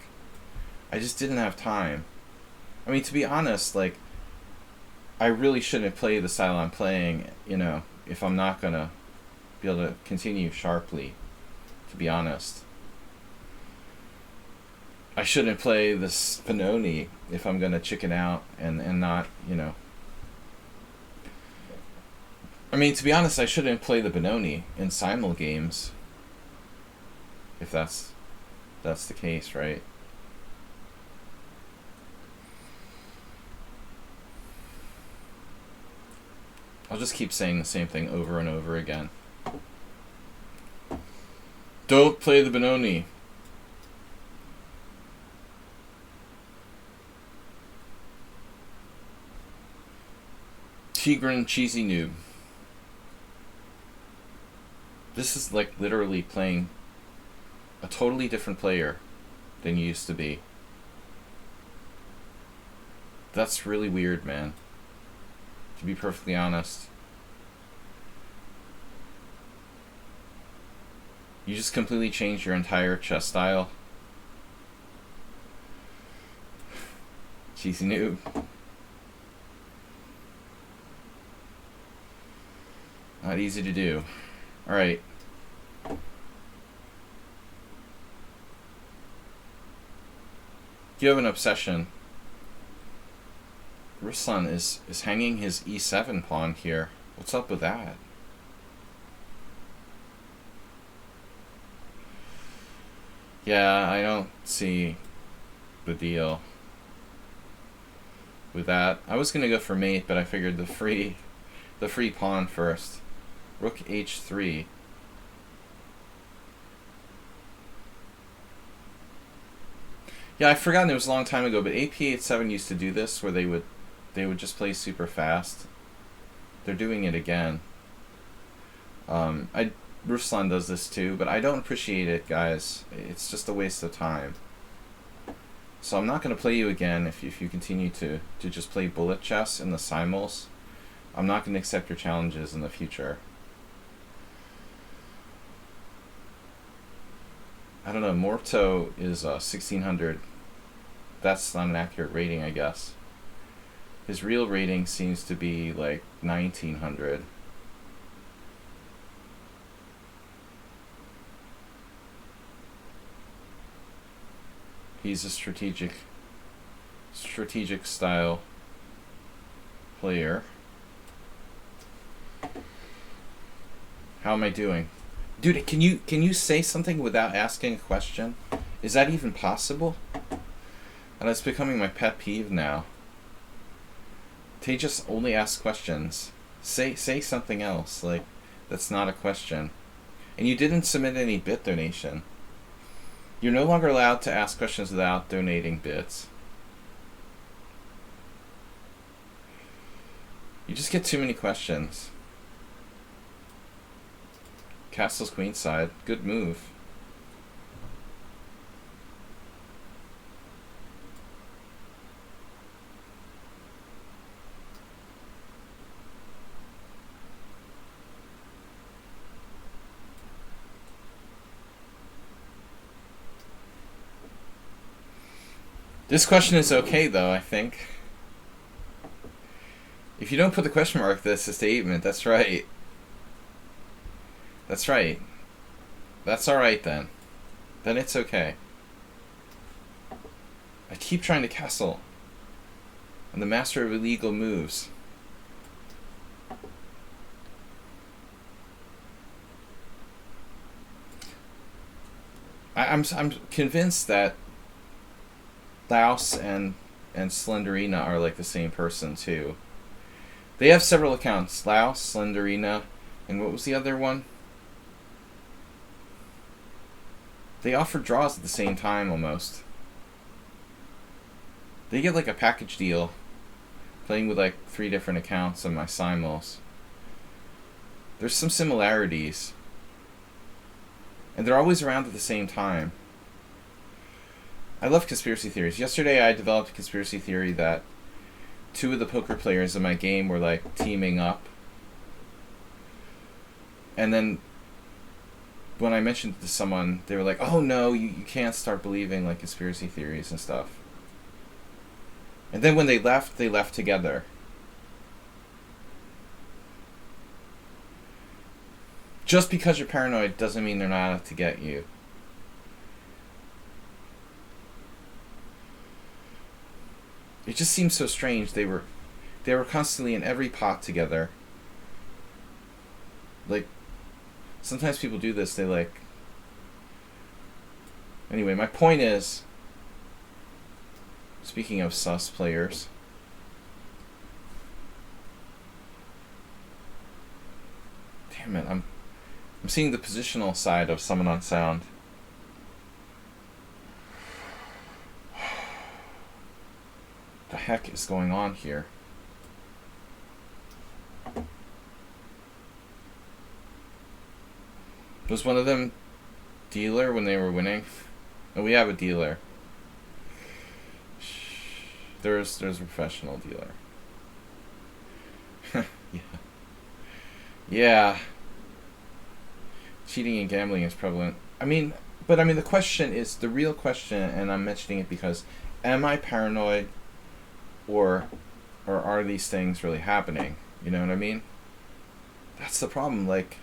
I just didn't have time. I mean, to be honest, like, I really shouldn't play the style I'm playing, you know, if I'm not gonna be able to continue sharply, to be honest. I shouldn't play this Benoni if I'm gonna chicken out and not, you know. I mean, to be honest, I shouldn't play the Benoni in simul games. If that's the case, right? I'll just keep saying the same thing over and over again. Don't play the Benoni. Tigran Cheesy Noob. This is like literally playing a totally different player than you used to be. That's really weird, man. To be perfectly honest. You just completely changed your entire chess style. Cheesy noob. Not easy to do. Alright. You have an obsession. Ruslan is hanging his e7 pawn here. What's up with that? Yeah, I don't see the deal with that. I was gonna go for mate, but I figured the free pawn first. Rook h3. Yeah, I've forgotten it was a long time ago, but AP87 used to do this where they would just play super fast. They're doing it again. Ruslan does this too, but I don't appreciate it, guys. It's just a waste of time. So I'm not going to play you again if you continue to just play bullet chess in the simuls. I'm not going to accept your challenges in the future. I don't know, Morto is 1600. That's not an accurate rating, I guess. His real rating seems to be like 1900. He's a strategic style player. How am I doing? Dude, can you say something without asking a question? Is that even possible? And it's becoming my pet peeve now. They just only ask questions. Say something else. Like, that's not a question. And you didn't submit any bit donation. You're no longer allowed to ask questions without donating bits. You just get too many questions. Castle's queenside. Good move. This question is okay, though, I think. If you don't put the question mark, that's a statement. That's right. That's right. That's alright, then. Then it's okay. I keep trying to castle. I'm the master of illegal moves. I'm convinced that Laos and Slenderina are like the same person too. They have several accounts. Laos, Slenderina, and what was the other one? They offer draws at the same time almost. They get like a package deal playing with like 3 different accounts on my simuls. There's some similarities. And they're always around at the same time. I love conspiracy theories. Yesterday I developed a conspiracy theory that 2 of the poker players in my game were like teaming up. And then when I mentioned it to someone, they were like, oh no, you can't start believing like conspiracy theories and stuff. And then when they left together. Just because you're paranoid doesn't mean they're not out to get you. It just seems so strange. They were constantly in every pot together. Like, sometimes people do this, they like... Anyway, my point is, speaking of sus players, damn it, I'm seeing the positional side of Summon on Sound. What the heck is going on here? Was one of them dealer when they were winning? Oh, we have a dealer. There's a professional dealer. Yeah. Yeah. Cheating and gambling is prevalent. But the question is, the real question, and I'm mentioning it because, am I paranoid, or are these things really happening? You know what I mean? That's the problem. Like,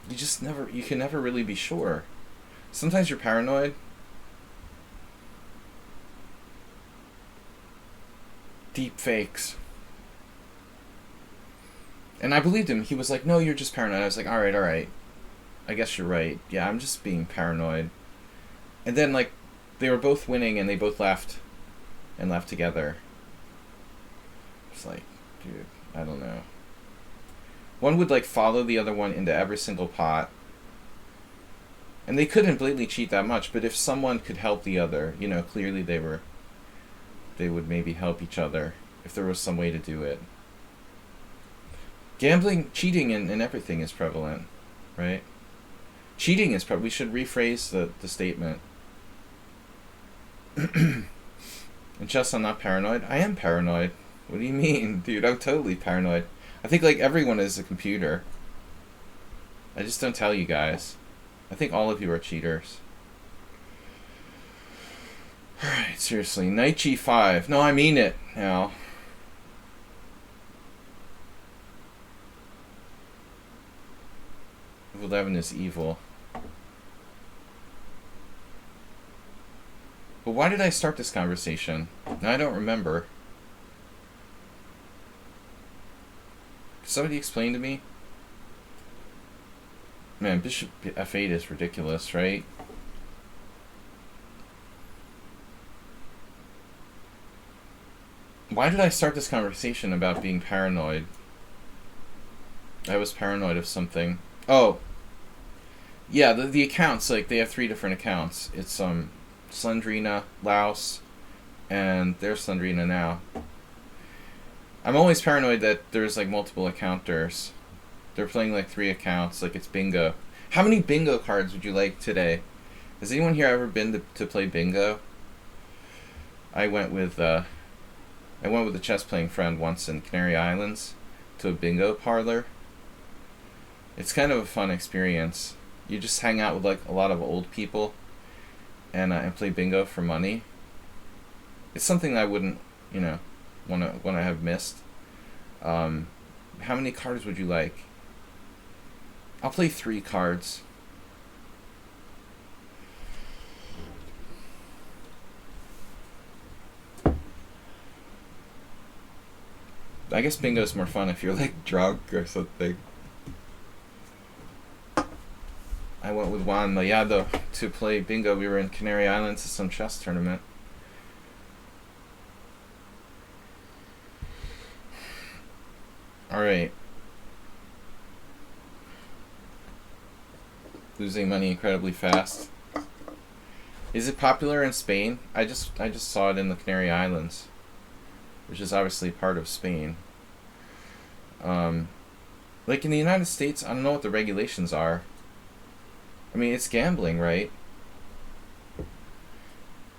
you can never really be sure. Sometimes you're paranoid. Deep fakes. And I believed him. He was like, no, you're just paranoid. I was like, alright. I guess you're right. Yeah, I'm just being paranoid. And then, like, they were both winning and they both left together. It's like, dude, I don't know. One would, like, follow the other one into every single pot. And they couldn't blatantly cheat that much, but if someone could help the other, you know, clearly they would maybe help each other if there was some way to do it. Gambling, cheating, and everything is prevalent, right? Cheating is prevalent. We should rephrase the statement. And just, I'm not paranoid. I am paranoid. What do you mean? Dude, I'm totally paranoid. I think, like, everyone is a computer. I just don't tell you guys. I think all of you are cheaters. Alright, seriously. Knight g5. No, I mean it now. Move 11 is evil. But why did I start this conversation? Now I don't remember. Could somebody explain to me? Man, bishop f8 is ridiculous, right? Why did I start this conversation about being paranoid? I was paranoid of something. Oh. Yeah, the accounts, like, they have 3 different accounts. It's, Slendrina, Laos, and there's Slendrina now. I'm always paranoid that there's, like, multiple accounters. They're playing, like, 3 accounts, like it's bingo. How many bingo cards would you like today? Has anyone here ever been to play bingo? I went with a chess playing friend once in Canary Islands to a bingo parlor. It's kind of a fun experience. You just hang out with like a lot of old people and play bingo for money. It's something I wouldn't, want to have missed. How many cards would you like? I'll play 3 cards. I guess bingo's more fun if you're like drunk or something. I went with Juan Mayado to play bingo. We were in Canary Islands at some chess tournament. Alright. Losing money incredibly fast. Is it popular in Spain? I just saw it in the Canary Islands, which is obviously part of Spain. Like in the United States, I don't know what the regulations are. I mean, it's gambling, right?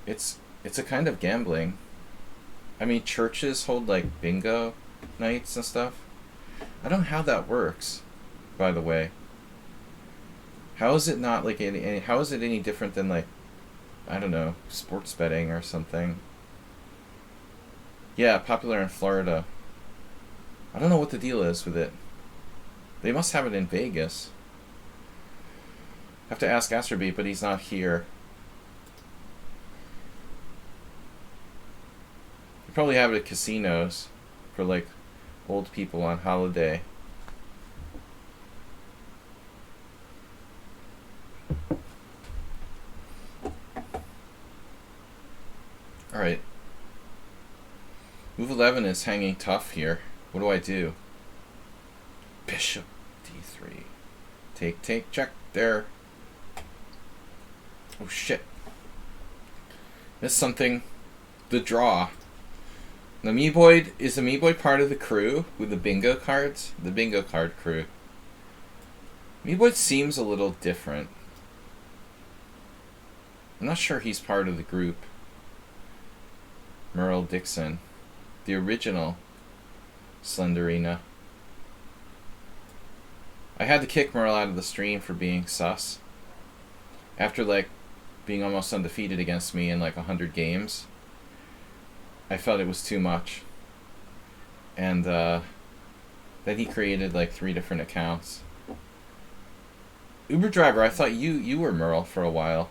It's a kind of gambling. I mean, churches hold like bingo nights and stuff. I don't know how that works, by the way. How is it not like how is it any different than like, I don't know, sports betting or something? Yeah, popular in Florida. I don't know what the deal is with it. They must have it in Vegas. Have to ask Astrobeat, but he's not here. They probably have it at casinos for like old people on holiday. Alright. Move 11 is hanging tough here. What do I do? Bishop d3. Take, check. There. Oh shit. Missed something. The draw. The Meeboid, is the Meeboid part of the crew with the bingo cards? The bingo card crew. Meeboid seems a little different. I'm not sure he's part of the group. Merle Dixon. The original Slenderina. I had to kick Merle out of the stream for being sus. After like being almost undefeated against me in like 100 games. I felt it was too much. And then he created like 3 different accounts. Uber driver, I thought you were Merle for a while.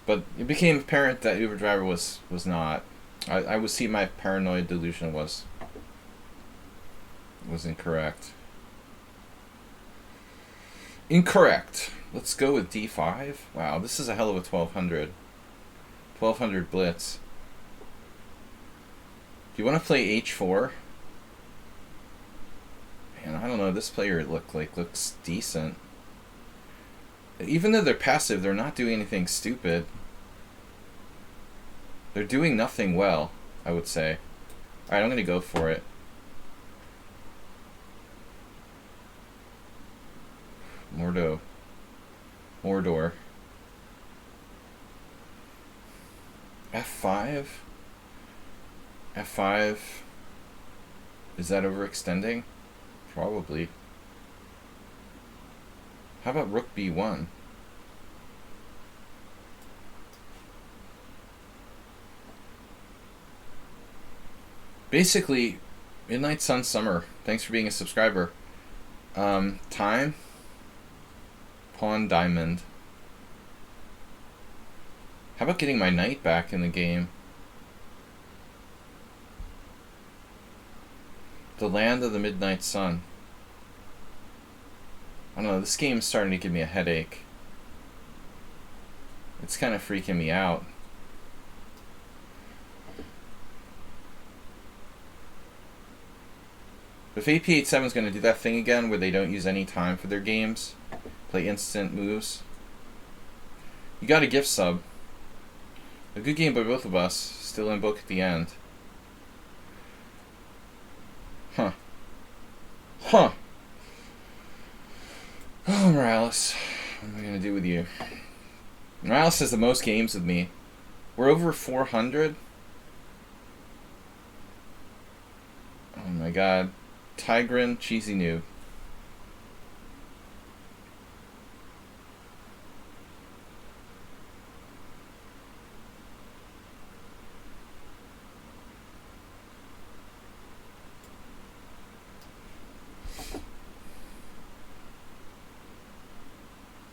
But it became apparent that Uber driver was not. I would see my paranoid delusion was incorrect. Incorrect. Let's go with d5. Wow, this is a hell of a 1200. 1200 blitz. Do you want to play h4? Man, I don't know. This player looks decent. Even though they're passive, they're not doing anything stupid. They're doing nothing well, I would say. Alright, I'm going to go for it. Mordor. F5? F5? Is that overextending? Probably. How about rook b1? Basically, Midnight Sun Summer. Thanks for being a subscriber. Time. Pawn diamond. How about getting my knight back in the game? The Land of the Midnight Sun. I don't know, this game's starting to give me a headache. It's kind of freaking me out. If AP87 is going to do that thing again where they don't use any time for their games, play instant moves, you got a gift sub. A good game by both of us, still in book at the end. Huh. Huh. Oh, Morales. What am I going to do with you? Morales has the most games with me. We're over 400. Oh my god. Tigrin, cheesy noob.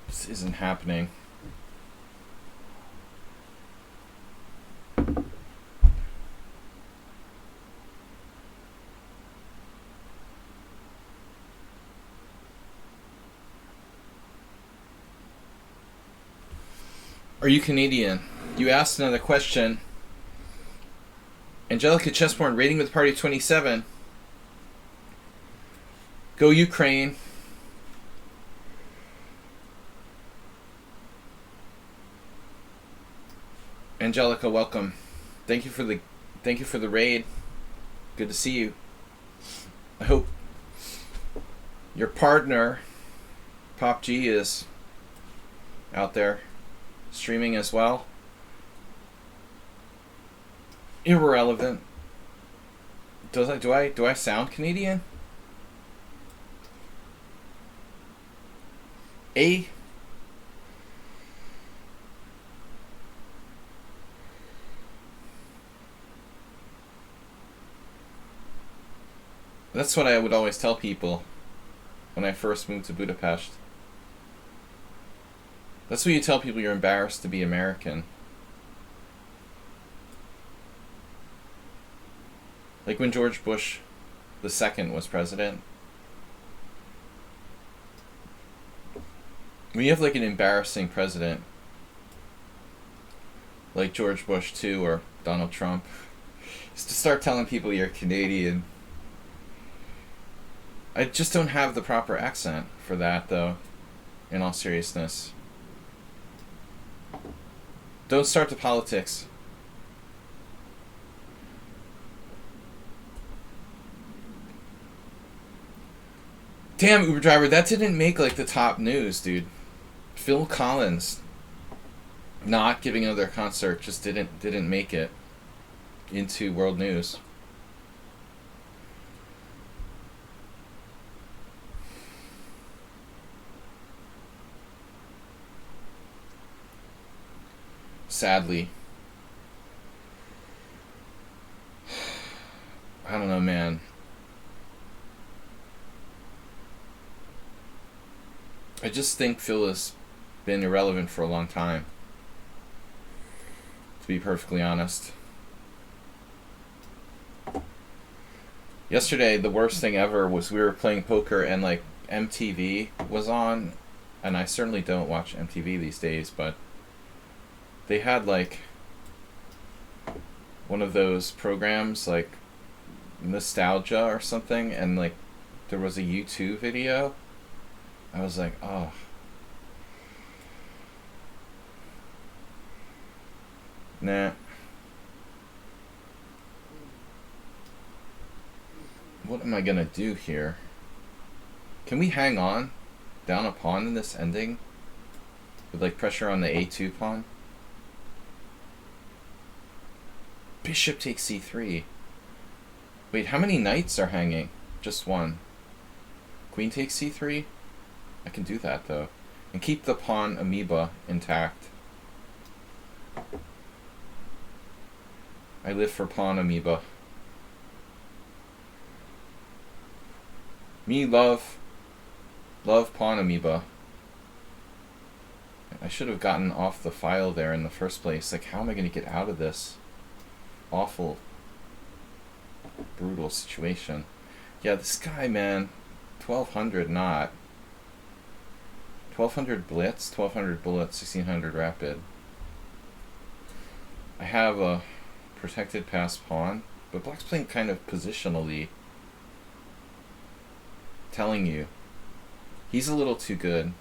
This isn't happening. Are you Canadian? You asked another question. Angelica Chessborn, rating with party 27. Go Ukraine. Angelica, welcome. Thank you for the raid. Good to see you. I hope your partner, Pop G, is out there streaming as well. Irrelevant. Do I sound Canadian? A. That's what I would always tell people when I first moved to Budapest. That's what you tell people you're embarrassed to be American. Like when George Bush II was president. When you have like an embarrassing president, like George Bush II or Donald Trump, is to start telling people you're Canadian. I just don't have the proper accent for that, though, in all seriousness. Don't start the politics. Damn, Uber driver, that didn't make like the top news, dude. Phil Collins not giving another concert just didn't make it into world news. Sadly. I don't know, man. I just think Phil has been irrelevant for a long time, to be perfectly honest. Yesterday, the worst thing ever was we were playing poker and like MTV was on, and I certainly don't watch MTV these days, but they had like one of those programs like Nostalgia or something, and like there was a YouTube video. I was like, oh. Nah. What am I gonna do here? Can we hang on down a pawn in this ending? With like pressure on the A2 pawn? Bishop takes c3. Wait, how many knights are hanging? Just one. Queen takes c3? I can do that though. And keep the pawn amoeba intact. I live for pawn amoeba. Me love pawn amoeba. I should have gotten off the file there in the first place. Like, how am I going to get out of this awful, brutal situation? Yeah, this guy, man. 1200 not. 1200 blitz, 1200 bullet, 1600 rapid. I have a protected pass pawn, but black's playing kind of positionally. Telling you. He's a little too good.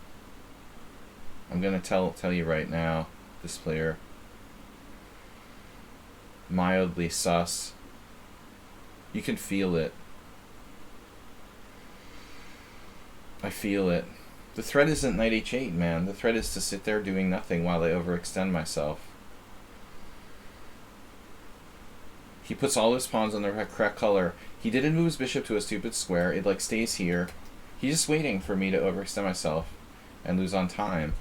I'm gonna tell you right now, this player. Mildly sus. You can feel it. I feel it. The threat isn't knight h8, man. The threat is to sit there doing nothing while I overextend myself. He puts all his pawns on the correct color. He didn't move his bishop to a stupid square. It like stays here. He's just waiting for me to overextend myself and lose on time.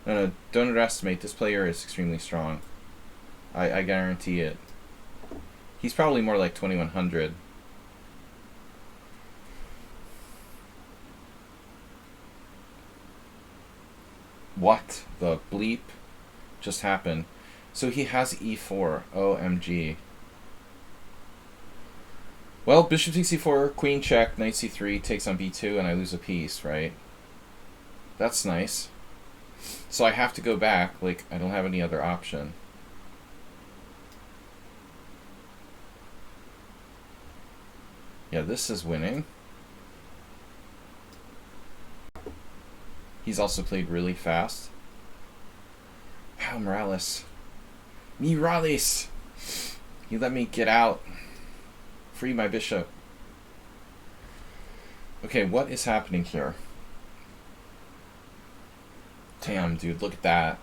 No, don't underestimate. This player is extremely strong. I guarantee it. He's probably more like 2100. What the bleep just happened? So he has e4. OMG. Well, bishop takes e4, queen check, knight c3, takes on b2, and I lose a piece, right? That's nice. So I have to go back, like, I don't have any other option. Yeah, this is winning. He's also played really fast. Wow, Morales. Morales! You let me get out. Free my bishop. Okay, what is happening here? Damn, dude, look at that.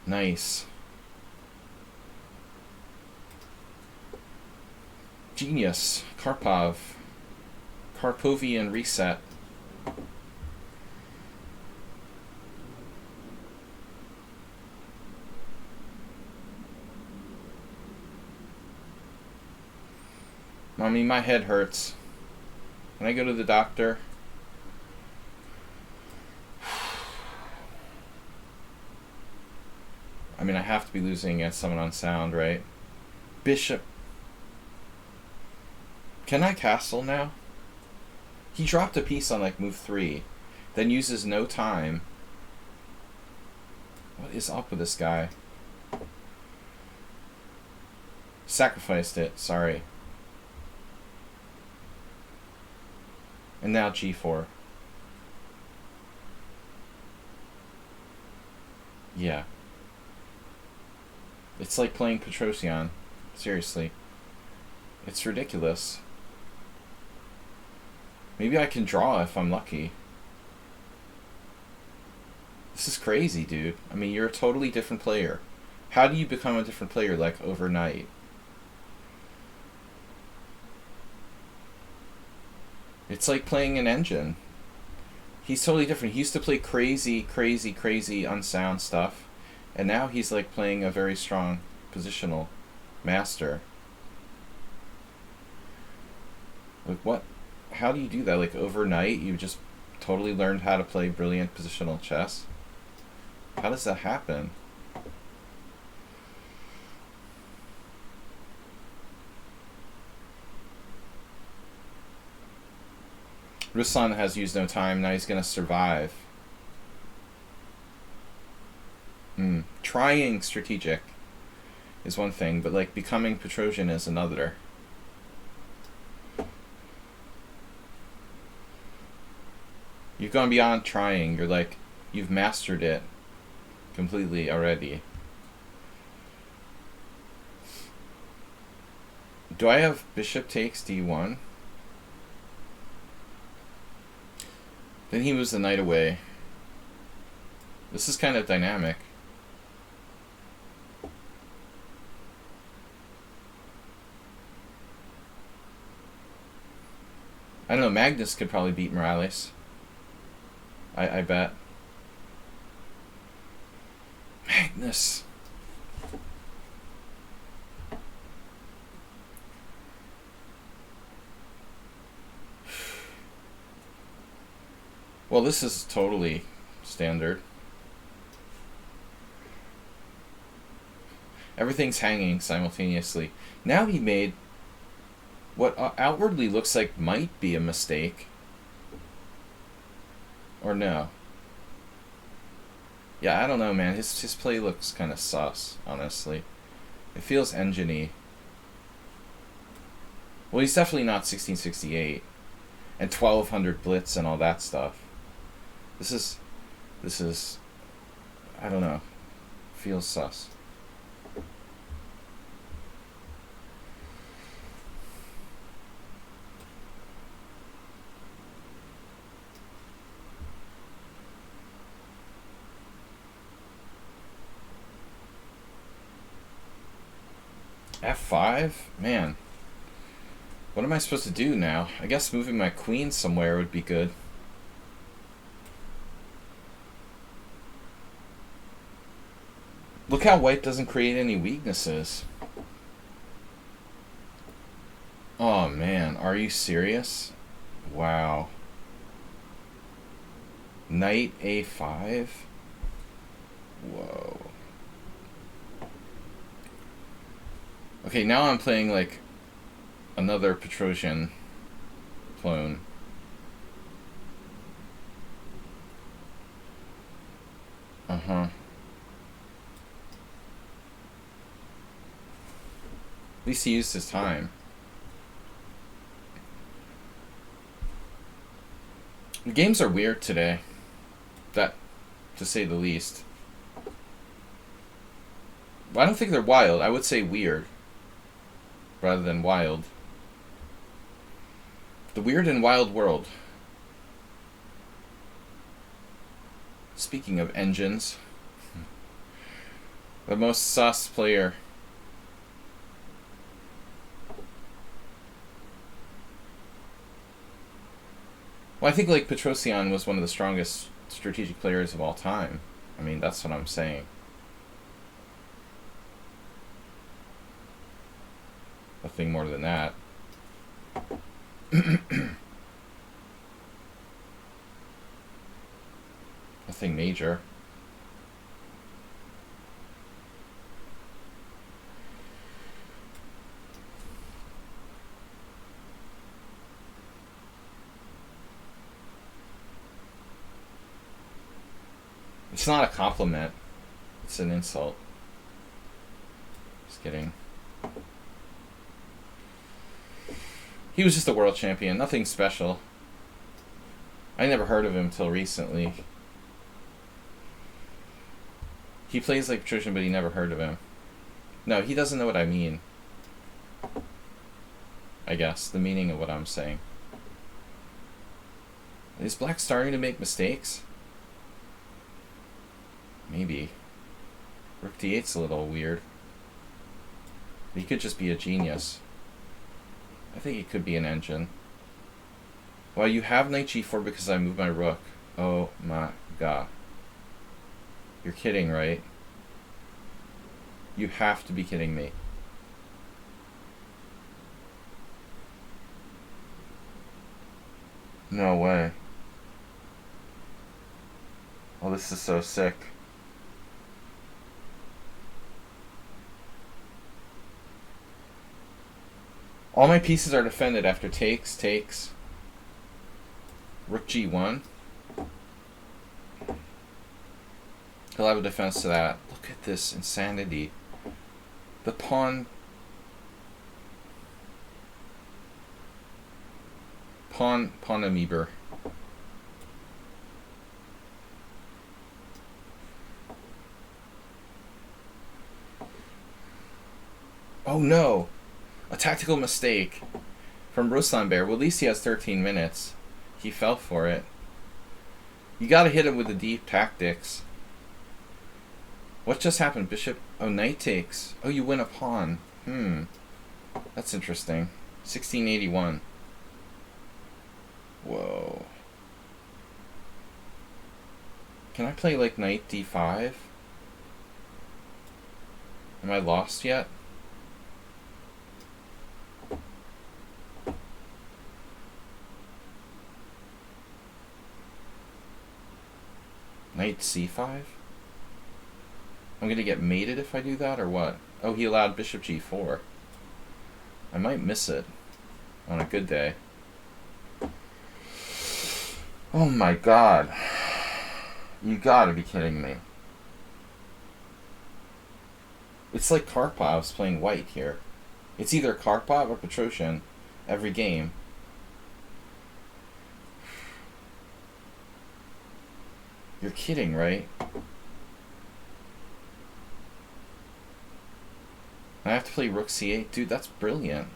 Nice. Genius. Karpovian reset. Mommy, my head hurts. Can I go to the doctor? I mean, I have to be losing against someone on sound, right? Bishop. Can I castle now? He dropped a piece on like move 3, then uses no time. What is up with this guy? Sacrificed it, sorry. And now g4. Yeah. It's like playing Petrosian. Seriously. It's ridiculous. Maybe I can draw if I'm lucky. This is crazy, dude. I mean, you're a totally different player. How do you become a different player, like, overnight? It's like playing an engine. He's totally different. He used to play crazy, crazy, crazy unsound stuff. And now he's like playing a very strong positional master. Like what? How do you do that? Like overnight you just totally learned how to play brilliant positional chess? How does that happen? Ruslan has used no time, now he's gonna survive. Trying strategic is one thing, but like becoming Petrosian is another. You've gone beyond trying, you're like, you've mastered it completely already. Do I have bishop takes d1? Then he moves the knight away. This is kind of dynamic. I don't know, Magnus could probably beat Morales. I bet. Magnus! Well, this is totally standard. Everything's hanging simultaneously. Now he made what outwardly looks like might be a mistake. Or no. Yeah, I don't know, man. His play looks kind of sus, honestly. It feels engine-y. Well, he's definitely not 1668. And 1200 Blitz and all that stuff. This is... I don't know. Feels sus. F5? Man. What am I supposed to do now? I guess moving my queen somewhere would be good. Look how white doesn't create any weaknesses. Oh man, are you serious? Wow. Knight A5? Whoa. Okay, now I'm playing like another Petrosian clone. Uh-huh. At least he used his time. The games are weird today. That, to say the least. I don't think they're wild. I would say weird. Rather than wild. The weird and wild world. Speaking of engines. The most sus player. Well, I think like Petrosian was one of the strongest strategic players of all time. I mean, that's what I'm saying. Nothing more than that. Nothing major. It's not a compliment. It's an insult. Just kidding. He was just a world champion. Nothing special. I never heard of him till recently. He plays like Petrosian, but he never heard of him. No, he doesn't know what I mean. I guess. The meaning of what I'm saying. Is Black starting to make mistakes? Maybe. Rook D8's a little weird. He could just be a genius. I think it could be an engine. Well, you have Knight G4 because I moved my rook. Oh my god. You're kidding, right? You have to be kidding me. No way. Oh, this is so sick. All my pieces are defended after takes. Rook G1. He'll have a defense to that. Look at this insanity. The pawn amoeba. Oh no! A tactical mistake from Ruslan Bear. Well, at least he has 13 minutes. He fell for it. You gotta hit him with the deep tactics. What just happened? Bishop... Oh, knight takes. Oh, you win a pawn. That's interesting. 1681. Whoa. Can I play like knight d5? Am I lost yet? Knight c5? I'm gonna get mated if I do that, or what? Oh, he allowed bishop g4. I might miss it. on a good day. Oh my god. You gotta be kidding me. It's like Karpov's playing white here. It's either Karpov or Petrosian every game. You're kidding, right? I have to play Rook C8? Dude, that's brilliant.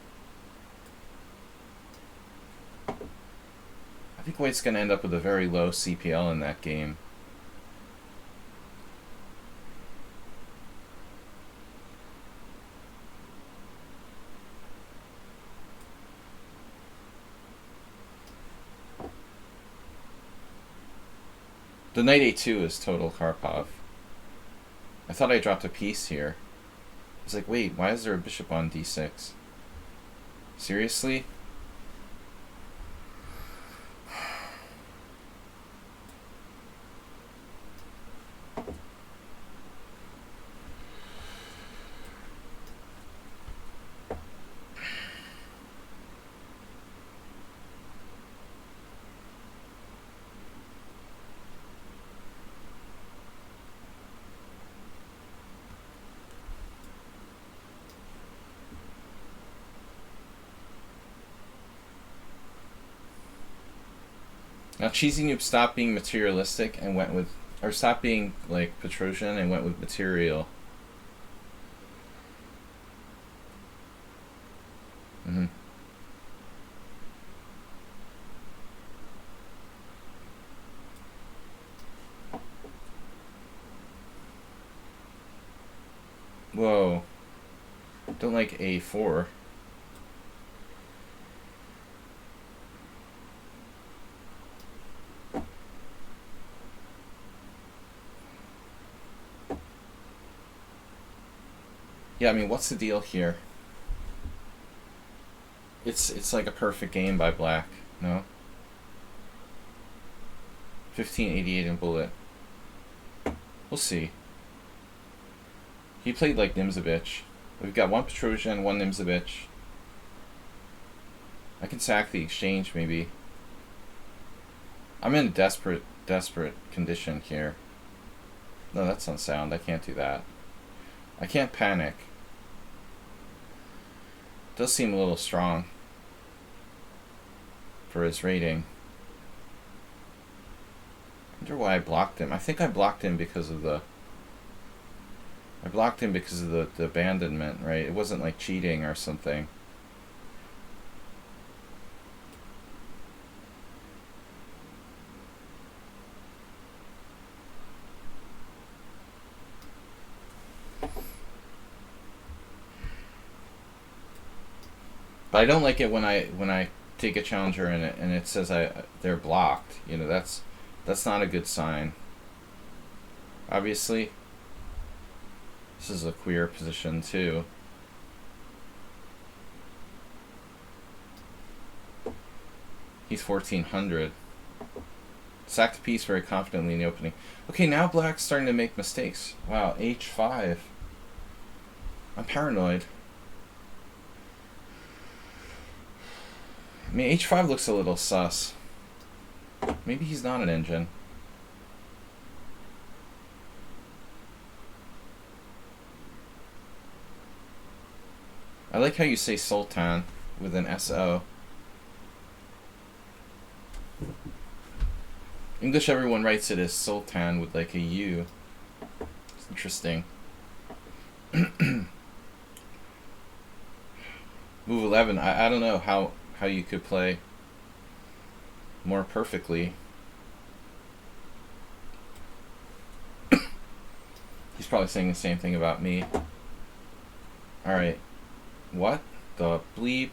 I think White's going to end up with a very low CPL in that game. The knight a2 is total Karpov. I thought I dropped a piece here. I was like, wait, why is there a bishop on d6? Seriously? Now Cheesy Noob stopped being materialistic and went with, or stopped being like Petrosian and went with material. Whoa. Don't like a4. Yeah, I mean, what's the deal here? It's like a perfect game by Black, no? 1588 in Bullet. We'll see. He played like Nimzovich. We've got one Petrosian, one Nimzovich. I can sack the exchange, maybe. I'm in a desperate condition here. No, that's unsound. I can't do that. I can't panic. Does seem a little strong for his rating. I wonder why I blocked him. I think I blocked him because of the... I blocked him because of the abandonment, right? It wasn't like cheating or something. But I don't like it when I take a challenger and it says they're blocked. You know, that's not a good sign. Obviously, this is a queer position too. He's 1400. Sacked a piece very confidently in the opening. Okay, now Black's starting to make mistakes. Wow, h5. I'm paranoid. I mean, h5 looks a little sus. Maybe he's not an engine. I like how you say Sultan with an SO. English, everyone writes it as Sultan with like a U. It's interesting. Move 11. I don't know how you could play more perfectly. He's probably saying the same thing about me. Alright. What the bleep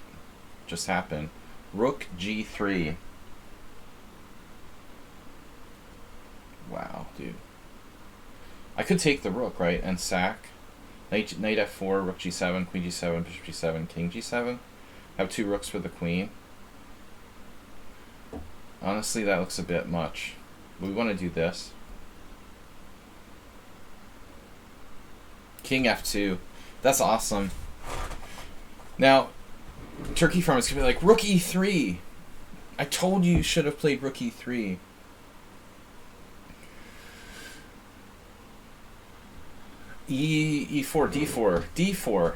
just happened? Rook G3. Wow, dude. I could take the rook, right, and sack. Knight F4, Rook G7, Queen G7, Bishop G7, King G7. Have two rooks for the queen. Honestly, that looks a bit much. We want to do this. King F2. That's awesome. Now, Turkey farm is gonna be like, rook e3. I told you should have played rook e3. E4, d4, d4.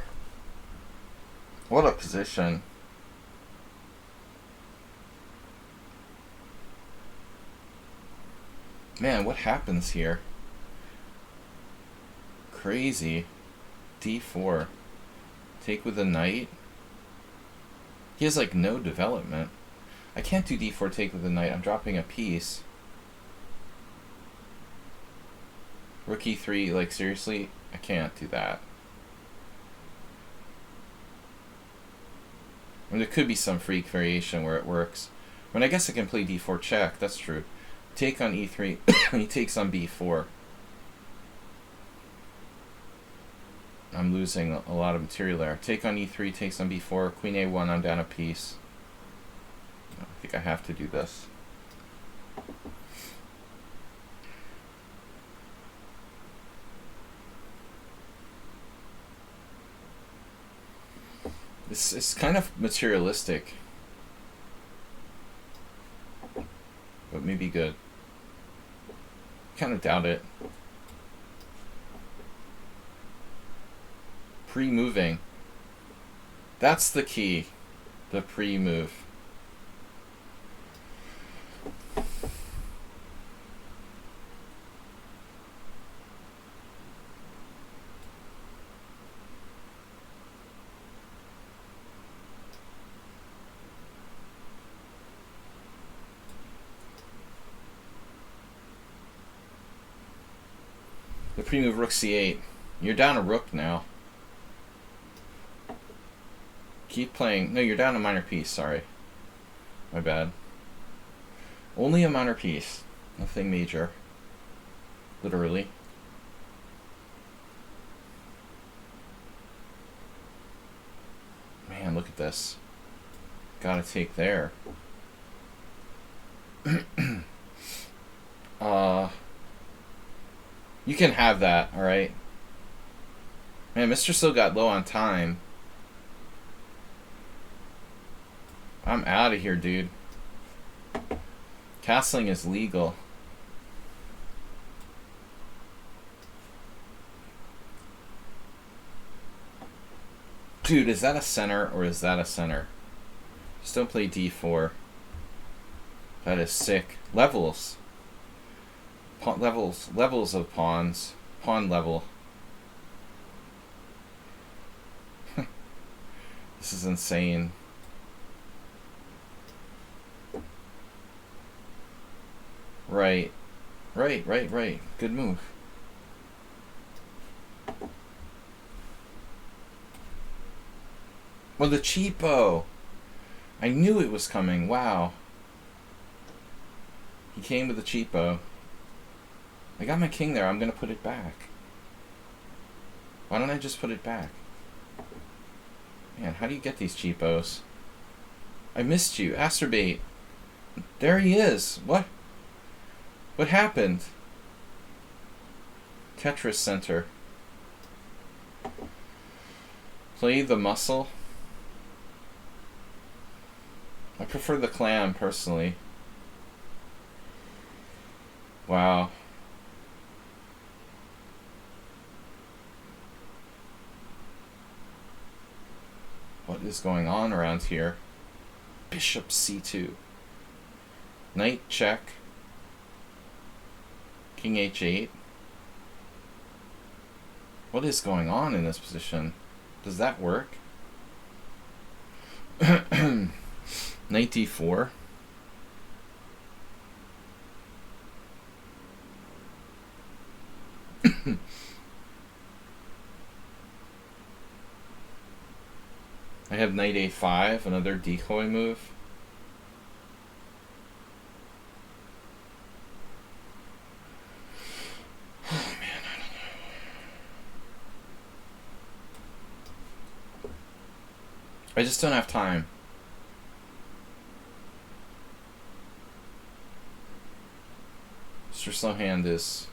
What a position. Man, what happens here? Crazy. d4. Take with a knight. He has like no development. I can't do d4 take with a knight. I'm dropping a piece. Rook e3, like seriously? I can't do that. And there could be some freak variation where it works. I mean, I guess I can play d4 check. That's true. Take on e3. He takes on b4. I'm losing a lot of material there. Take on e3, takes on b4. Queen a1, I'm down a piece. I think I have to do this. This is kind of materialistic, but maybe good. Kind of doubt it. Pre-moving. That's the key. The pre-move. The pre-move rook c8. You're down a rook now. Keep playing. No, you're down a minor piece. Sorry. My bad. Only a minor piece. Nothing major. Literally. Man, look at this. Gotta take there. You can have that, alright? Man, Mr. still got low on time. I'm out of here, dude. Castling is legal. Dude, is that a center or is that a center? Just don't play d4. That is sick. Levels. Levels of pawns. Pawn level. This is insane. Right. Right. Good move. Well, the cheapo. I knew it was coming. Wow. He came with the cheapo. I got my king there. I'm going to put it back. Why don't I just put it back? Man, how do you get these cheapos? I missed you. Astrobate. There he is. What? What happened? Tetris Center. Play the muscle. I prefer the clam, personally. Wow. What is going on around here? Bishop c2. Knight check. King h8. What is going on in this position? Does that work? Knight d4. I have knight a5, another decoy move. Oh man, I don't know. I just don't have time. Mr. Slowhand is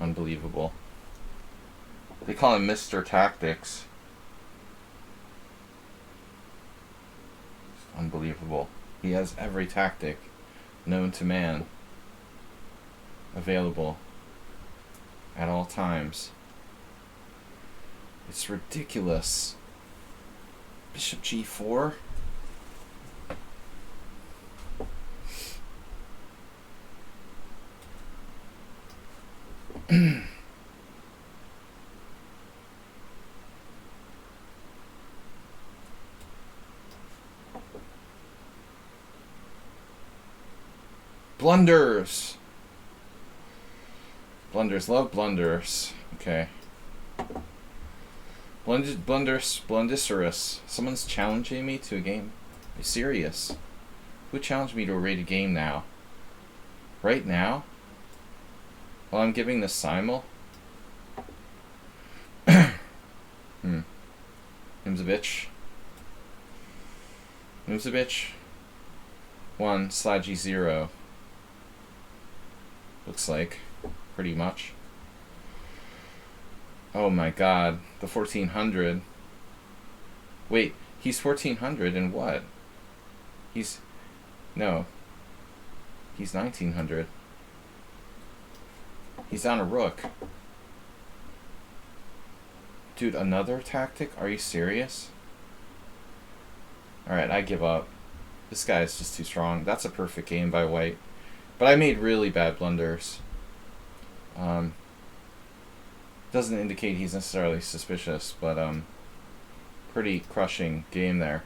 unbelievable. They call him Mr. Tactics. unbelievable. He has every tactic known to man available at all times. It's ridiculous. Bishop g4? Blunders! Blunders, love blunders. Okay. Blundicerous. Someone's challenging me to a game. Are you serious? Who challenged me to a rated game now? Right now? While I'm giving this simul? Him's a bitch. Him's a bitch. 1, SLADGIE 0. Looks like. Pretty much. Oh my god. The 1400. Wait, he's 1400 and what? No. He's 1900. He's on a rook. Dude, another tactic? Are you serious? Alright, I give up. This guy is just too strong. That's a perfect game by white. But I made really bad blunders. Doesn't indicate he's necessarily suspicious, but pretty crushing game there.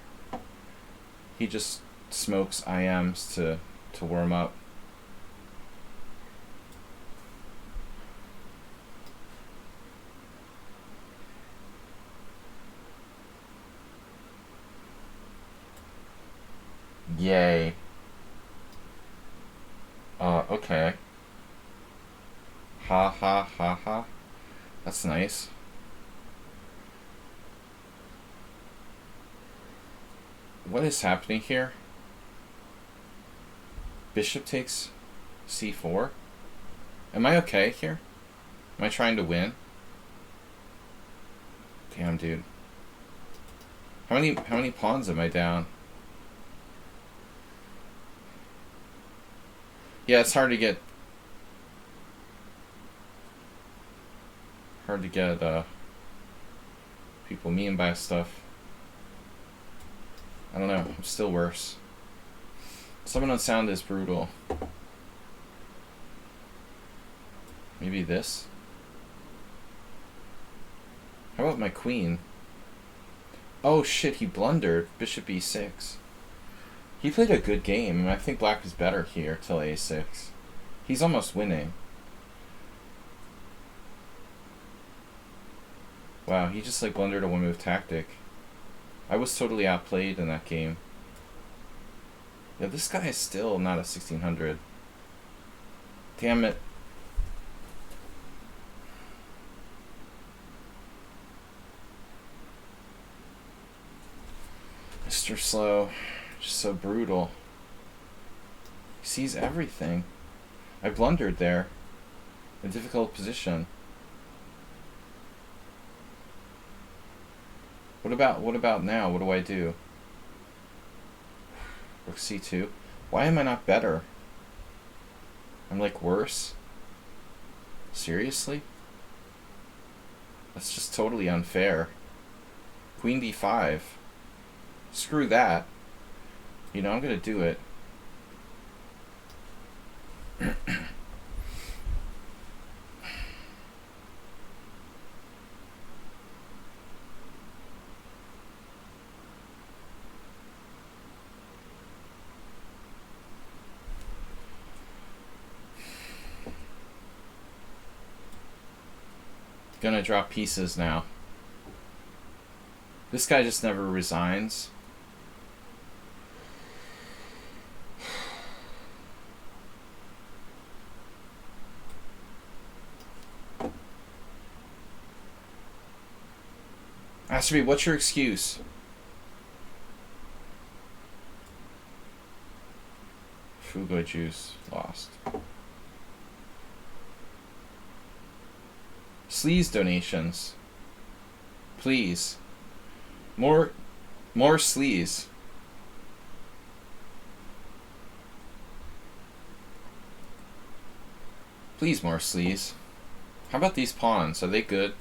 He just smokes IMs to warm up. Yay. Okay. Ha ha ha ha. That's nice. What is happening here? Bishop takes c4? Am I okay here? Am I trying to win? Damn, dude. How many pawns am I down? Yeah, it's hard to get people mean by stuff. I don't know, I'm still worse. Someone on sound is brutal. Maybe this? How about my queen? Oh shit, he blundered. Bishop e6. He played a good game, and I think black is better here till a6. He's almost winning. Wow, he just like blundered a one-move tactic. I was totally outplayed in that game. Yeah, this guy is still not a 1600. Damn it. Mr. Slow. Just so brutal. He sees everything. I blundered there. A difficult position. What about now? What do I do? Rook c2. Why am I not better? I'm like worse? Seriously? That's just totally unfair. Queen d5. Screw that. You know, I'm gonna do it. Gonna drop pieces now. This guy just never resigns. Aster, what's your excuse? Fugo juice lost. Sleaze donations. Please. More sleaze. Please, more sleaze. How about these pawns? Are they good?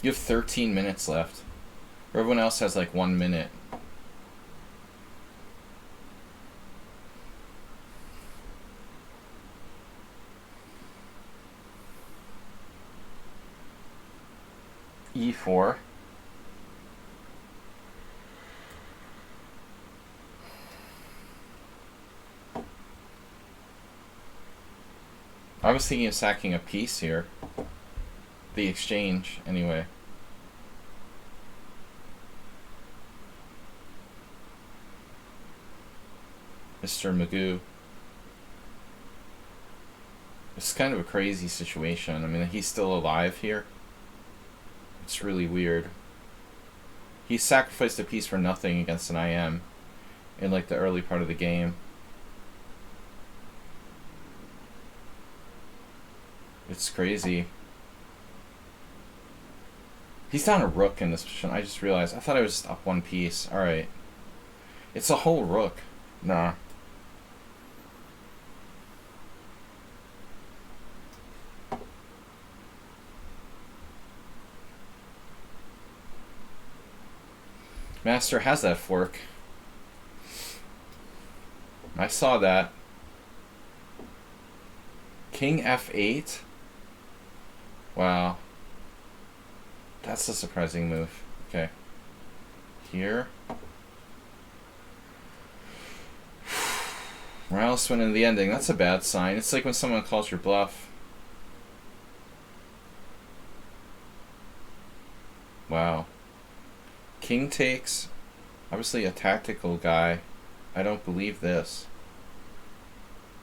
You have 13 minutes left. Everyone else has like 1 minute. E4. I was thinking of sacking a piece here. The exchange, anyway. Mr. Magoo. It's kind of a crazy situation. I mean, he's still alive here. It's really weird. He sacrificed a piece for nothing against an IM in like the early part of the game. It's crazy. He's down a rook in this position. I just realized. I thought I was just up one piece. Alright. It's a whole rook. Nah. Master has that fork. I saw that. King F8? Wow. That's a surprising move. Okay. Here. Morales went in the ending. That's a bad sign. It's like when someone calls your bluff. Wow. King takes. Obviously a tactical guy. I don't believe this.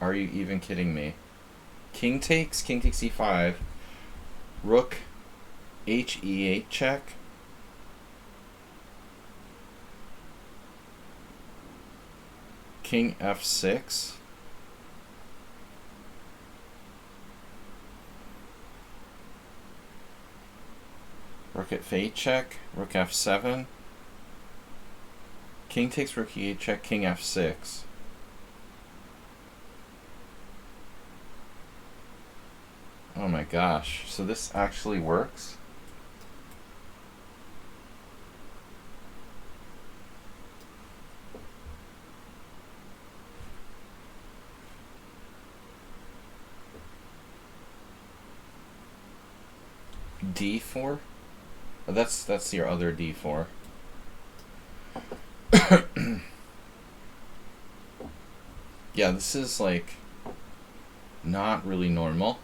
Are you even kidding me? King takes e5. Rook HE8 check. King F6. Rook at F8 check. Rook F7. King takes rook E8 check. King F6. Oh my gosh. So this actually works? D4? Oh, that's your other D4. Yeah, this is like not really normal.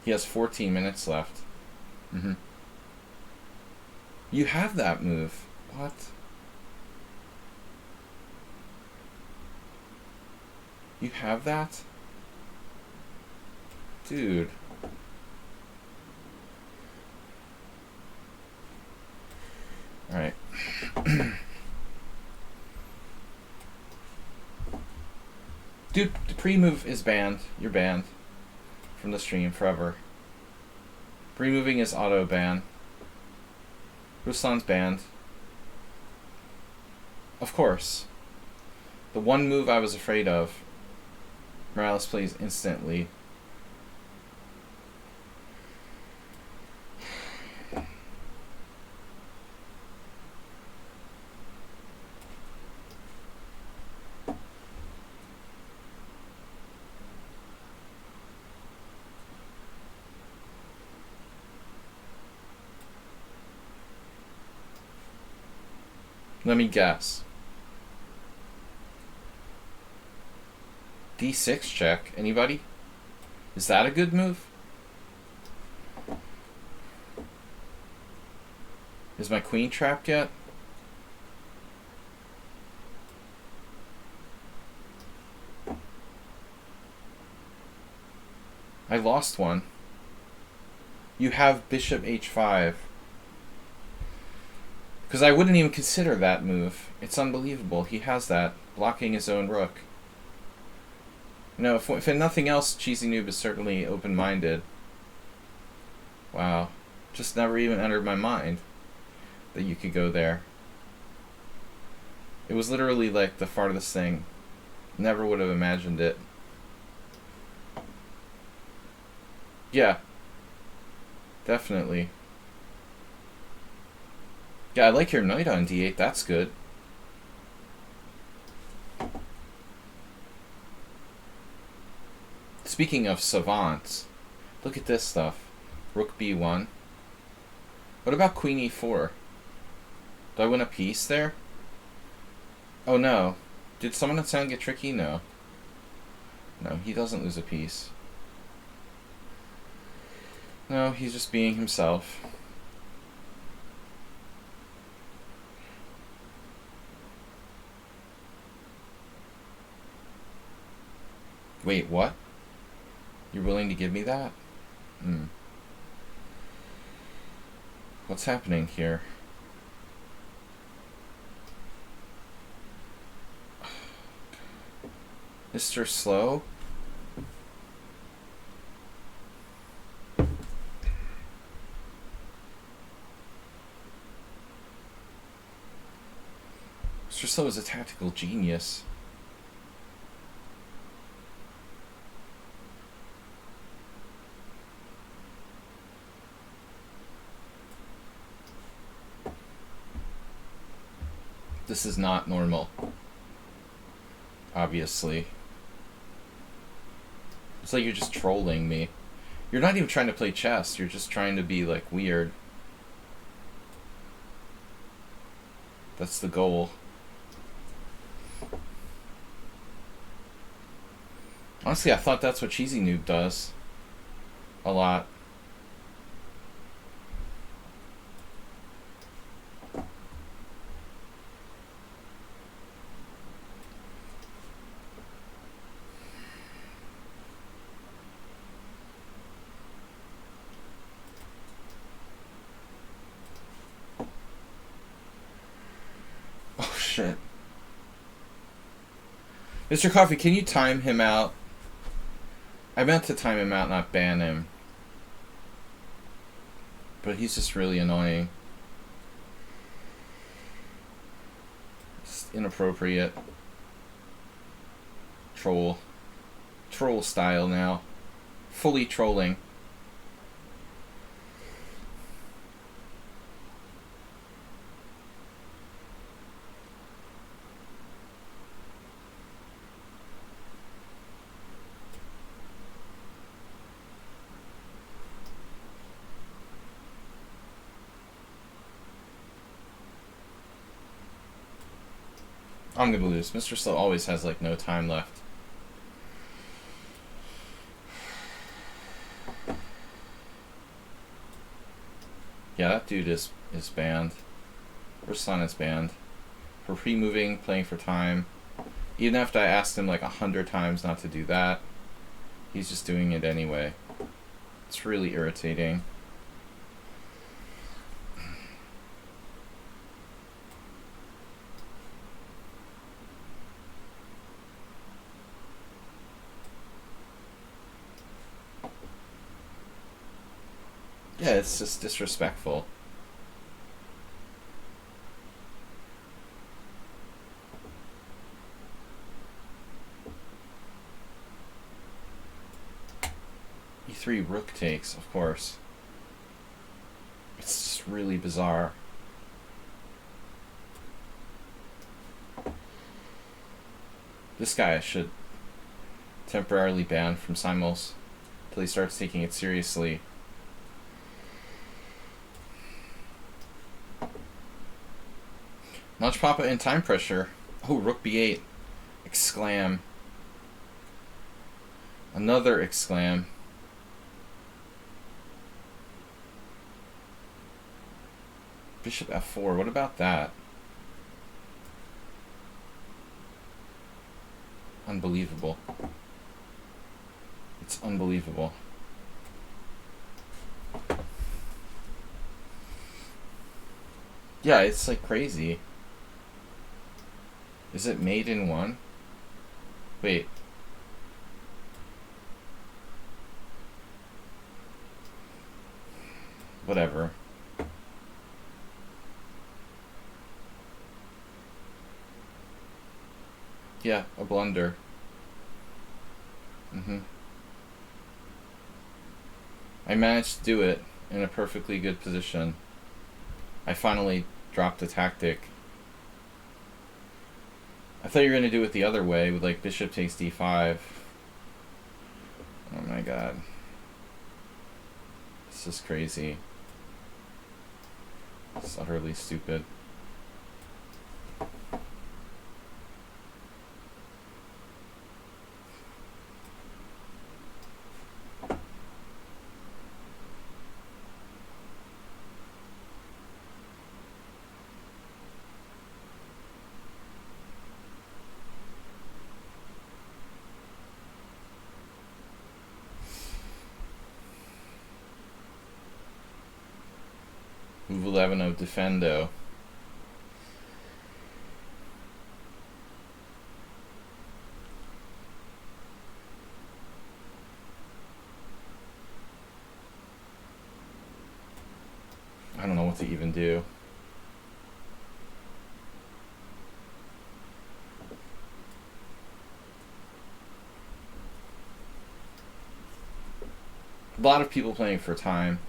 He has 14 minutes left. You have that move. What? You have that? Dude. Alright. Dude, the pre-move is banned. You're banned from the stream forever. Pre-moving is auto-ban. Ruslan's banned. Of course. The one move I was afraid of. Morales plays instantly. Let me guess. D6 check. Anybody? Is that a good move? Is my queen trapped yet? I lost one. You have bishop h5. Because I wouldn't even consider that move. It's unbelievable. He has that, blocking his own rook. You know, if nothing else, Cheesy Noob is certainly open-minded. Wow. Just never even entered my mind that you could go there. It was literally like the farthest thing. Never would have imagined it. Yeah. Definitely. Yeah, I like your knight on d8. That's good. Speaking of savants, look at this stuff. Rook b1. What about queen e4? Do I win a piece there? Oh no. Did someone at sound get tricky? No. No, he doesn't lose a piece. No, he's just being himself. Wait, what? You're willing to give me that? What's happening here? Mr. Slow? Mr. Slow is a tactical genius. This is not normal. Obviously. It's like you're just trolling me. You're not even trying to play chess. You're just trying to be, like, weird. That's the goal. Honestly, I thought that's what Cheesy Noob does. A lot. Oh, shit. Mr. Coffee, can you time him out? I meant to time him out, not ban him. But he's just really annoying. It's inappropriate. Troll. Troll style now. Fully trolling. I'm gonna lose. Mr. Slow always has, like, no time left. Yeah, that dude is banned. Ruslan is banned. For pre-moving, playing for time. Even after I asked him like 100 times not to do that, he's just doing it anyway. It's really irritating. Yeah, it's just disrespectful. E3 rook takes, of course. It's just really bizarre. This guy should temporarily ban from simuls until he starts taking it seriously. Notch Papa in time pressure. Oh, rook b8. Exclam. Another exclam. Bishop f4. What about that? Unbelievable. It's unbelievable. Yeah, it's like crazy. Is it mate in one? Wait. Whatever. Yeah, a blunder. I managed to do it in a perfectly good position. I finally dropped a tactic. I thought you were going to do it the other way with like bishop takes d5. Oh my god. This is crazy. It's utterly stupid. Move 11 of defendo. I don't know what to even do. A lot of people playing for time.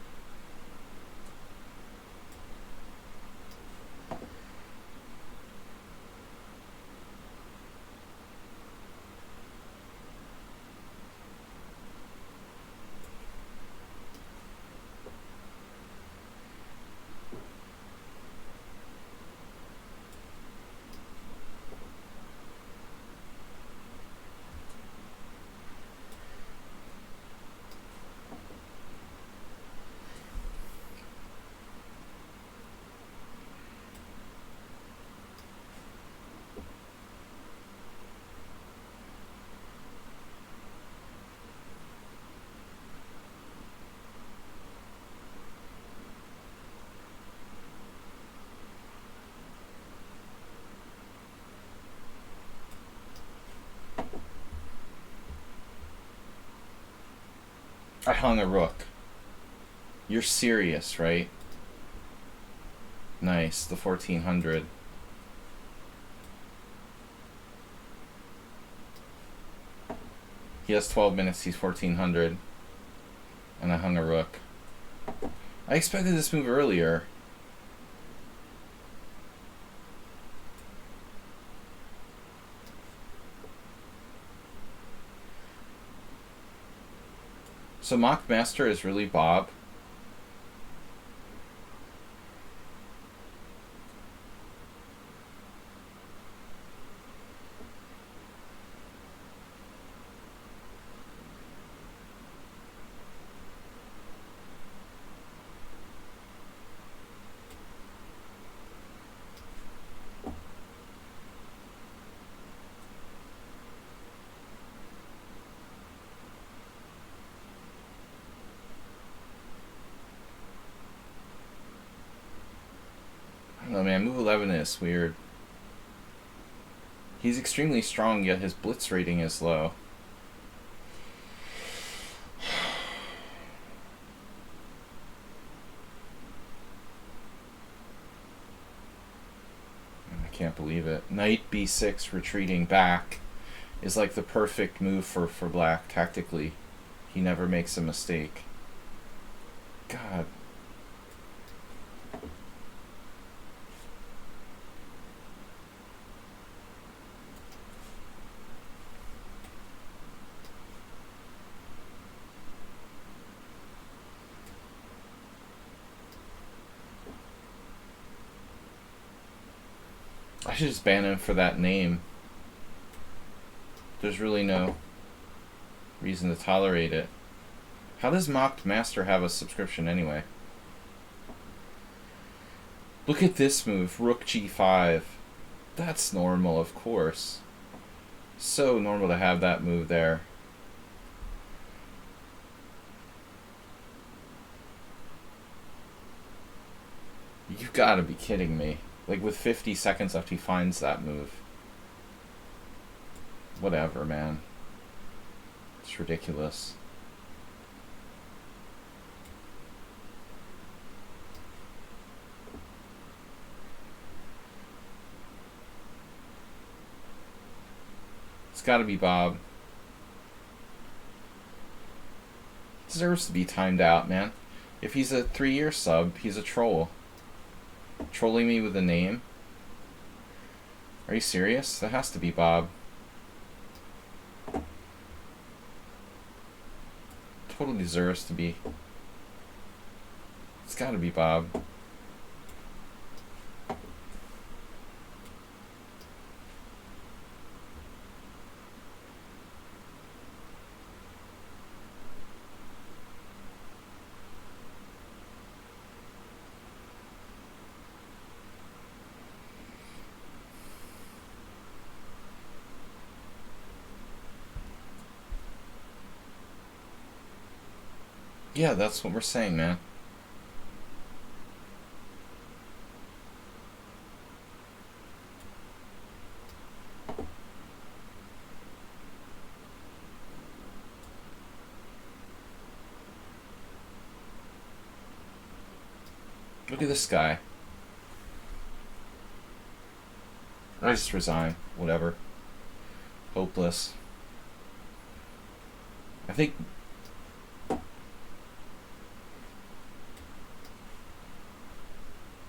I hung a rook. You're serious, right? Nice, the 1400. He has 12 minutes, he's 1400. And I hung a rook. I expected this move earlier. So Mock Master is really Bob. Oh man, move 11 is weird. He's extremely strong, yet his blitz rating is low. I can't believe it. Knight b6 retreating back is like the perfect move for black tactically. He never makes a mistake. God. I should just ban him for that name. There's really no reason to tolerate it. How does Mocked Master have a subscription anyway? Look at this move, Rook G5. That's normal, of course. So normal to have that move there. You've got to be kidding me. Like, with 50 seconds left, he finds that move. Whatever, man. It's ridiculous. got to be Bob. Deserves to be timed out, man. If he's a 3-year sub, he's a troll. Trolling me with a name? Are you serious? That has to be Bob. Totally deserves to be. It's got to be Bob. Yeah, that's what we're saying, man. Look at this guy. I just resign. Whatever. Hopeless. I think...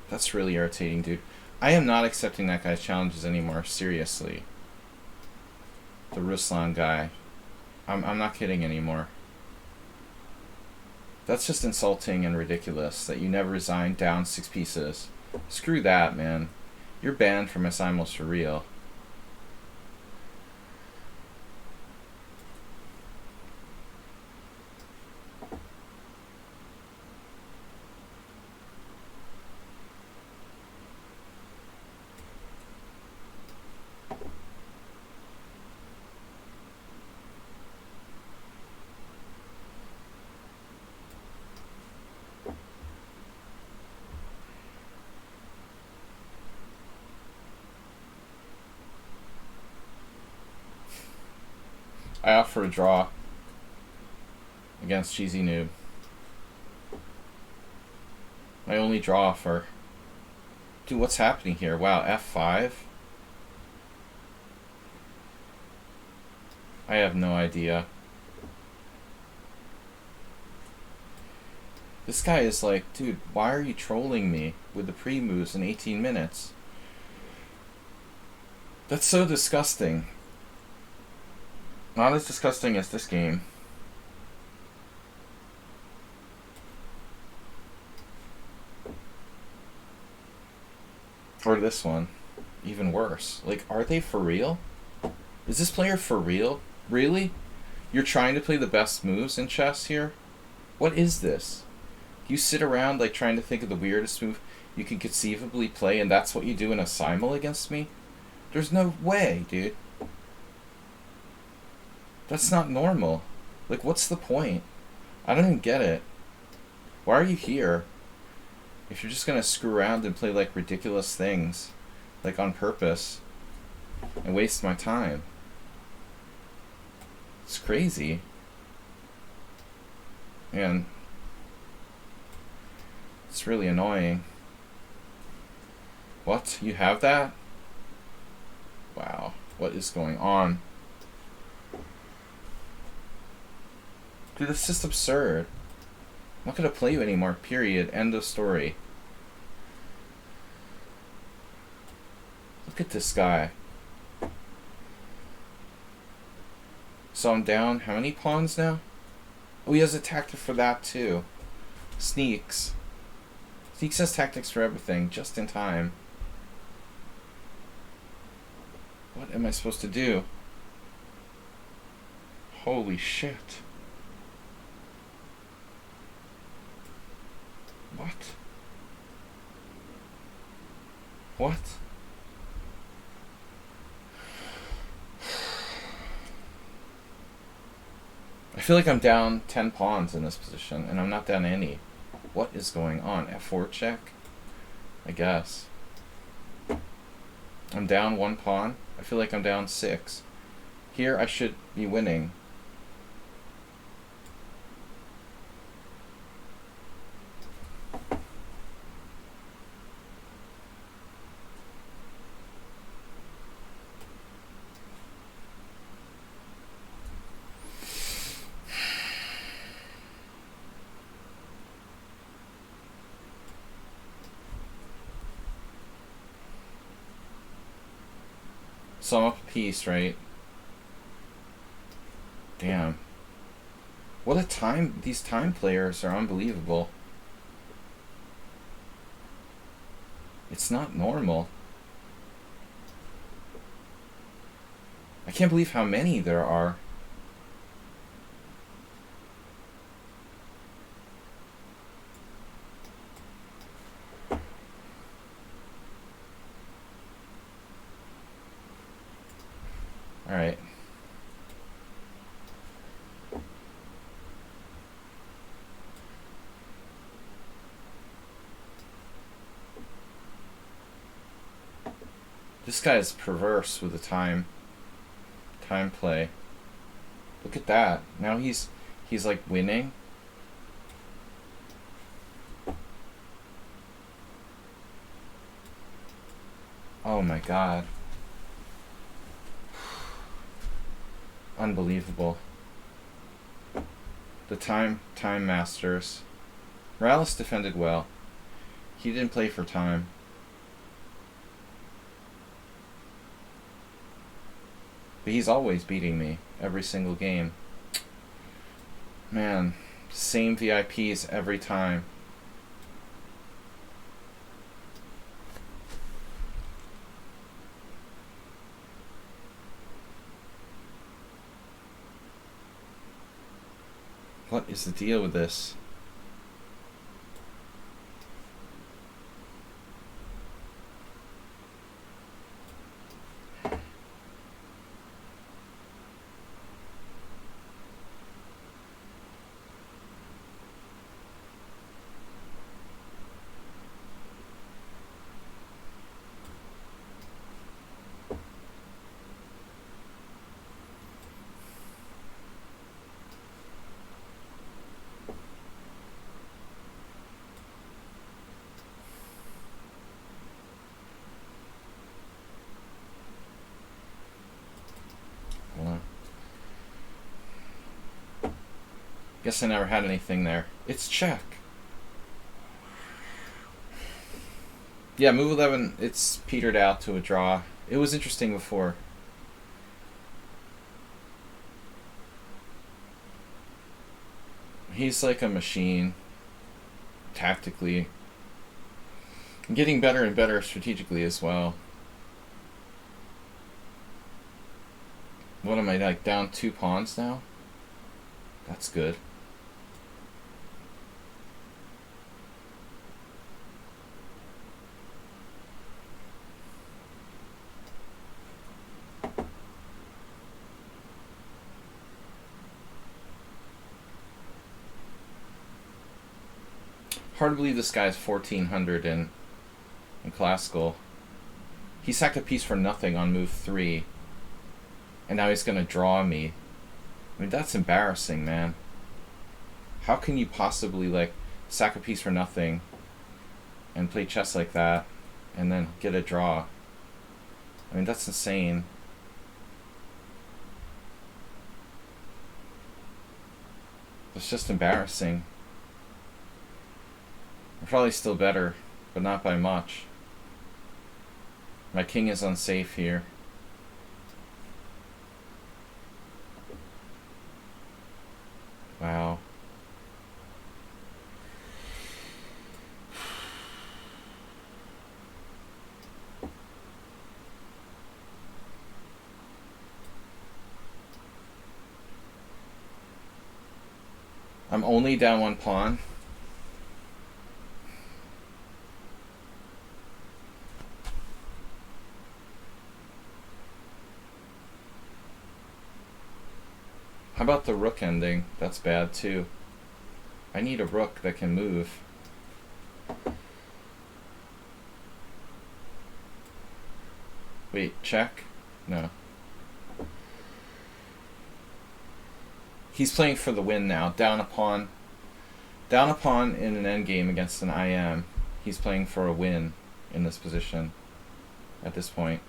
That's really irritating, dude. I am not accepting that guy's challenges anymore. Seriously. The Ruslan guy. I'm not kidding anymore. That's just insulting and ridiculous that you never resigned down 6 pieces. Screw that, man. You're banned from SIMULs for real. I opt for a draw against Cheesy Noob. My only draw offer. Dude, what's happening here? Wow, F5? I have no idea. This guy is like, dude, why are you trolling me with the pre-moves in 18 minutes? That's so disgusting. Not as disgusting as this game. Or this one. Even worse. Like, are they for real? Is this player for real? Really? You're trying to play the best moves in chess here? What is this? You sit around like trying to think of the weirdest move you could conceivably play, and that's what you do in a simul against me? There's no way, dude. That's not normal. Like, what's the point? I don't even get it. Why are you here? If you're just gonna screw around and play, like, ridiculous things, like, on purpose, and waste my time. It's crazy. And it's really annoying. What? You have that? Wow. What is going on? Dude, that's just absurd. I'm not gonna play you anymore, period. End of story. Look at this guy. So I'm down how many pawns now? Oh, he has a tactic for that too. Sneaks. Sneaks has tactics for everything, just in time. What am I supposed to do? Holy shit. What? What? I feel like I'm down 10 pawns in this position, and I'm not down any. What is going on? F4 check? I guess. I'm down 1 pawn. I feel like I'm down 6. Here I should be winning. So I'm up a piece, right? Damn. What a time. These time players are unbelievable. It's not normal. I can't believe how many there are. Alright. This guy is perverse with the time play. Look at that. Now he's like winning. Oh my god. Unbelievable. The time masters. Morales defended well. He didn't play for time. But he's always beating me every single game. Man, same VIPs every time. What is the deal with this? Guess I never had anything there. It's check. Yeah, move 11, it's petered out to a draw. It was interesting before. He's like a machine, tactically. And getting better and better strategically as well. What am I, like, down 2 pawns now? That's good. Hard to believe this guy's 1400 in classical. He sacked a piece for nothing on move 3. And now he's gonna draw me. I mean, that's embarrassing, man. How can you possibly, like, sack a piece for nothing and play chess like that and then get a draw? I mean, that's insane. It's just embarrassing. I'm probably still better, but not by much. My king is unsafe here. Wow. I'm only down 1 pawn. How about the rook ending? That's bad too. I need a rook that can move. Wait, check? No. He's playing for the win now. Down a pawn. Down a pawn in an endgame against an IM. He's playing for a win in this position at this point.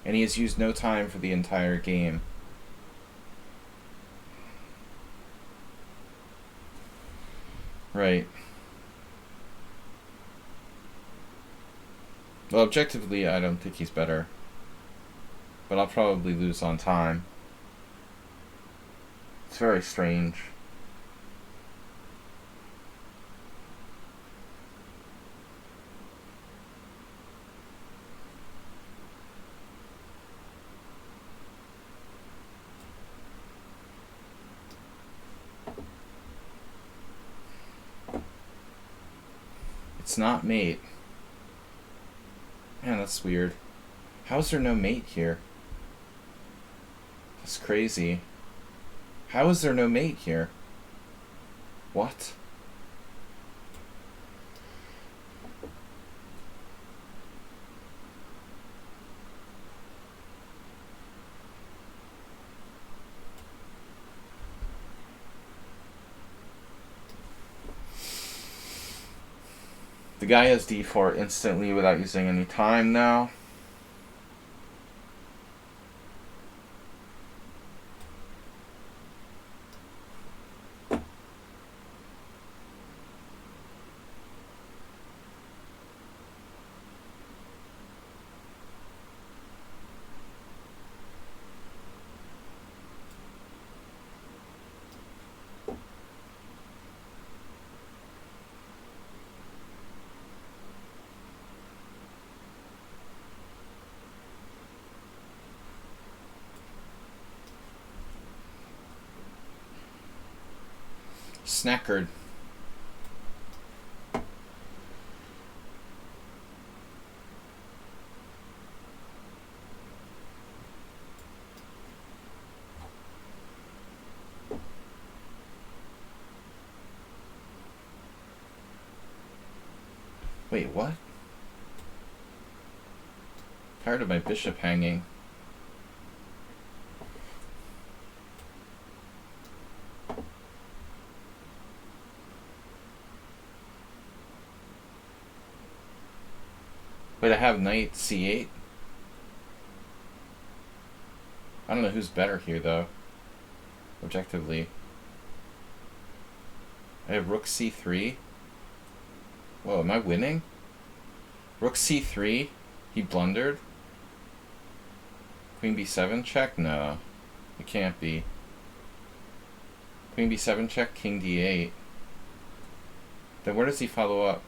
And he has used no time for the entire game. Right. Well, objectively, I don't think he's better. but I'll probably lose on time. It's very strange. It's not mate. Man, that's weird. How is there no mate here? That's crazy. How is there no mate here? What? The guy has d4 instantly without using any time now. Snackered. Wait, what? Tired of my bishop hanging. Wait, I have knight c8. I don't know who's better here, though. Objectively. I have rook c3. Whoa, am I winning? Rook c3. He blundered. Queen b7 check? No. It can't be. Queen b7 check, king d8. Then where does he follow up?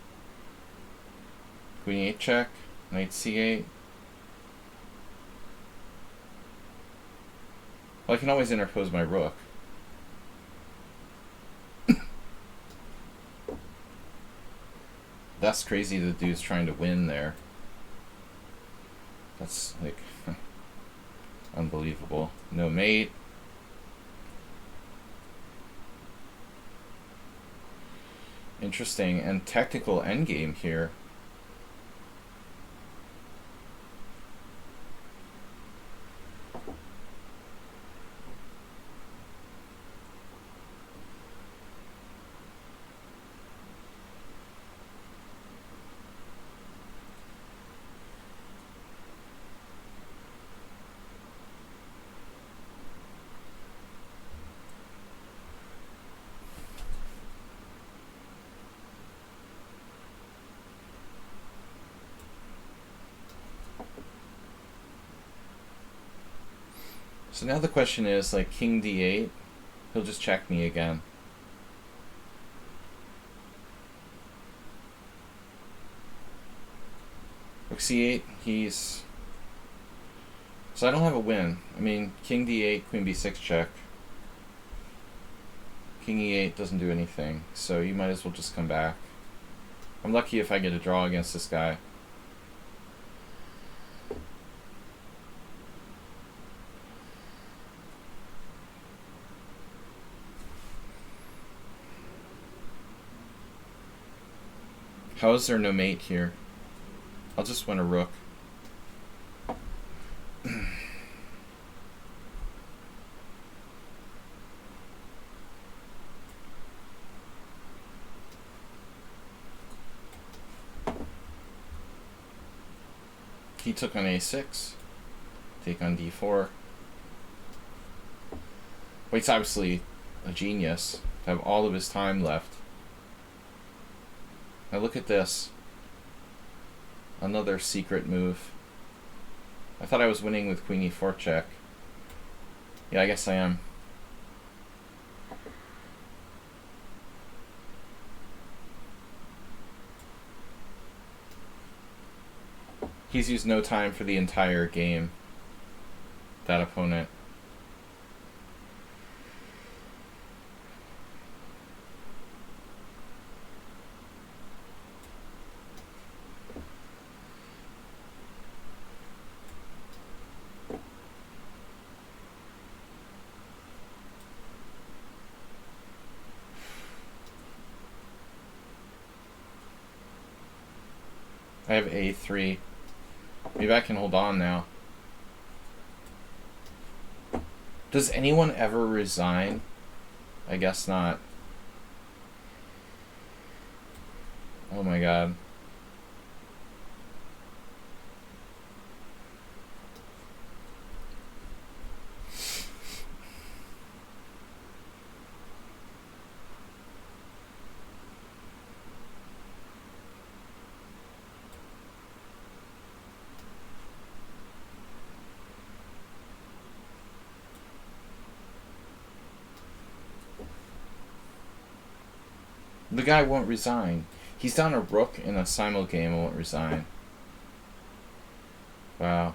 Queen 8 check, knight c8. Well, I can always interpose my rook. That's crazy, the dude's trying to win there. That's, like, unbelievable. No mate. Interesting, and technical endgame here. So now the question is, like, king d8, he'll just check me again. Rook c8, he's... So I don't have a win. I mean, king d8, queen b6 check. King e8 doesn't do anything, so you might as well just come back. I'm lucky if I get a draw against this guy. How is there no mate here? I'll just win a rook. He took on a6. Take on d4. White's obviously a genius to have all of his time left. Now look at this. Another secret move. I thought I was winning with queen e4 check. Yeah, I guess I am. He's used no time for the entire game. That opponent. I have a3. Maybe I can hold on now. Does anyone ever resign? I guess not. Oh my god. The guy won't resign. He's down a rook in a simul game and won't resign. Wow.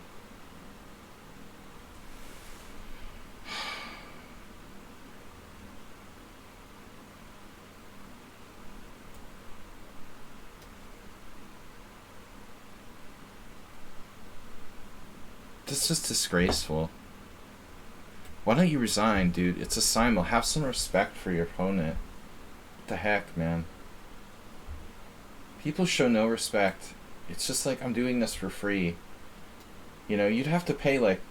This is just disgraceful. Why don't you resign, dude? It's a simul. Have some respect for your opponent. What the heck, man? People show no respect. It's just like, I'm doing this for free. You know, you'd have to pay like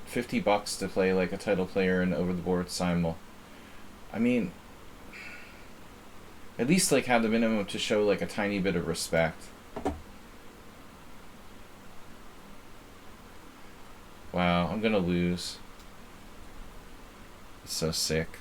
$50 to play like a title player in over the board simul. I mean, at least like have the minimum to show like a tiny bit of respect. Wow, I'm gonna lose. It's so sick.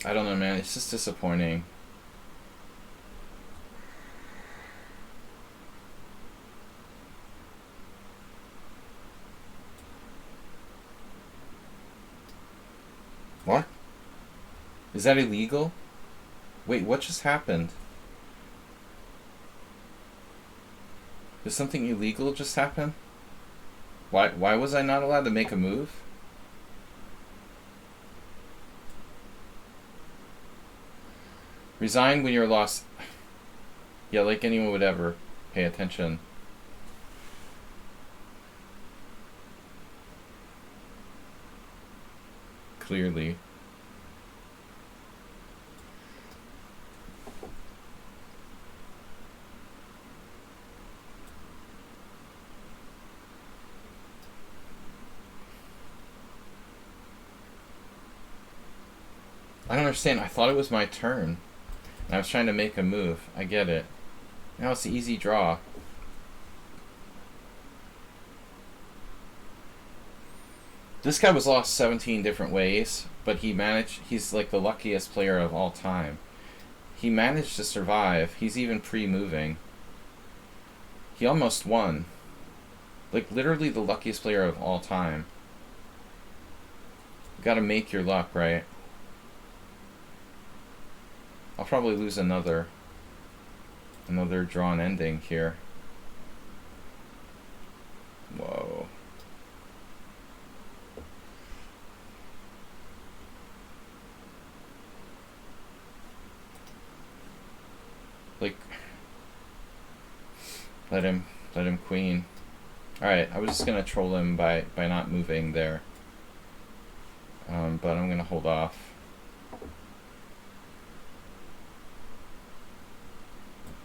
I don't know, man. It's just disappointing. What? Is that illegal? Wait, what just happened? Did something illegal just happen? Why was I not allowed to make a move? Resign when you're lost. Yeah, like anyone would ever pay attention. Clearly. I don't understand. I thought it was my turn. And I was trying to make a move. I get it. Now it's an easy draw. This guy was lost 17 different ways, but he's like the luckiest player of all time. He managed to survive. He's even pre-moving. He almost won. Like literally the luckiest player of all time. You gotta make your luck, right? I'll probably lose another drawn ending here. Whoa. Like, let him queen. Alright, I was just gonna troll him by not moving there. But I'm gonna hold off.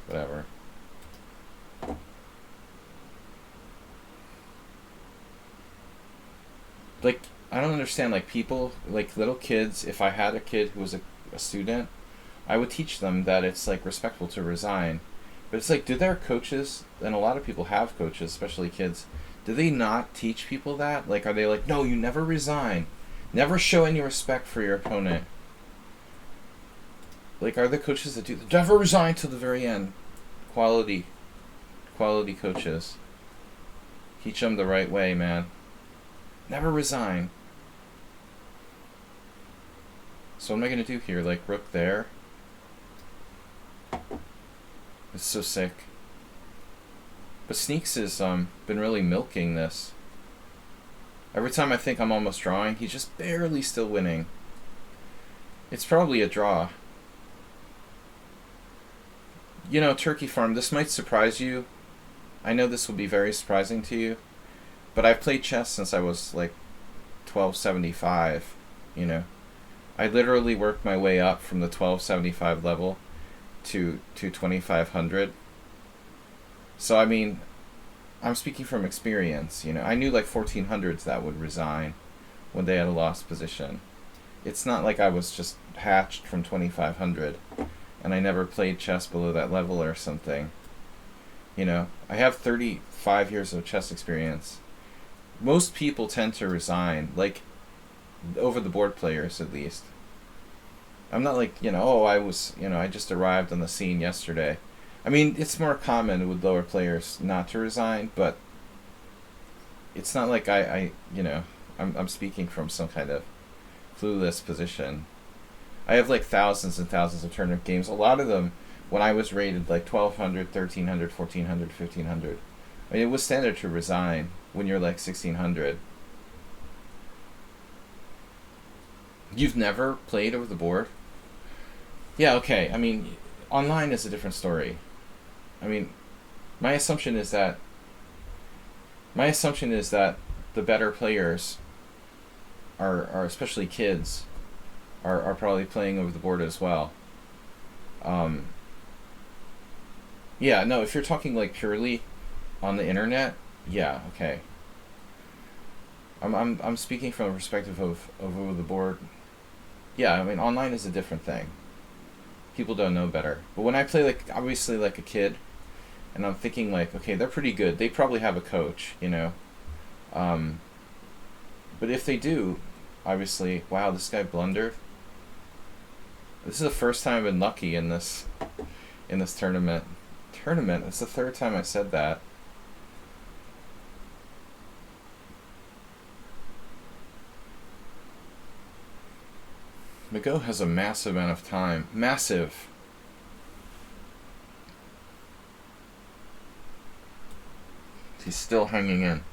Whatever. like, I don't understand, like, people, like, little kids, if I had a kid who was a student, I would teach them that it's, like, respectful to resign. But it's like, do their coaches, and a lot of people have coaches, especially kids, do they not teach people that? Like, are they like, no, you never resign. Never show any respect for your opponent. Like, are the coaches that do that? Never resign till the very end. Quality coaches. Teach them the right way, man. Never resign. So what am I going to do here? Like, rook there. It's so sick. But Sneaks has been really milking this. Every time I think I'm almost drawing, he's just barely still winning. It's probably a draw. You know, Turkey Farm, this might surprise you. I know this will be very surprising to you. But I've played chess since I was like 1275, you know. I literally worked my way up from the 1275 level to 2500. So I mean, I'm speaking from experience, you know. I knew like 1400s that would resign when they had a lost position. It's not like I was just hatched from 2500 and I never played chess below that level or something. You know, I have 35 years of chess experience. Most people tend to resign, like over the board players at least. I'm not like, you know, oh, I just arrived on the scene yesterday. I mean, it's more common with lower players not to resign, but it's not like I'm speaking from some kind of clueless position. I have like thousands and thousands of tournament games. A lot of them, when I was rated like 1200, 1300, 1400, 1500. I mean, it was standard to resign when you're like 1600. You've never played over the board? Yeah, okay. I mean, online is a different story. I mean, my assumption is that the better players are especially kids, are probably playing over the board as well. Yeah, no, if you're talking like purely on the internet, yeah, okay. I'm speaking from a perspective of over the board. Yeah, I mean, online is a different thing. People don't know better. But when I play, like, obviously like a kid, and I'm thinking like, okay, they're pretty good. They probably have a coach, you know. But if they do, obviously, wow, this guy blundered. This is the first time I've been lucky in this tournament. It's the third time I said that. Mago has a massive amount of time. Massive. He's still hanging in.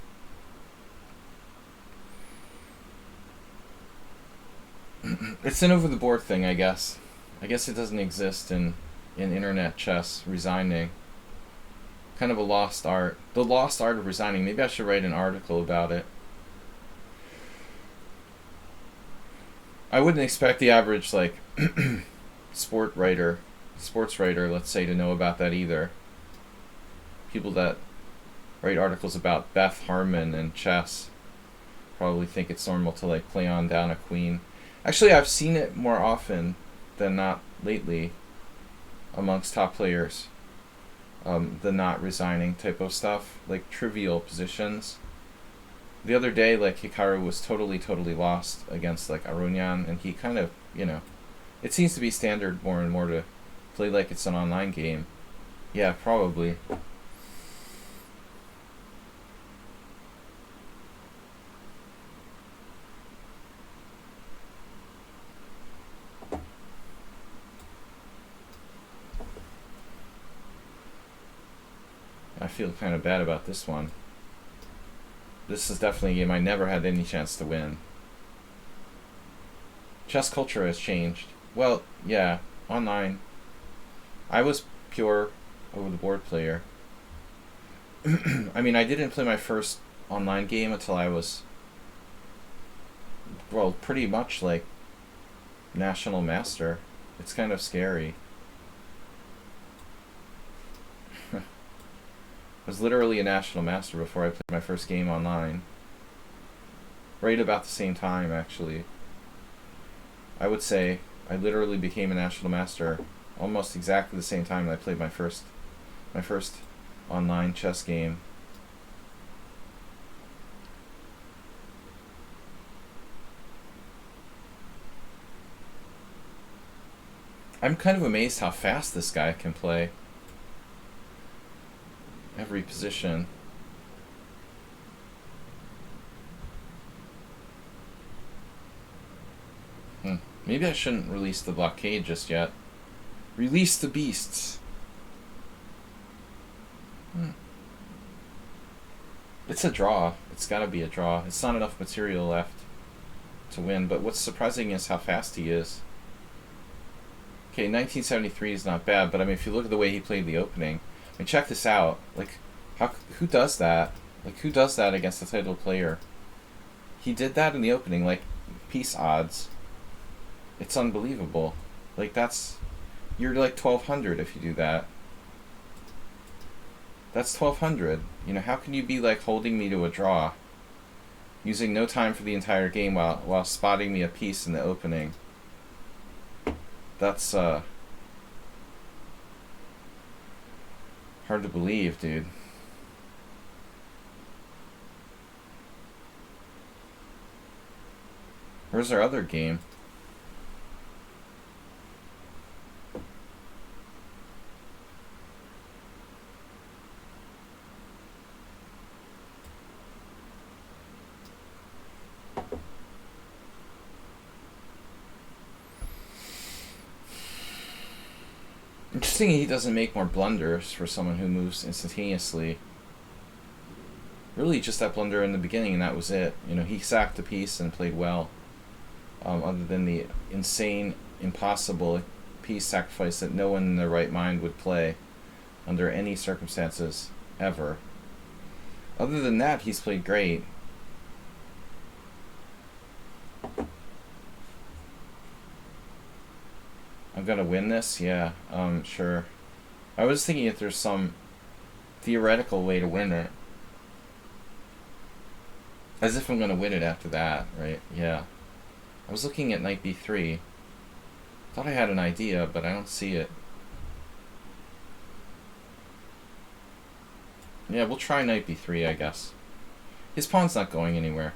It's an over-the-board thing, I guess. I guess it doesn't exist in internet chess, resigning. Kind of a lost art. The lost art of resigning. Maybe I should write an article about it. I wouldn't expect the average, like, sports writer, let's say, to know about that either. People that write articles about Beth Harmon and chess probably think it's normal to, like, play on down a queen. Actually, I've seen it more often than not lately amongst top players. The not resigning type of stuff, like trivial positions. The other day, like, Hikaru was totally lost against, like, Aronian, and he kind of, you know, it seems to be standard more and more to play like it's an online game. Yeah, probably. I feel kind of bad about this one. This is definitely a game I never had any chance to win. Chess culture has changed. Well, yeah, online. I was pure over-the-board player. I mean, I didn't play my first online game until I was, well, pretty much like national master. It's kind of scary. I was literally a national master before I played my first game online. right about the same time, actually. I would say I literally became a national master almost exactly the same time that I played my first online chess game. I'm kind of amazed how fast this guy can play every position. Maybe I shouldn't release the blockade just yet. Release the beasts. It's a draw. It's gotta be a draw. It's not enough material left to win, but what's surprising is how fast he is. Okay, 1973 is not bad, but I mean, if you look at the way he played the opening, I mean, check this out. Like, who does that? Like, who does that against a title player? He did that in the opening, like, piece odds. It's unbelievable. Like, you're like 1200 if you do that. That's 1200. You know, how can you be like holding me to a draw, using no time for the entire game while spotting me a piece in the opening? That's hard to believe, dude. Where's our other game? Interesting he doesn't make more blunders for someone who moves instantaneously. Really just that blunder in the beginning and that was it. You know, he sacked a piece and played well. Other than the insane, impossible piece sacrifice that no one in their right mind would play under any circumstances ever. Other than that, he's played great. I'm gonna win this? Yeah, sure. I was thinking if there's some theoretical way to win it. As if I'm gonna win it after that, right? Yeah. I was looking at knight b3. Thought I had an idea, but I don't see it. Yeah, we'll try knight b3, I guess. His pawn's not going anywhere.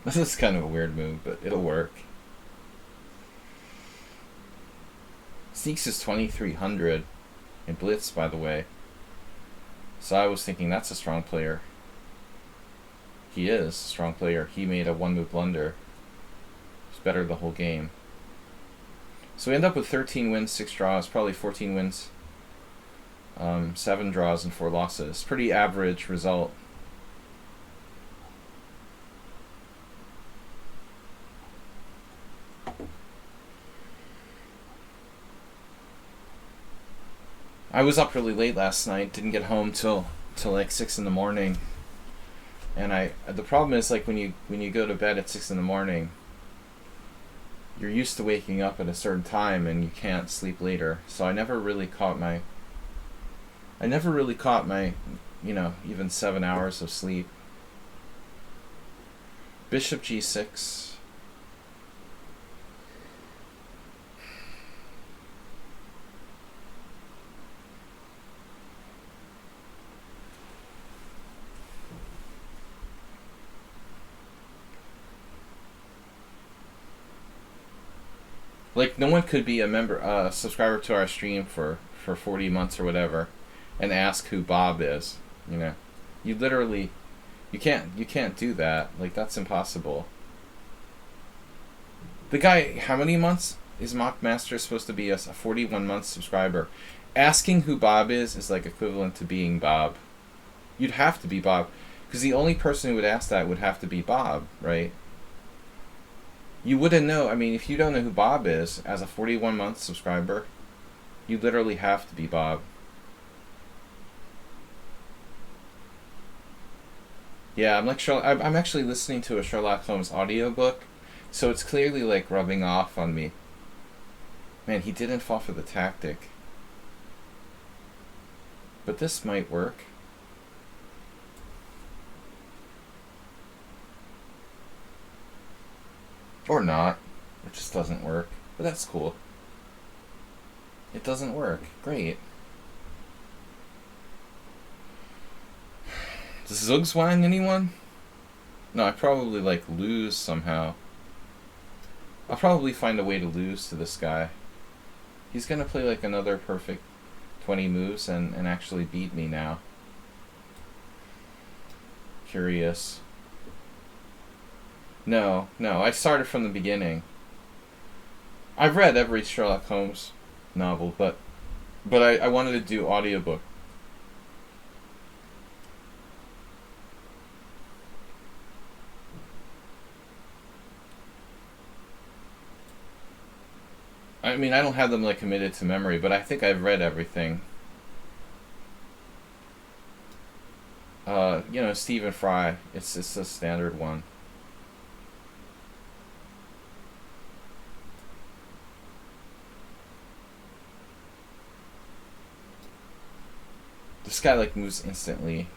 This is kind of a weird move, but it'll work. Sneaks is 2300 in Blitz, by the way. So I was thinking that's a strong player. He is a strong player. He made a one-move blunder. It's better the whole game. So we end up with 13 wins, 6 draws, probably 14 wins, 7 draws, and 4 losses. Pretty average result. I was up really late last night. Didn't get home till like 6 in the morning. And the problem is like when you go to bed at 6 in the morning, you're used to waking up at a certain time and you can't sleep later. So I never really caught my you know, even 7 hours of sleep. Bishop g6. Like, no one could be a member, subscriber to our stream for 40 months or whatever, and ask who Bob is. You know, you literally, you can't do that. Like, that's impossible. The guy, how many months is Mock Master supposed to be a 41-month subscriber? Asking who Bob is like equivalent to being Bob. You'd have to be Bob, because the only person who would ask that would have to be Bob, right? You wouldn't know. I mean, if you don't know who Bob is as a 41-month subscriber, you literally have to be Bob. Yeah, I'm actually listening to a Sherlock Holmes audiobook. So it's clearly like rubbing off on me. Man, he didn't fall for the tactic. But this might work. Or not. It just doesn't work. But that's cool. It doesn't work. Great. Does Zugzwang anyone? No, I probably like lose somehow. I'll probably find a way to lose to this guy. He's gonna play like another perfect 20 moves and actually beat me now. Curious. No, I started from the beginning. I've read every Sherlock Holmes novel, but I wanted to do audiobook. I mean, I don't have them like committed to memory, but I think I've read everything. You know, Stephen Fry. It's a standard one. This guy like moves instantly.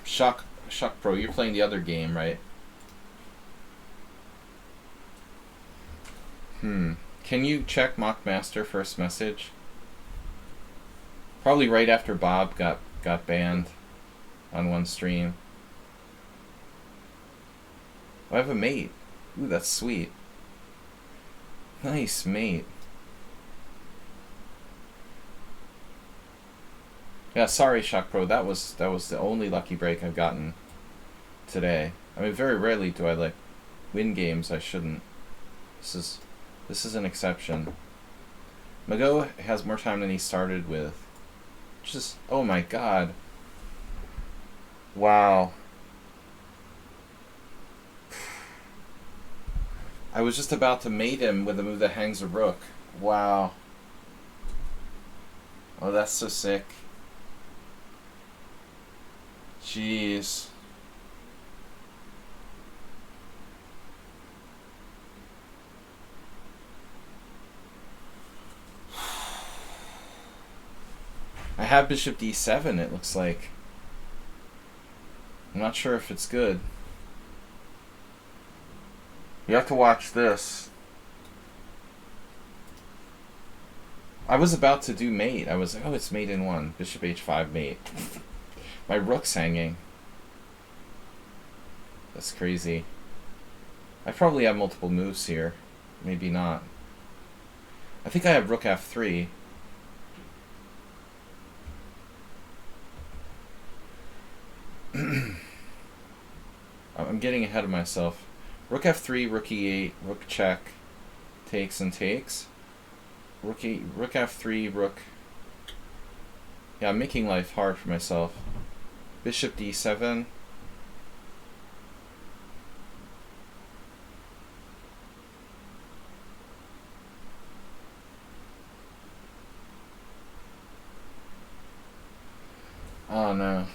Shock Pro, you're playing the other game, right? Can you check Mockmaster first message? Probably right after Bob got banned on one stream. Oh, I have a mate. Ooh, that's sweet. Nice mate. Yeah, sorry, Shock Pro. That was the only lucky break I've gotten today. I mean, very rarely do I like win games I shouldn't. This is an exception. Mago has more time than he started with. Just, oh my god. Wow. I was just about to mate him with a move that hangs a rook. Wow. Oh, that's so sick. Jeez. I have bishop d7, it looks like. I'm not sure if it's good. You have to watch this. I was about to do mate. I was like, oh, it's mate in one. Bishop h5 mate. My rook's hanging. That's crazy. I probably have multiple moves here. Maybe not. I think I have rook f3. I'm getting ahead of myself. Rook f3, rook e8, rook check, takes and takes. Rook f3, rook. Yeah, I'm making life hard for myself. Bishop d7. Oh no.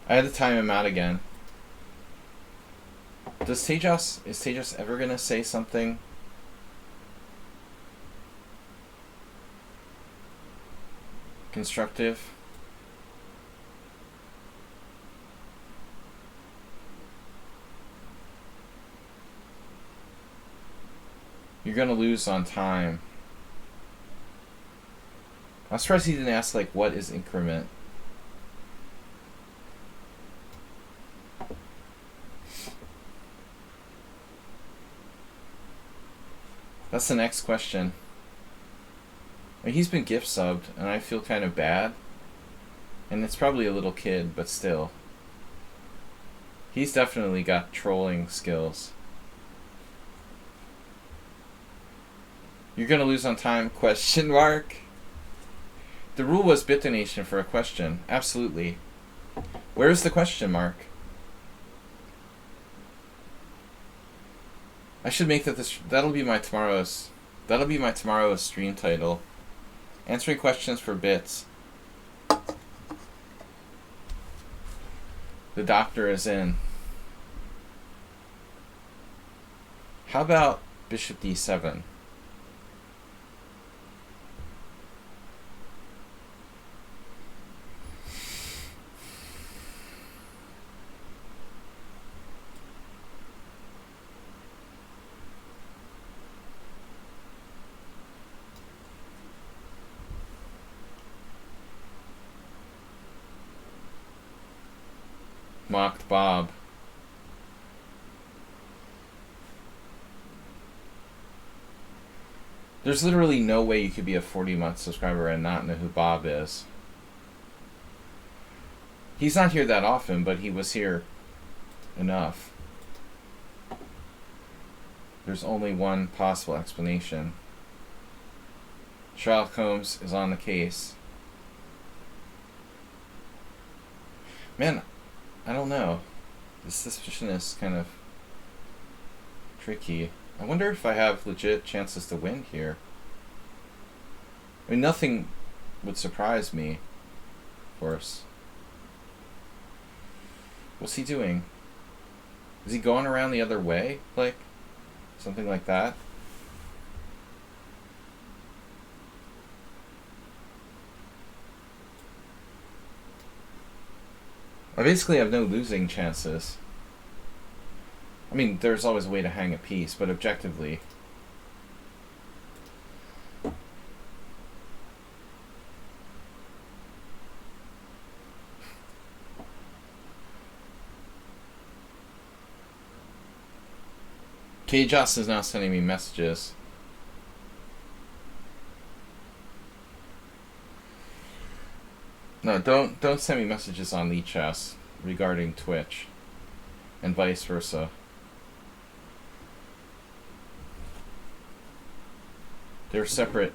I had to time him out again. Is Tejas ever gonna say something? Constructive? You're gonna lose on time. I'm surprised he didn't ask, like, what is increment? That's the next question. I mean, he's been gift subbed, and I feel kind of bad. And it's probably a little kid, but still. He's definitely got trolling skills. You're gonna lose on time? Question mark. The rule was bitonation for a question. Absolutely. Where's the question mark? I should make that that'll be my tomorrow's stream title. Answering questions for bits. The doctor is in. How about bishop d7? Mocked Bob. There's literally no way you could be a 40-month subscriber and not know who Bob is. He's not here that often, but he was here enough. There's only one possible explanation. Sherlock Holmes is on the case. Man, I don't know. This suspicion is kind of tricky. I wonder if I have legit chances to win here. I mean, nothing would surprise me, of course. What's he doing? Is he going around the other way? Like, something like that? I basically have no losing chances. I mean, there's always a way to hang a piece, but objectively... Okay, Joss is now sending me messages. No, don't send me messages on lichess regarding Twitch, and vice versa. They're separate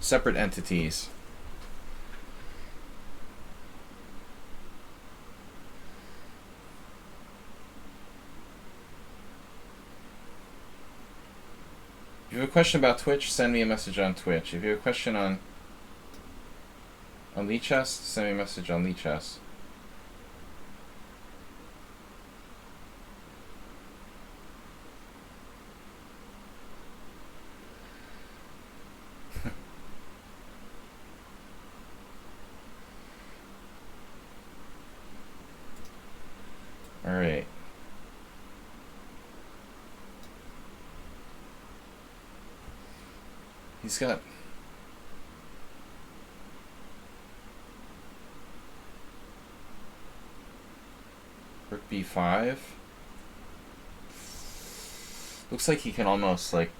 entities. If you have a question about Twitch, send me a message on Twitch. If you have a question on lichess, send me a message on lichess. All right. He's got... Rook b5. Looks like he can almost, like,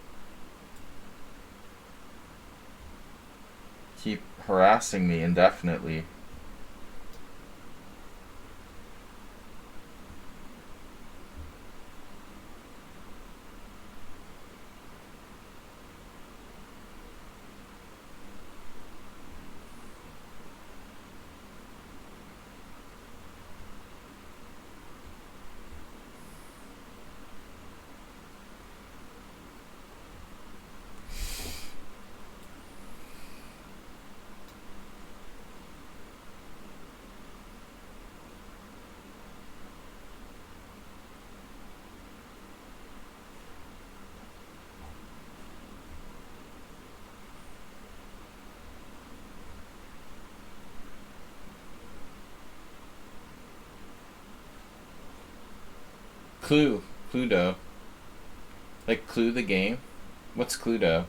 keep harassing me indefinitely. Cluedo. Like Clue the game? What's Cluedo?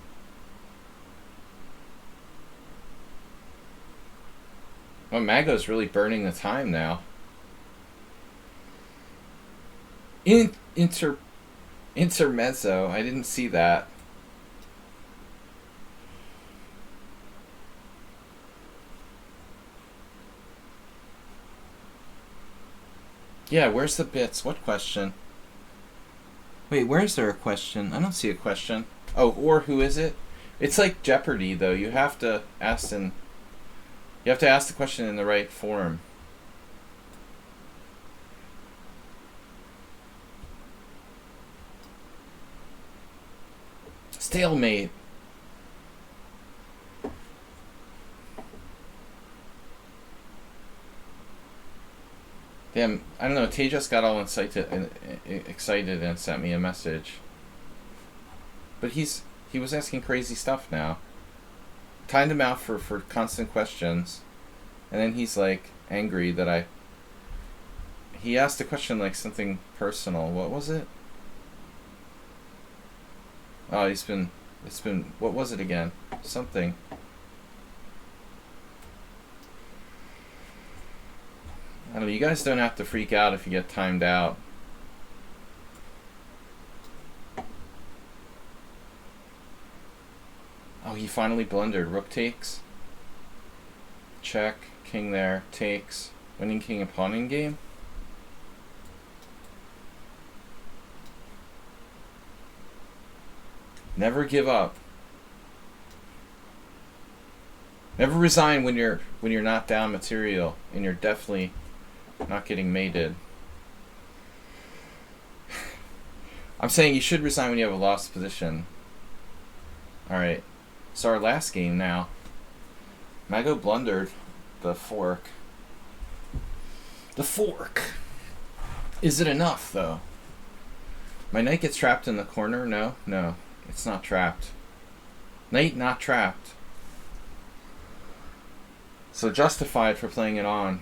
Oh, Mago's really burning the time now. Intermezzo. I didn't see that. Yeah, where's the bits? What question? Wait, where's there a question? I don't see a question. Oh, or who is it? It's like Jeopardy, though. You have to ask the question in the right form. Stalemate. Damn, I don't know. Tay just got all excited and sent me a message. But he was asking crazy stuff now. Timed him out for constant questions, and then he's like angry that he asked a question like something personal. What was it? Oh, it's been what was it again? Something. I don't know, you guys don't have to freak out if you get timed out. Oh, he finally blundered. Rook takes. Check. King there. Takes. Winning king and pawn in game. Never give up. Never resign when you're not down material and you're definitely not getting mated. I'm saying you should resign when you have a lost position. Alright. So our last game now. Mago blundered the fork. The fork! Is it enough, though? My knight gets trapped in the corner? No? No. It's not trapped. Knight not trapped. So justified for playing it on.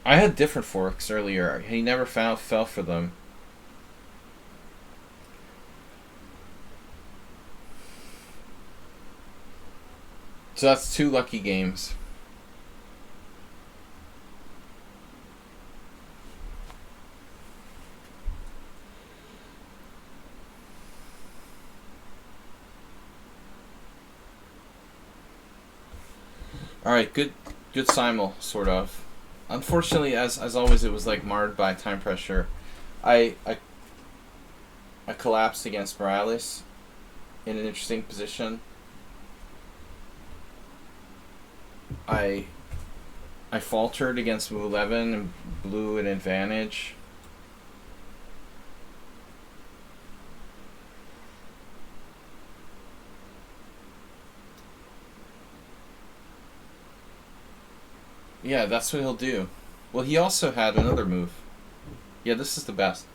I had different forks earlier. He never fell for them. So that's 2 lucky games. Alright, good simul, sort of. Unfortunately, as always, it was like marred by time pressure. I collapsed against Morales in an interesting position. I faltered against move 11 and blew an advantage. Yeah, that's what he'll do. Well, he also had another move. Yeah, this is the best.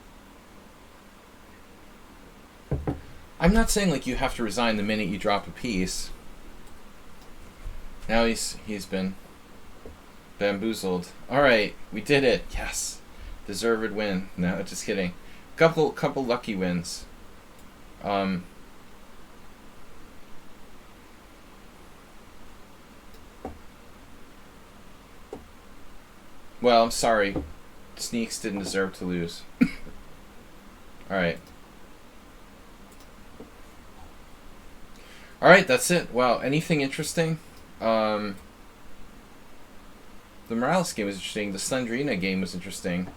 I'm not saying like you have to resign the minute you drop a piece. Now he's been bamboozled. All right, we did it. Yes, deserved win. No, just kidding. Couple lucky wins. Well, I'm sorry. Sneaks didn't deserve to lose. Alright. Alright, that's it. Wow, anything interesting? The Morales game was interesting. The Slendrina game was interesting.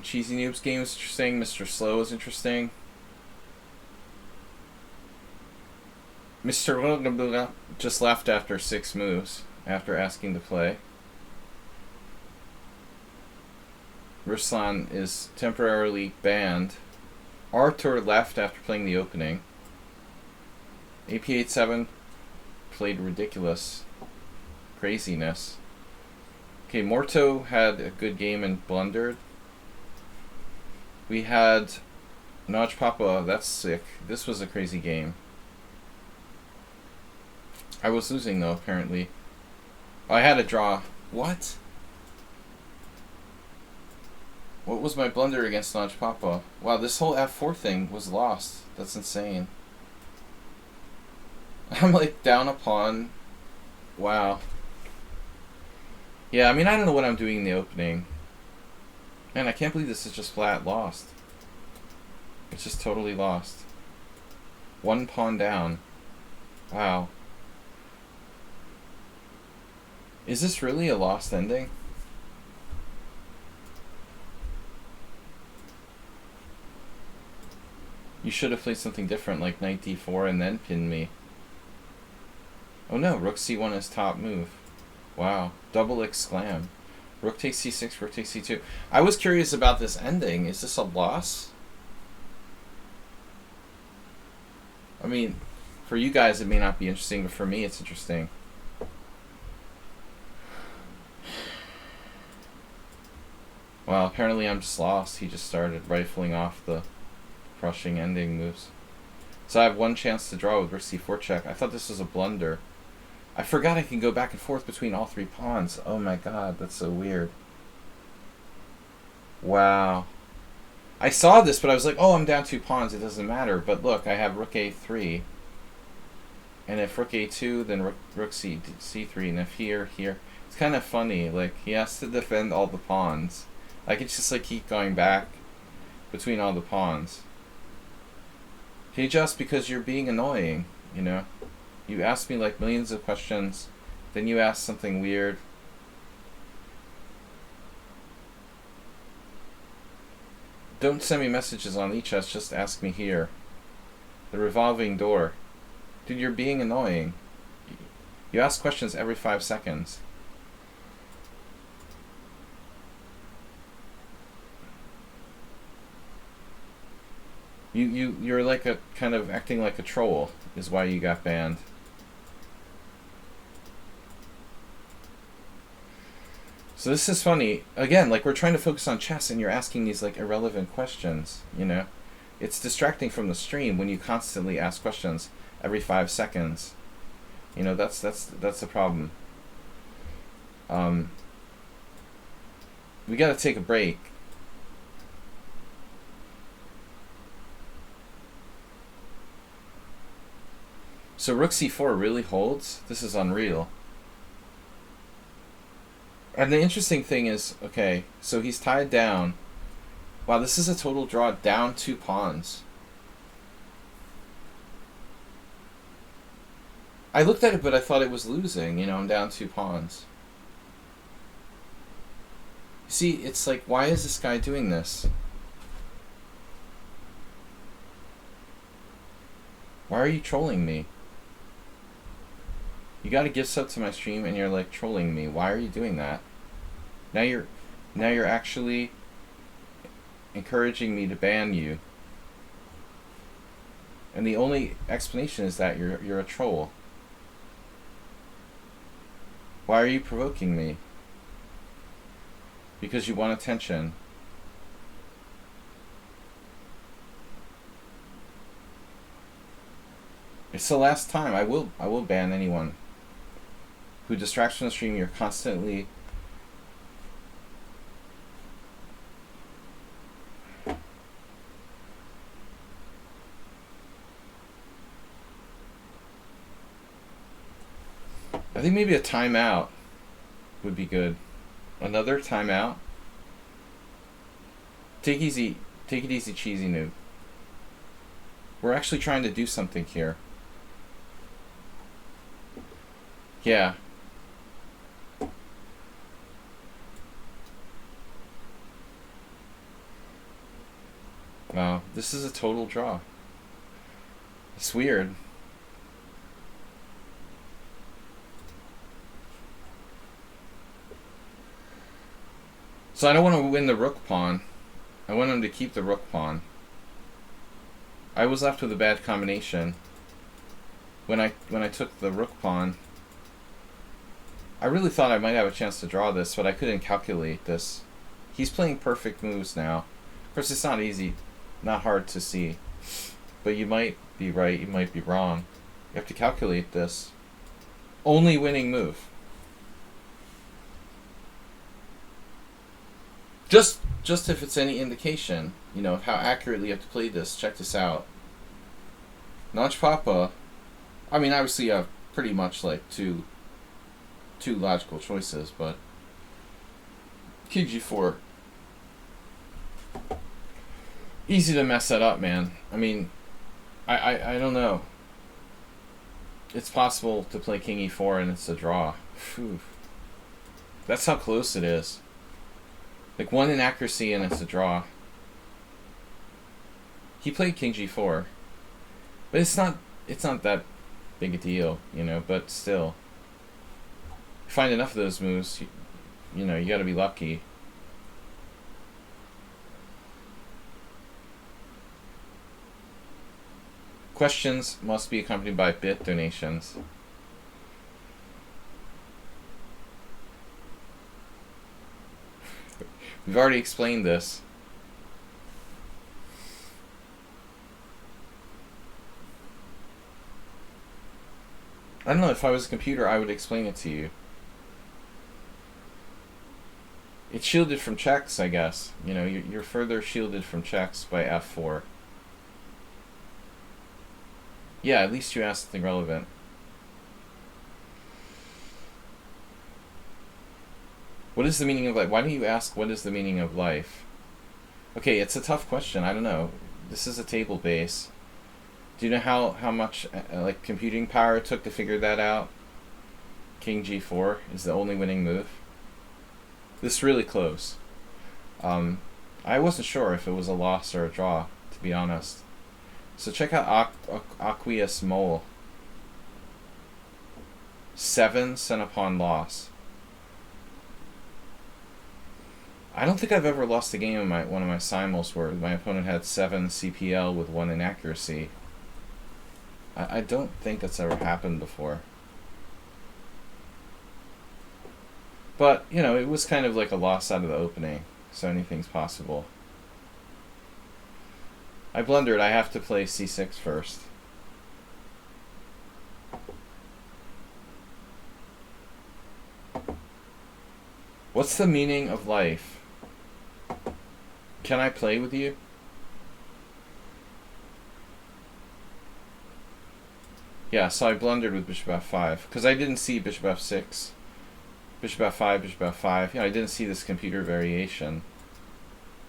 Cheesy Noob's game was interesting. Mr. Slow was interesting. Mr. just left after 6 moves, after asking to play. Ruslan is temporarily banned. Artur left after playing the opening. AP87 played ridiculous craziness. Okay, Morto had a good game and blundered. We had Naj Papa, that's sick. This was a crazy game. I was losing though, apparently. I had a draw. What? What was my blunder against Naj Papa? Wow, this whole F4 thing was lost. That's insane. I'm like down a pawn. Wow. Yeah, I mean, I don't know what I'm doing in the opening. Man, I can't believe this is just flat lost. It's just totally lost. 1 pawn down. Wow. Is this really a lost ending? You should have played something different, like knight d4 and then pinned me. Oh no, rook c1 is top move. Wow. Double exclam. Rook takes c6, rook takes c2. I was curious about this ending. Is this a loss? I mean, for you guys it may not be interesting, but for me it's interesting. Well, apparently I'm just lost. He just started rifling off the crushing ending moves. So I have one chance to draw with rook c4 check. I thought this was a blunder. I forgot I can go back and forth between all three pawns. Oh my god, that's so weird. Wow. I saw this, but I was like, oh, I'm down 2 pawns. It doesn't matter. But look, I have rook a3. And if rook a2, then rook c3. And if here. It's kind of funny. Like, he has to defend all the pawns. I could just like keep going back between all the pawns. Hey, just because you're being annoying, you know? You ask me like millions of questions, then you ask something weird. Don't send me messages on lichess, just ask me here. The revolving door. Dude, you're being annoying. You ask questions every 5 seconds. You're like a kind of acting like a troll is why you got banned. So this is funny. Again, like we're trying to focus on chess and you're asking these like irrelevant questions, you know? It's distracting from the stream when you constantly ask questions every 5 seconds. You know, that's the problem. We gotta take a break. So rook c4 really holds? This is unreal. And the interesting thing is, okay, so he's tied down. Wow, this is a total draw, down 2 pawns. I looked at it, but I thought it was losing. You know, I'm down 2 pawns. See, it's like, why is this guy doing this? Why are you trolling me? You gotta give sub to my stream and you're like trolling me. Why are you doing that? Now you're actually encouraging me to ban you. And the only explanation is that you're a troll. Why are you provoking me? Because you want attention. It's the last time. I will ban anyone who distracts from the stream. You're constantly I think maybe a timeout would be good. Another timeout. Take it easy, cheesy noob. We're actually trying to do something here. Yeah. Wow, this is a total draw. It's weird. So I don't want to win the rook pawn. I want him to keep the rook pawn. I was left with a bad combination. When I took the rook pawn, I really thought I might have a chance to draw this, but I couldn't calculate this. He's playing perfect moves now. Of course, it's not easy, not hard to see. But you might be right, you might be wrong. You have to calculate this. Only winning move. Just if it's any indication, you know, of how accurately you have to play this, check this out. Notch Papa, I mean, obviously you have pretty much like two logical choices, but King G4, easy to mess that up, man. I mean, I don't know. It's possible to play King E4 and it's a draw. Phew. That's how close it is. Like one inaccuracy and it's a draw. He played King G4, but it's not that big a deal, you know. But still, you find enough of those moves, you know, you gotta be lucky. Questions must be accompanied by bit donations. We've already explained this. I don't know, if I was a computer, I would explain it to you. It's shielded from checks, I guess. You know, you're further shielded from checks by F4. Yeah, at least you asked something relevant. What is the meaning of life? Why don't you ask what is the meaning of life? Okay, it's a tough question. I don't know. This is a table base. Do you know how much like computing power it took to figure that out? King G4 is the only winning move. This is really close. I wasn't sure if it was a loss or a draw, to be honest. So check out Aqueous Mole. 7 cent pawn loss. I don't think I've ever lost a game in one of my simuls where my opponent had 7 CPL with 1 inaccuracy. I don't think that's ever happened before. But, you know, it was kind of like a loss out of the opening, so anything's possible. I blundered. I have to play C6 first. What's the meaning of life? Can I play with you? Yeah, so I blundered with bishop f5 because I didn't see bishop f6, bishop f5, bishop f5. Yeah, I didn't see this computer variation.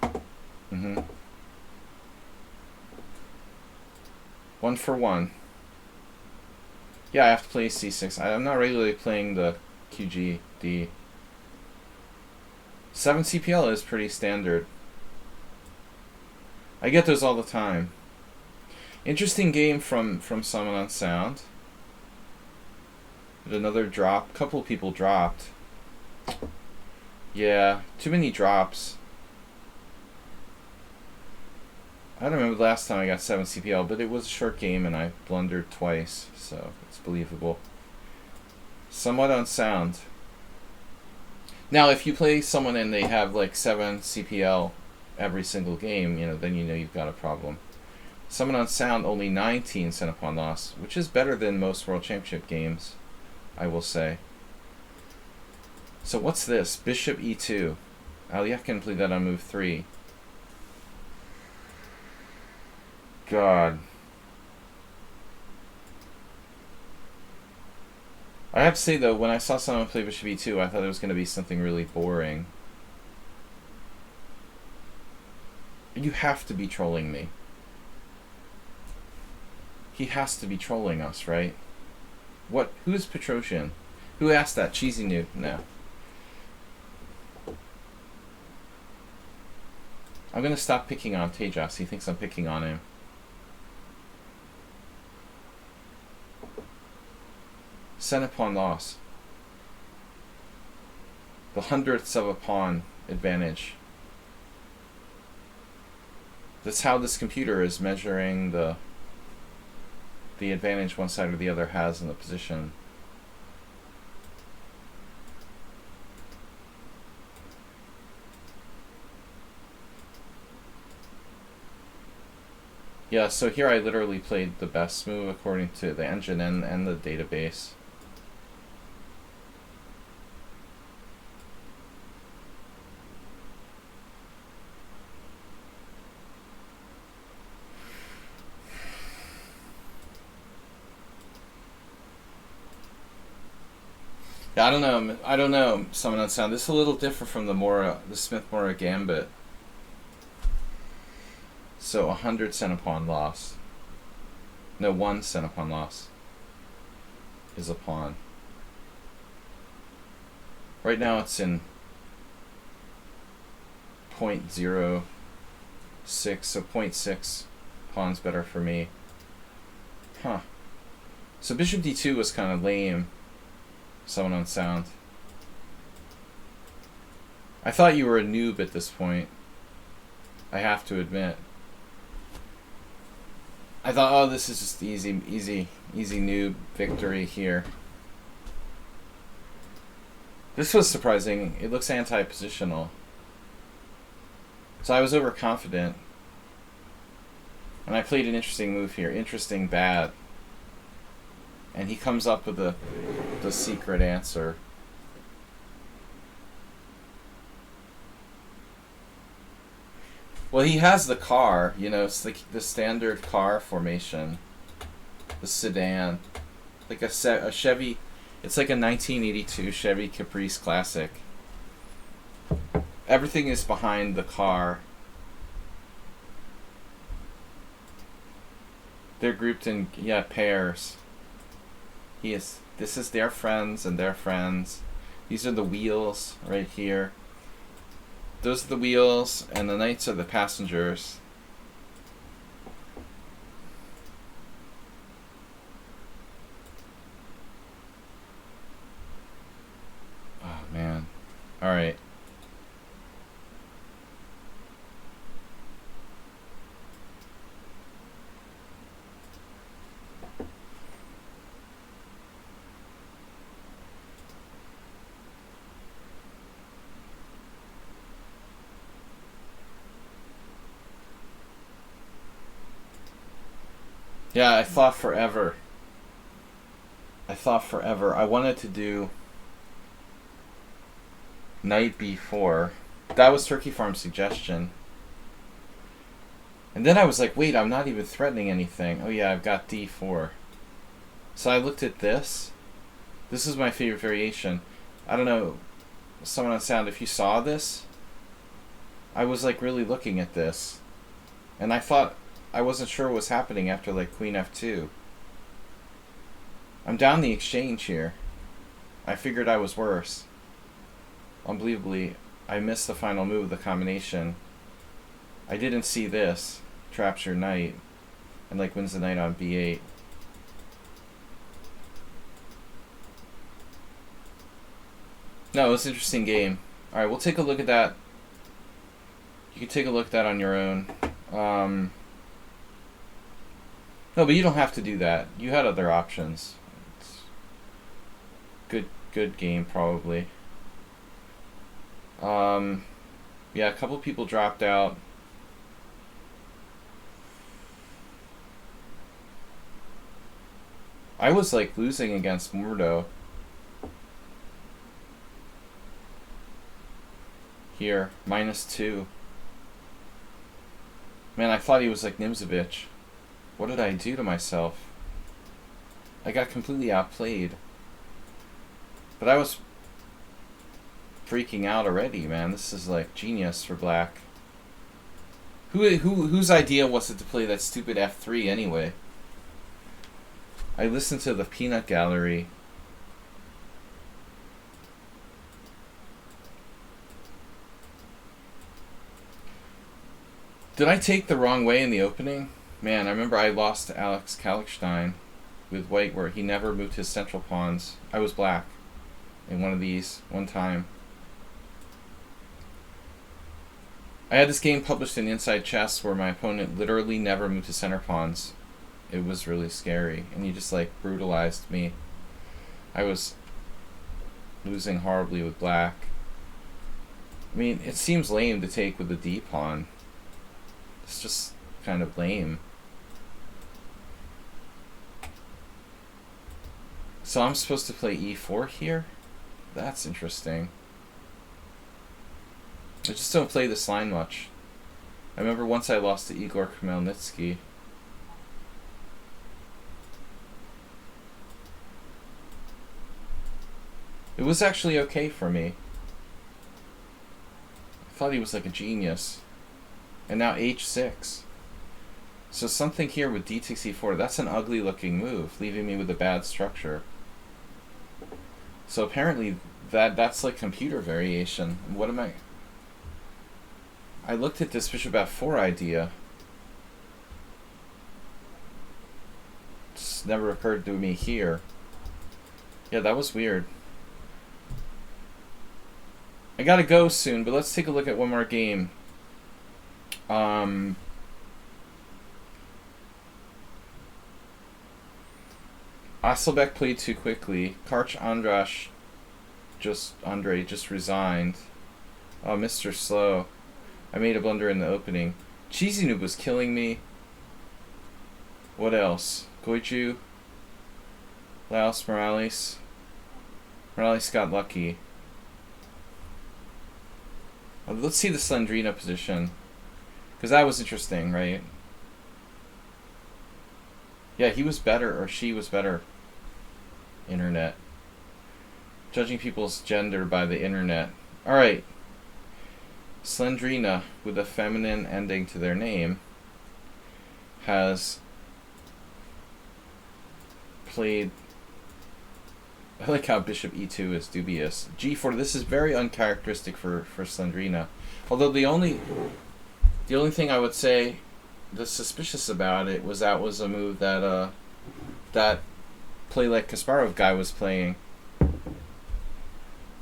Mm-hmm. 1 for 1. Yeah, I have to play c6. I'm not regularly playing the QGD. 7 CPL is pretty standard. I get those all the time. Interesting game from someone on Sound. But another drop. Couple of people dropped. Yeah, too many drops. I don't remember the last time I got 7 CPL, but it was a short game and I blundered twice, so it's believable. Somewhat on Sound. Now, if you play someone and they have like 7 CPL every single game, you know, then you know you've got a problem. Someone on Sound, only 19 cent pawn loss, which is better than most World Championship games, I will say. So what's this? Bishop e2. Aliekin played that on move 3. God. I have to say though, when I saw someone play bishop e2, I thought it was going to be something really boring. You have to be trolling me. He has to be trolling us, right? What? Who's Petrosian? Who asked that? Cheesy New? No. I'm gonna stop picking on Tejas. He thinks I'm picking on him. Center pawn loss. The 100ths of a pawn advantage. That's how this computer is measuring the advantage one side or the other has in the position. Yeah, so here I literally played the best move according to the engine and the database. Yeah, I don't know, Someone on Sound. This is a little different from the Smith-Morra Gambit. So 100 cent pawn loss. No, 1 cent pawn loss is a pawn. Right now it's in 0.06, so 0.6 pawn's better for me. Huh. So bishop d2 was kind of lame. Someone on Sound. I thought you were a noob at this point. I have to admit. I thought, oh, this is just easy noob victory here. This was surprising. It looks anti-positional. So I was overconfident. And I played an interesting move here. Interesting bad. And he comes up with the secret answer. Well, he has the car. You know, it's the standard car formation. The sedan. Like a Chevy. It's like a 1982 Chevy Caprice Classic. Everything is behind the car. They're grouped in, pairs. This is their friends and their friends. These are the wheels right here. Those are the wheels, and the knights are the passengers. Oh, man. Alright. Yeah, I thought forever. I wanted to do knight b4. That was Turkey Farm's suggestion. And then I was like, wait, I'm not even threatening anything. Oh yeah, I've got d4. So I looked at this. This is my favorite variation. I don't know, someone on sound, if you saw this. I was like really looking at this. And I wasn't sure what was happening after like queen f2. I'm down the exchange here. I figured I was worse. Unbelievably, I missed the final move of the combination. I didn't see this. Traps your knight. And like wins the knight on b8. No, it was an interesting game. Alright, we'll take a look at that. You can take a look at that on your own. No, but you don't have to do that. You had other options. It's good game, probably. Yeah, a couple people dropped out. I was like losing against Murdo. Here, -2. Man, I thought he was like Nimzovich. What did I do to myself? I got completely outplayed. But I was freaking out already, man. This is like genius for black. Whose idea was it to play that stupid f3 anyway? I listened to the peanut gallery. Did I take the wrong way in the opening? Man, I remember I lost to Alex Kalkstein with white where he never moved his central pawns. I was black in one of these one time. I had this game published in Inside Chess where my opponent literally never moved his center pawns. It was really scary, and he just like brutalized me. I was losing horribly with black. I mean, it seems lame to take with the D pawn. It's just kind of lame. So I'm supposed to play e4 here? That's interesting. I just don't play this line much. I remember once I lost to Igor Khmelnytsky. It was actually okay for me. I thought he was like a genius. And now h6. So something here with d takes e4, that's an ugly looking move, leaving me with a bad structure. So apparently that's like computer variation. What am I looked at this bishop f4 idea. It's never occurred to me here. Yeah, that was weird. I gotta go soon, but let's take a look at one more game. Hasselbeck played too quickly. Karch Andre just resigned. Oh, Mr. Slow. I made a blunder in the opening. Cheesy Noob was killing me. What else? Goichu. Laos Morales. Morales got lucky. Let's see the Slendrina position. Because that was interesting, right? Yeah, he was better, or she was better. Internet. Judging people's gender by the internet. Alright. Slendrina, with a feminine ending to their name, has played... I like how bishop e2 is dubious. g4, this is very uncharacteristic for Slendrina. Although the only thing I would say that's suspicious about it was that was a move that that Play Like Kasparov guy was playing.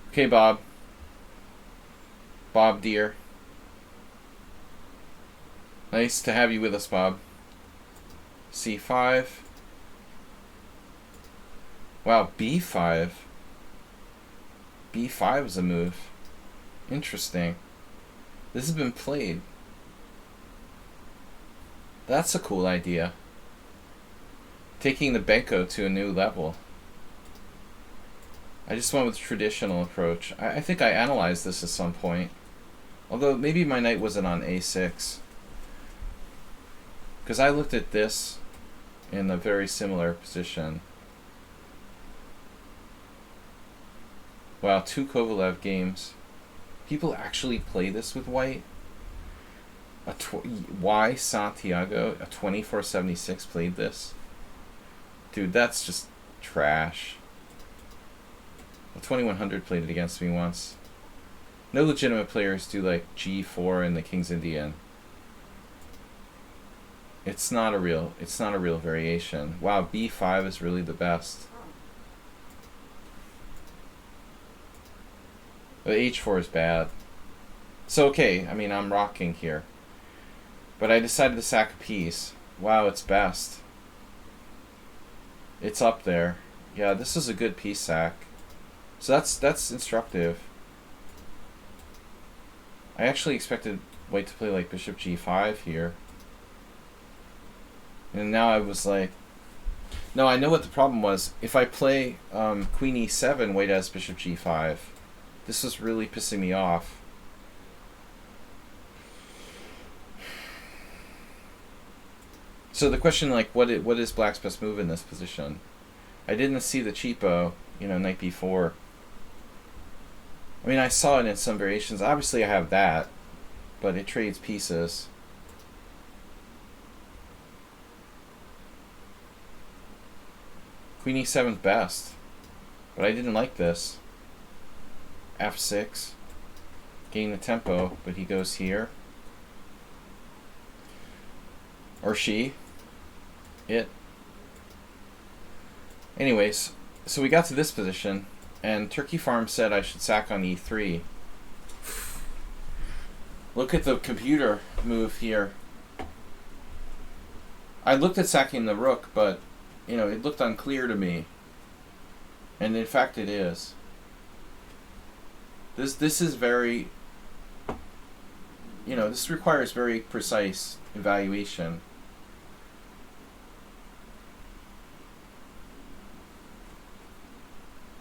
Okay, Bob. Bob, dear. Nice to have you with us, Bob. c5. Wow, b5. b5 is a move. Interesting. This has been played. That's a cool idea. Taking the Benko to a new level. I just went with the traditional approach. I think I analyzed this at some point. Although maybe my knight wasn't on a6. Because I looked at this in a very similar position. Wow, 2 Kovalev games. People actually play this with white? Y Santiago, a 2476 played this? Dude, that's just trash. A 2100 played it against me once. No legitimate players do like g4 and the King's Indian. It's not a real variation. Wow, b5 is really the best. But h4 is bad. So okay, I mean I'm rocking here. But I decided to sack a piece. Wow, it's best. It's up there. Yeah, this is a good piece sack. So that's instructive. I actually expected white to play like bishop g5 here. And now I was like... No, I know what the problem was. If I play queen e7, white has bishop g5. This was really pissing me off. So the question, like, what is black's best move in this position? I didn't see the cheapo, you know, knight b4. I mean, I saw it in some variations. Obviously, I have that, but it trades pieces. Queen e7's best, but I didn't like this. f6, gain the tempo, but he goes here. Or she. It. Anyways, so we got to this position, and Turkey Farm said I should sack on e3. Look at the computer move here. I looked at sacking the rook, but, you know, it looked unclear to me. And in fact it is. This is very, you know, this requires very precise evaluation.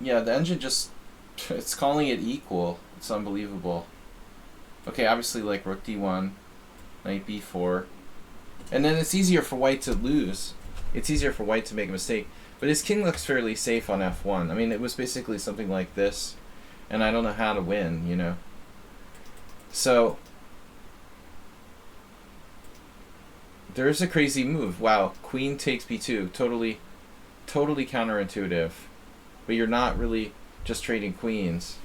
Yeah, the engine just, it's calling it equal. It's unbelievable. Okay, obviously like rook d1, knight b4. And then it's easier for white to lose. It's easier for white to make a mistake. But his king looks fairly safe on f1. I mean, it was basically something like this. And I don't know how to win, you know. So, there is a crazy move. Wow, queen takes b2. Totally counterintuitive. But you're not really just trading queens.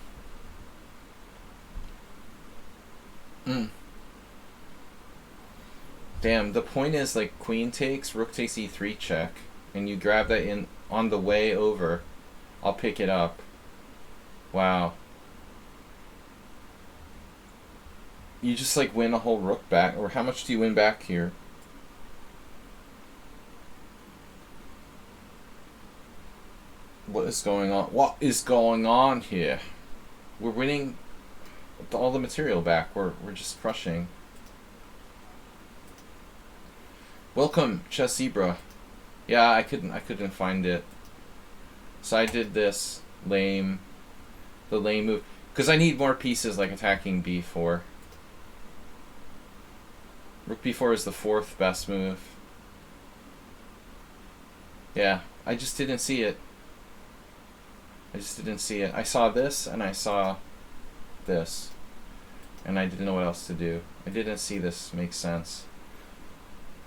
Damn, the point is like queen takes, rook takes e3 check, and you grab that in on the way over. I'll pick it up. Wow. You just like win a whole rook back, or how much do you win back here? What is going on? What is going on here? We're winning all the material back. We're just crushing. Welcome, Chess Zebra. Yeah, I couldn't find it. So I did this the lame move, because I need more pieces like attacking b4. Rook b4 is the 4th best move. Yeah, I just didn't see it. I saw this and I saw this, and I didn't know what else to do. I didn't see this make sense.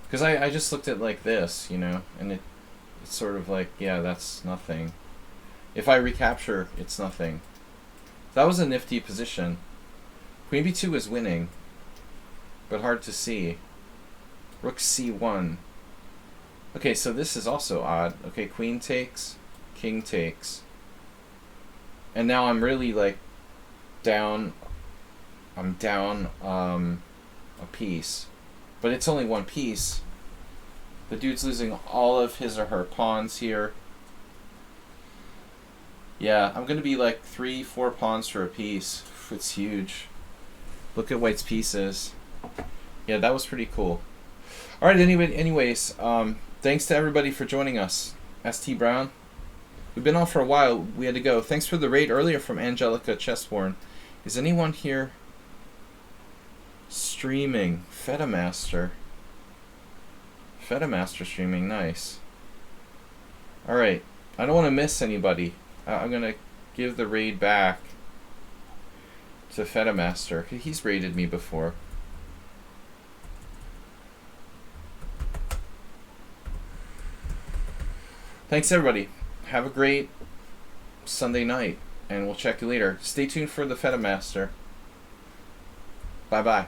Because I just looked at like this, you know, and it's sort of like, yeah, that's nothing. If I recapture, it's nothing. That was a nifty position. Queen b2 is winning, but hard to see. Rook c1. Okay, so this is also odd. Okay, queen takes, king takes. And now I'm really like down. I'm down a piece. But it's only one piece. The dude's losing all of his or her pawns here. Yeah, I'm going to be like 3-4 pawns for a piece. It's huge. Look at white's pieces. Yeah, that was pretty cool. Alright, anyways, thanks to everybody for joining us. ST Brown. We've been on for a while. We had to go. Thanks for the raid earlier from Angelica Chessborn. Is anyone here streaming? Fetamaster. Fetamaster streaming. Nice. Alright. I don't want to miss anybody. I'm going to give the raid back to Fetamaster. He's raided me before. Thanks, everybody. Have a great Sunday night, and we'll check you later. Stay tuned for the Fetamaster. Bye-bye.